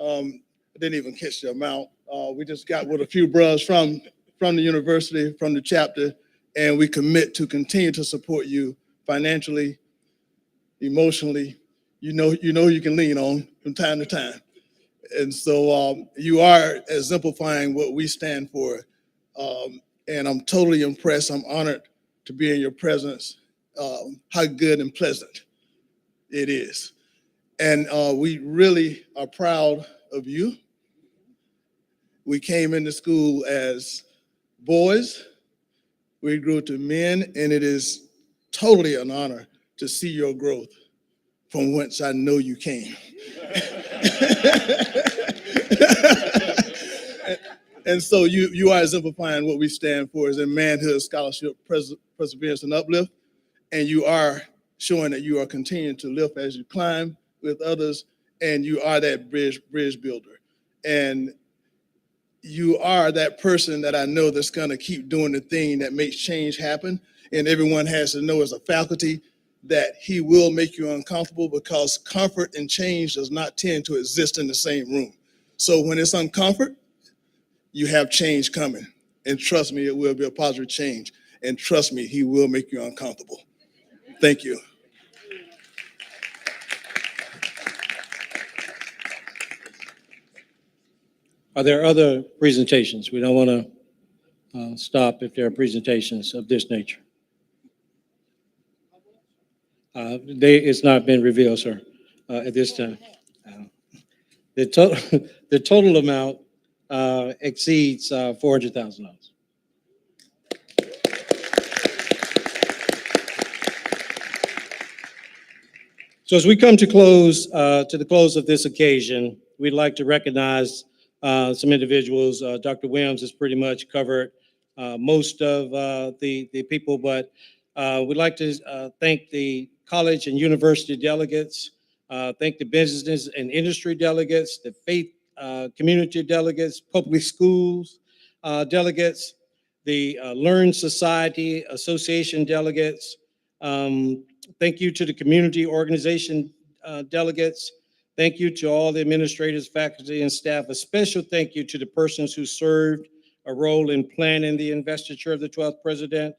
I didn't even catch the amount. We just got with a few brothers from the university, from the chapter, and we commit to continue to support you financially, emotionally. You know you can lean on from time to time. And so you are exemplifying what we stand for. And I'm totally impressed. I'm honored to be in your presence. How good and pleasant it is. And we really are proud of you. We came into school as boys. We grew to men, and it is totally an honor to see your growth from whence I know you came. And so you are exemplifying what we stand for, is in manhood, scholarship, perseverance, and uplift. And you are showing that you are continuing to lift as you climb with others, and you are that bridge builder. And you are that person that I know that's gonna keep doing the thing that makes change happen. And everyone has to know as a faculty that he will make you uncomfortable, because comfort and change does not tend to exist in the same room. So when it's uncomfort, you have change coming. And trust me, it will be a positive change. And trust me, he will make you uncomfortable. Thank you. Are there other presentations? We don't want to stop if there are presentations of this nature. It's not been revealed, sir, at this time. The total amount exceeds $400,000. So as we come to the close of this occasion, we'd like to recognize some individuals. Dr. Wims has pretty much covered most of the people, but we'd like to thank the college and university delegates, thank the business and industry delegates, the faith community delegates, public schools delegates, the Learn Society Association delegates. Thank you to the community organization delegates. Thank you to all the administrators, faculty, and staff. A special thank you to the persons who served a role in planning the investiture of the 12th president.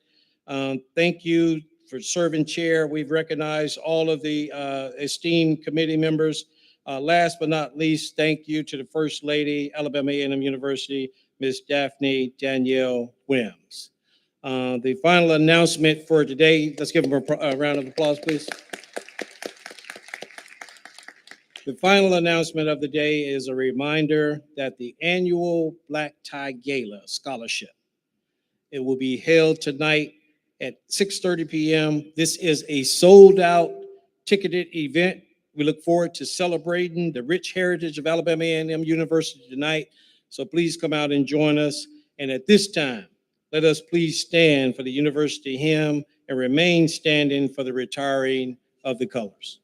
Thank you for serving chair. We've recognized all of the esteemed committee members. Last but not least, thank you to the First Lady, Alabama A&M University, Ms. Daphne Danielle Wims. The final announcement for today, let's give them a round of applause, please. The final announcement of the day is a reminder that the annual Black Tie Gala Scholarship, it will be held tonight at 6:30 p.m. This is a sold-out ticketed event. We look forward to celebrating the rich heritage of Alabama A&M University tonight. So please come out and join us. And at this time, let us please stand for the university hymn and remain standing for the retiring of the colors.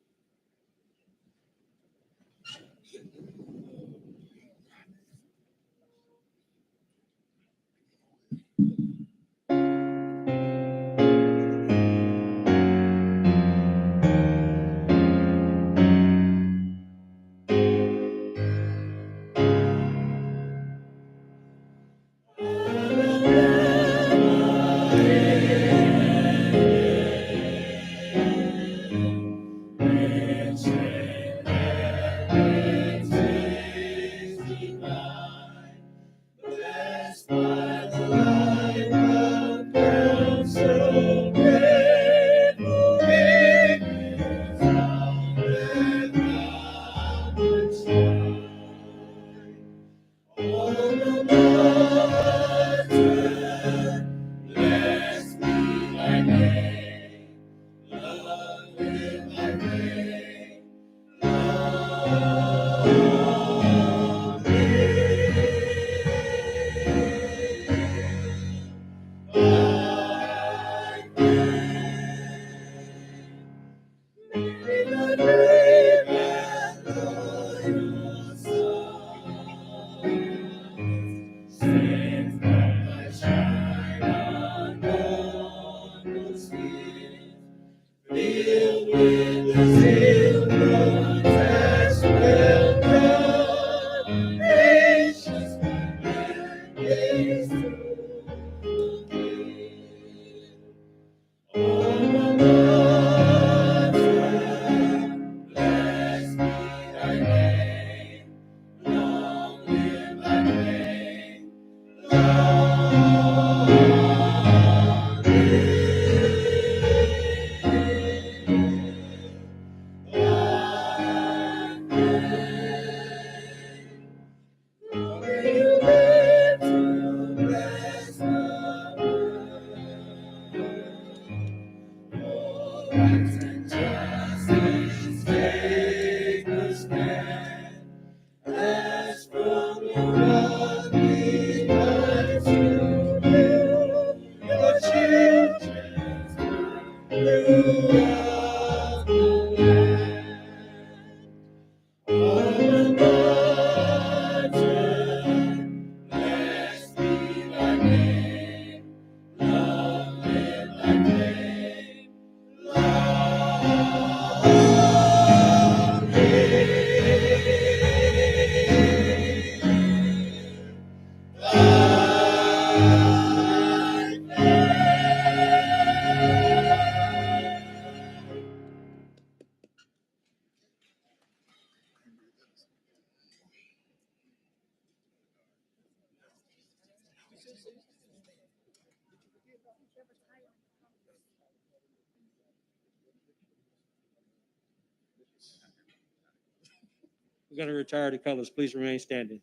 We're going to retire the colors. Please remain standing.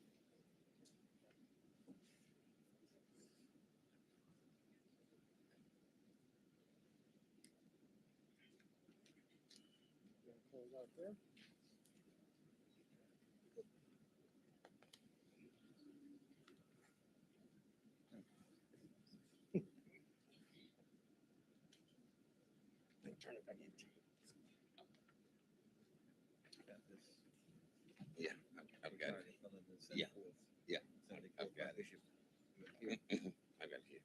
Yeah, I've got it. Yeah, yeah, I've got it. I got it here. Yeah, yeah, I got it.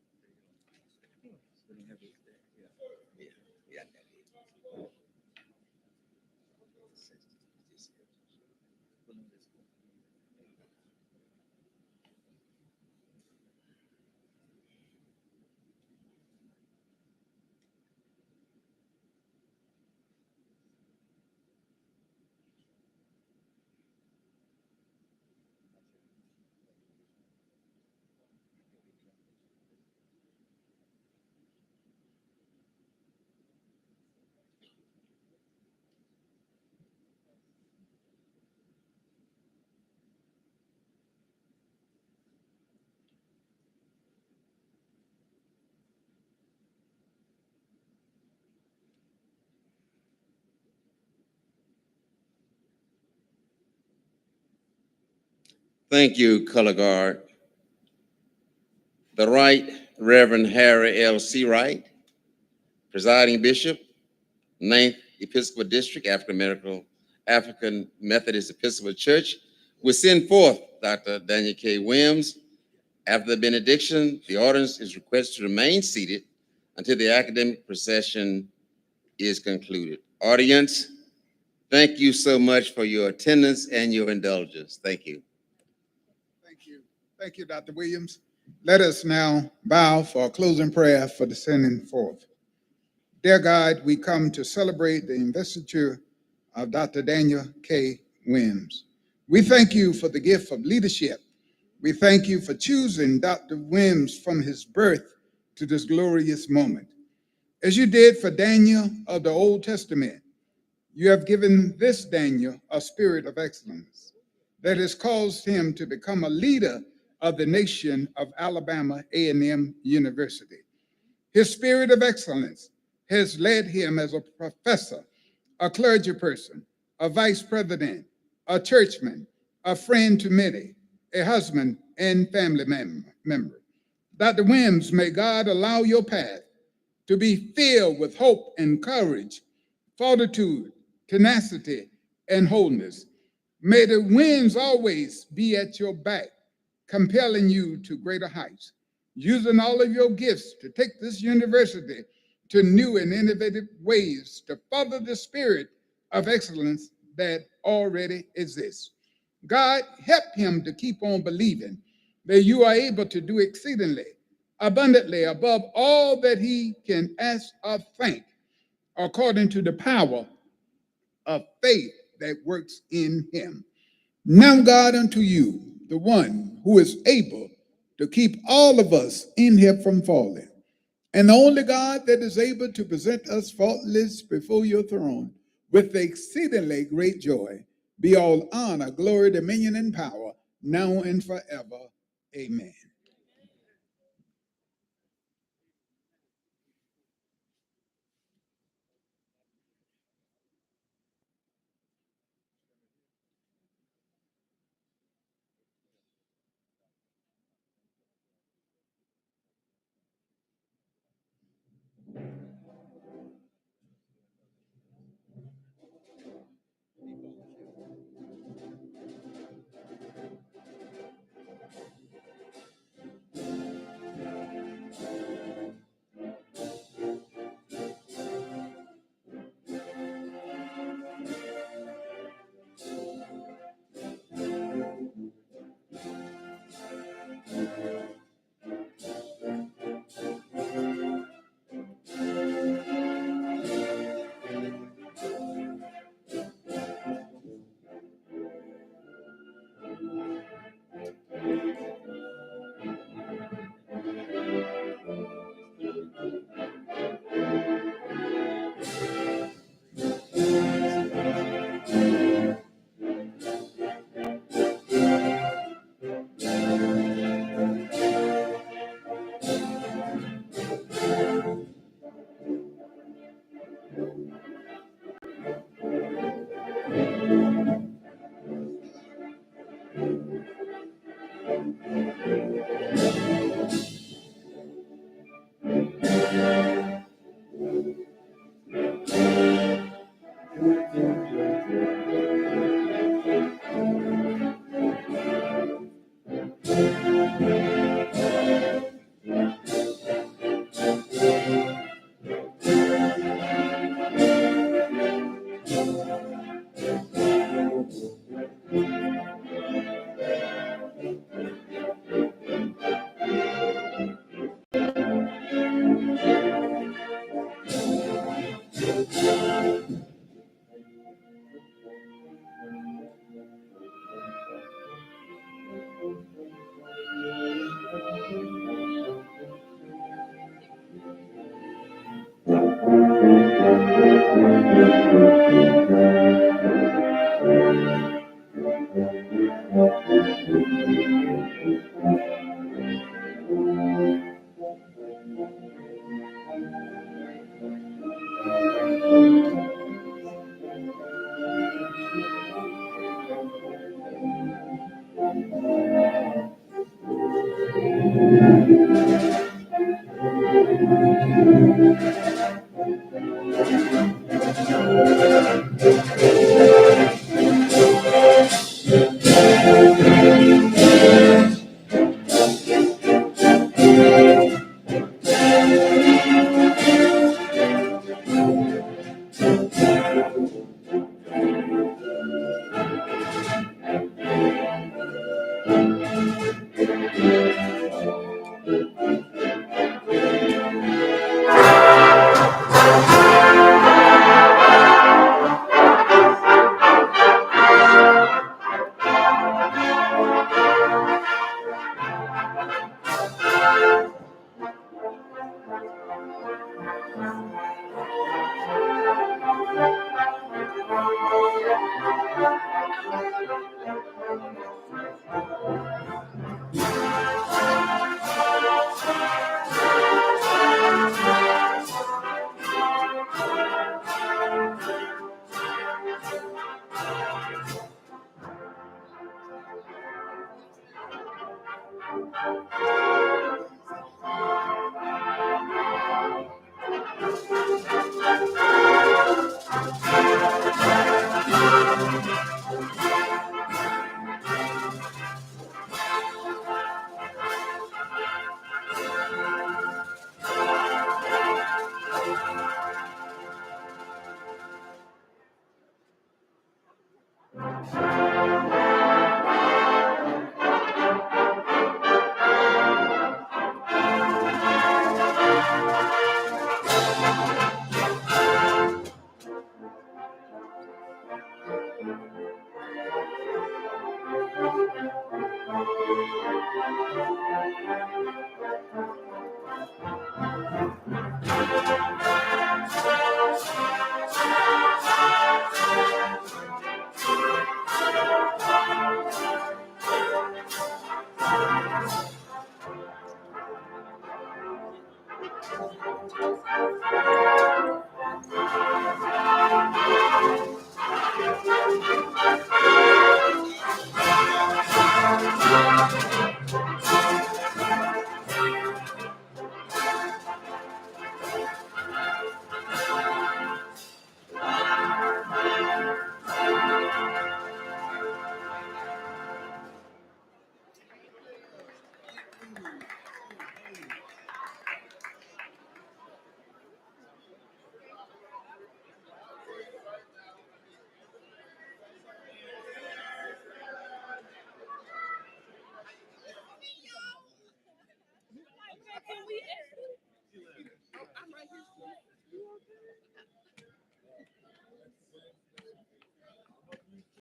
Thank you, color guard. The Right Reverend Harry L. C. Wright, presiding bishop, Ninth Episcopal District, African Methodist Episcopal Church, will send forth Dr. Daniel K. Wims. After the benediction, the audience is requested to remain seated until the academic procession is concluded. Audience, thank you so much for your attendance and your indulgence. Thank you. Thank you. Thank you, Dr. Williams. Let us now bow for a closing prayer for the sending forth. Dear God, we come to celebrate the investiture of Dr. Daniel K. Wims. We thank you for the gift of leadership. We thank you for choosing Dr. Wims from his birth to this glorious moment. As you did for Daniel of the Old Testament, you have given this Daniel a spirit of excellence that has caused him to become a leader of the nation of Alabama A&M University. His spirit of excellence has led him as a professor, a clergy person, a vice president, a churchman, a friend to many, a husband and family member. Dr. Wims, may God allow your path to be filled with hope and courage, fortitude, tenacity, and wholeness. May the winds always be at your back, compelling you to greater heights, using all of your gifts to take this university to new and innovative ways to further the spirit of excellence that already exists. God, help him to keep on believing that you are able to do exceedingly, abundantly above all that he can ask or think, according to the power of faith that works in him. Now, God, unto you, the one who is able to keep all of us in here from falling, and the only God that is able to present us faultless before your throne with exceedingly great joy, be all honor, glory, dominion, and power, now and forever. Amen.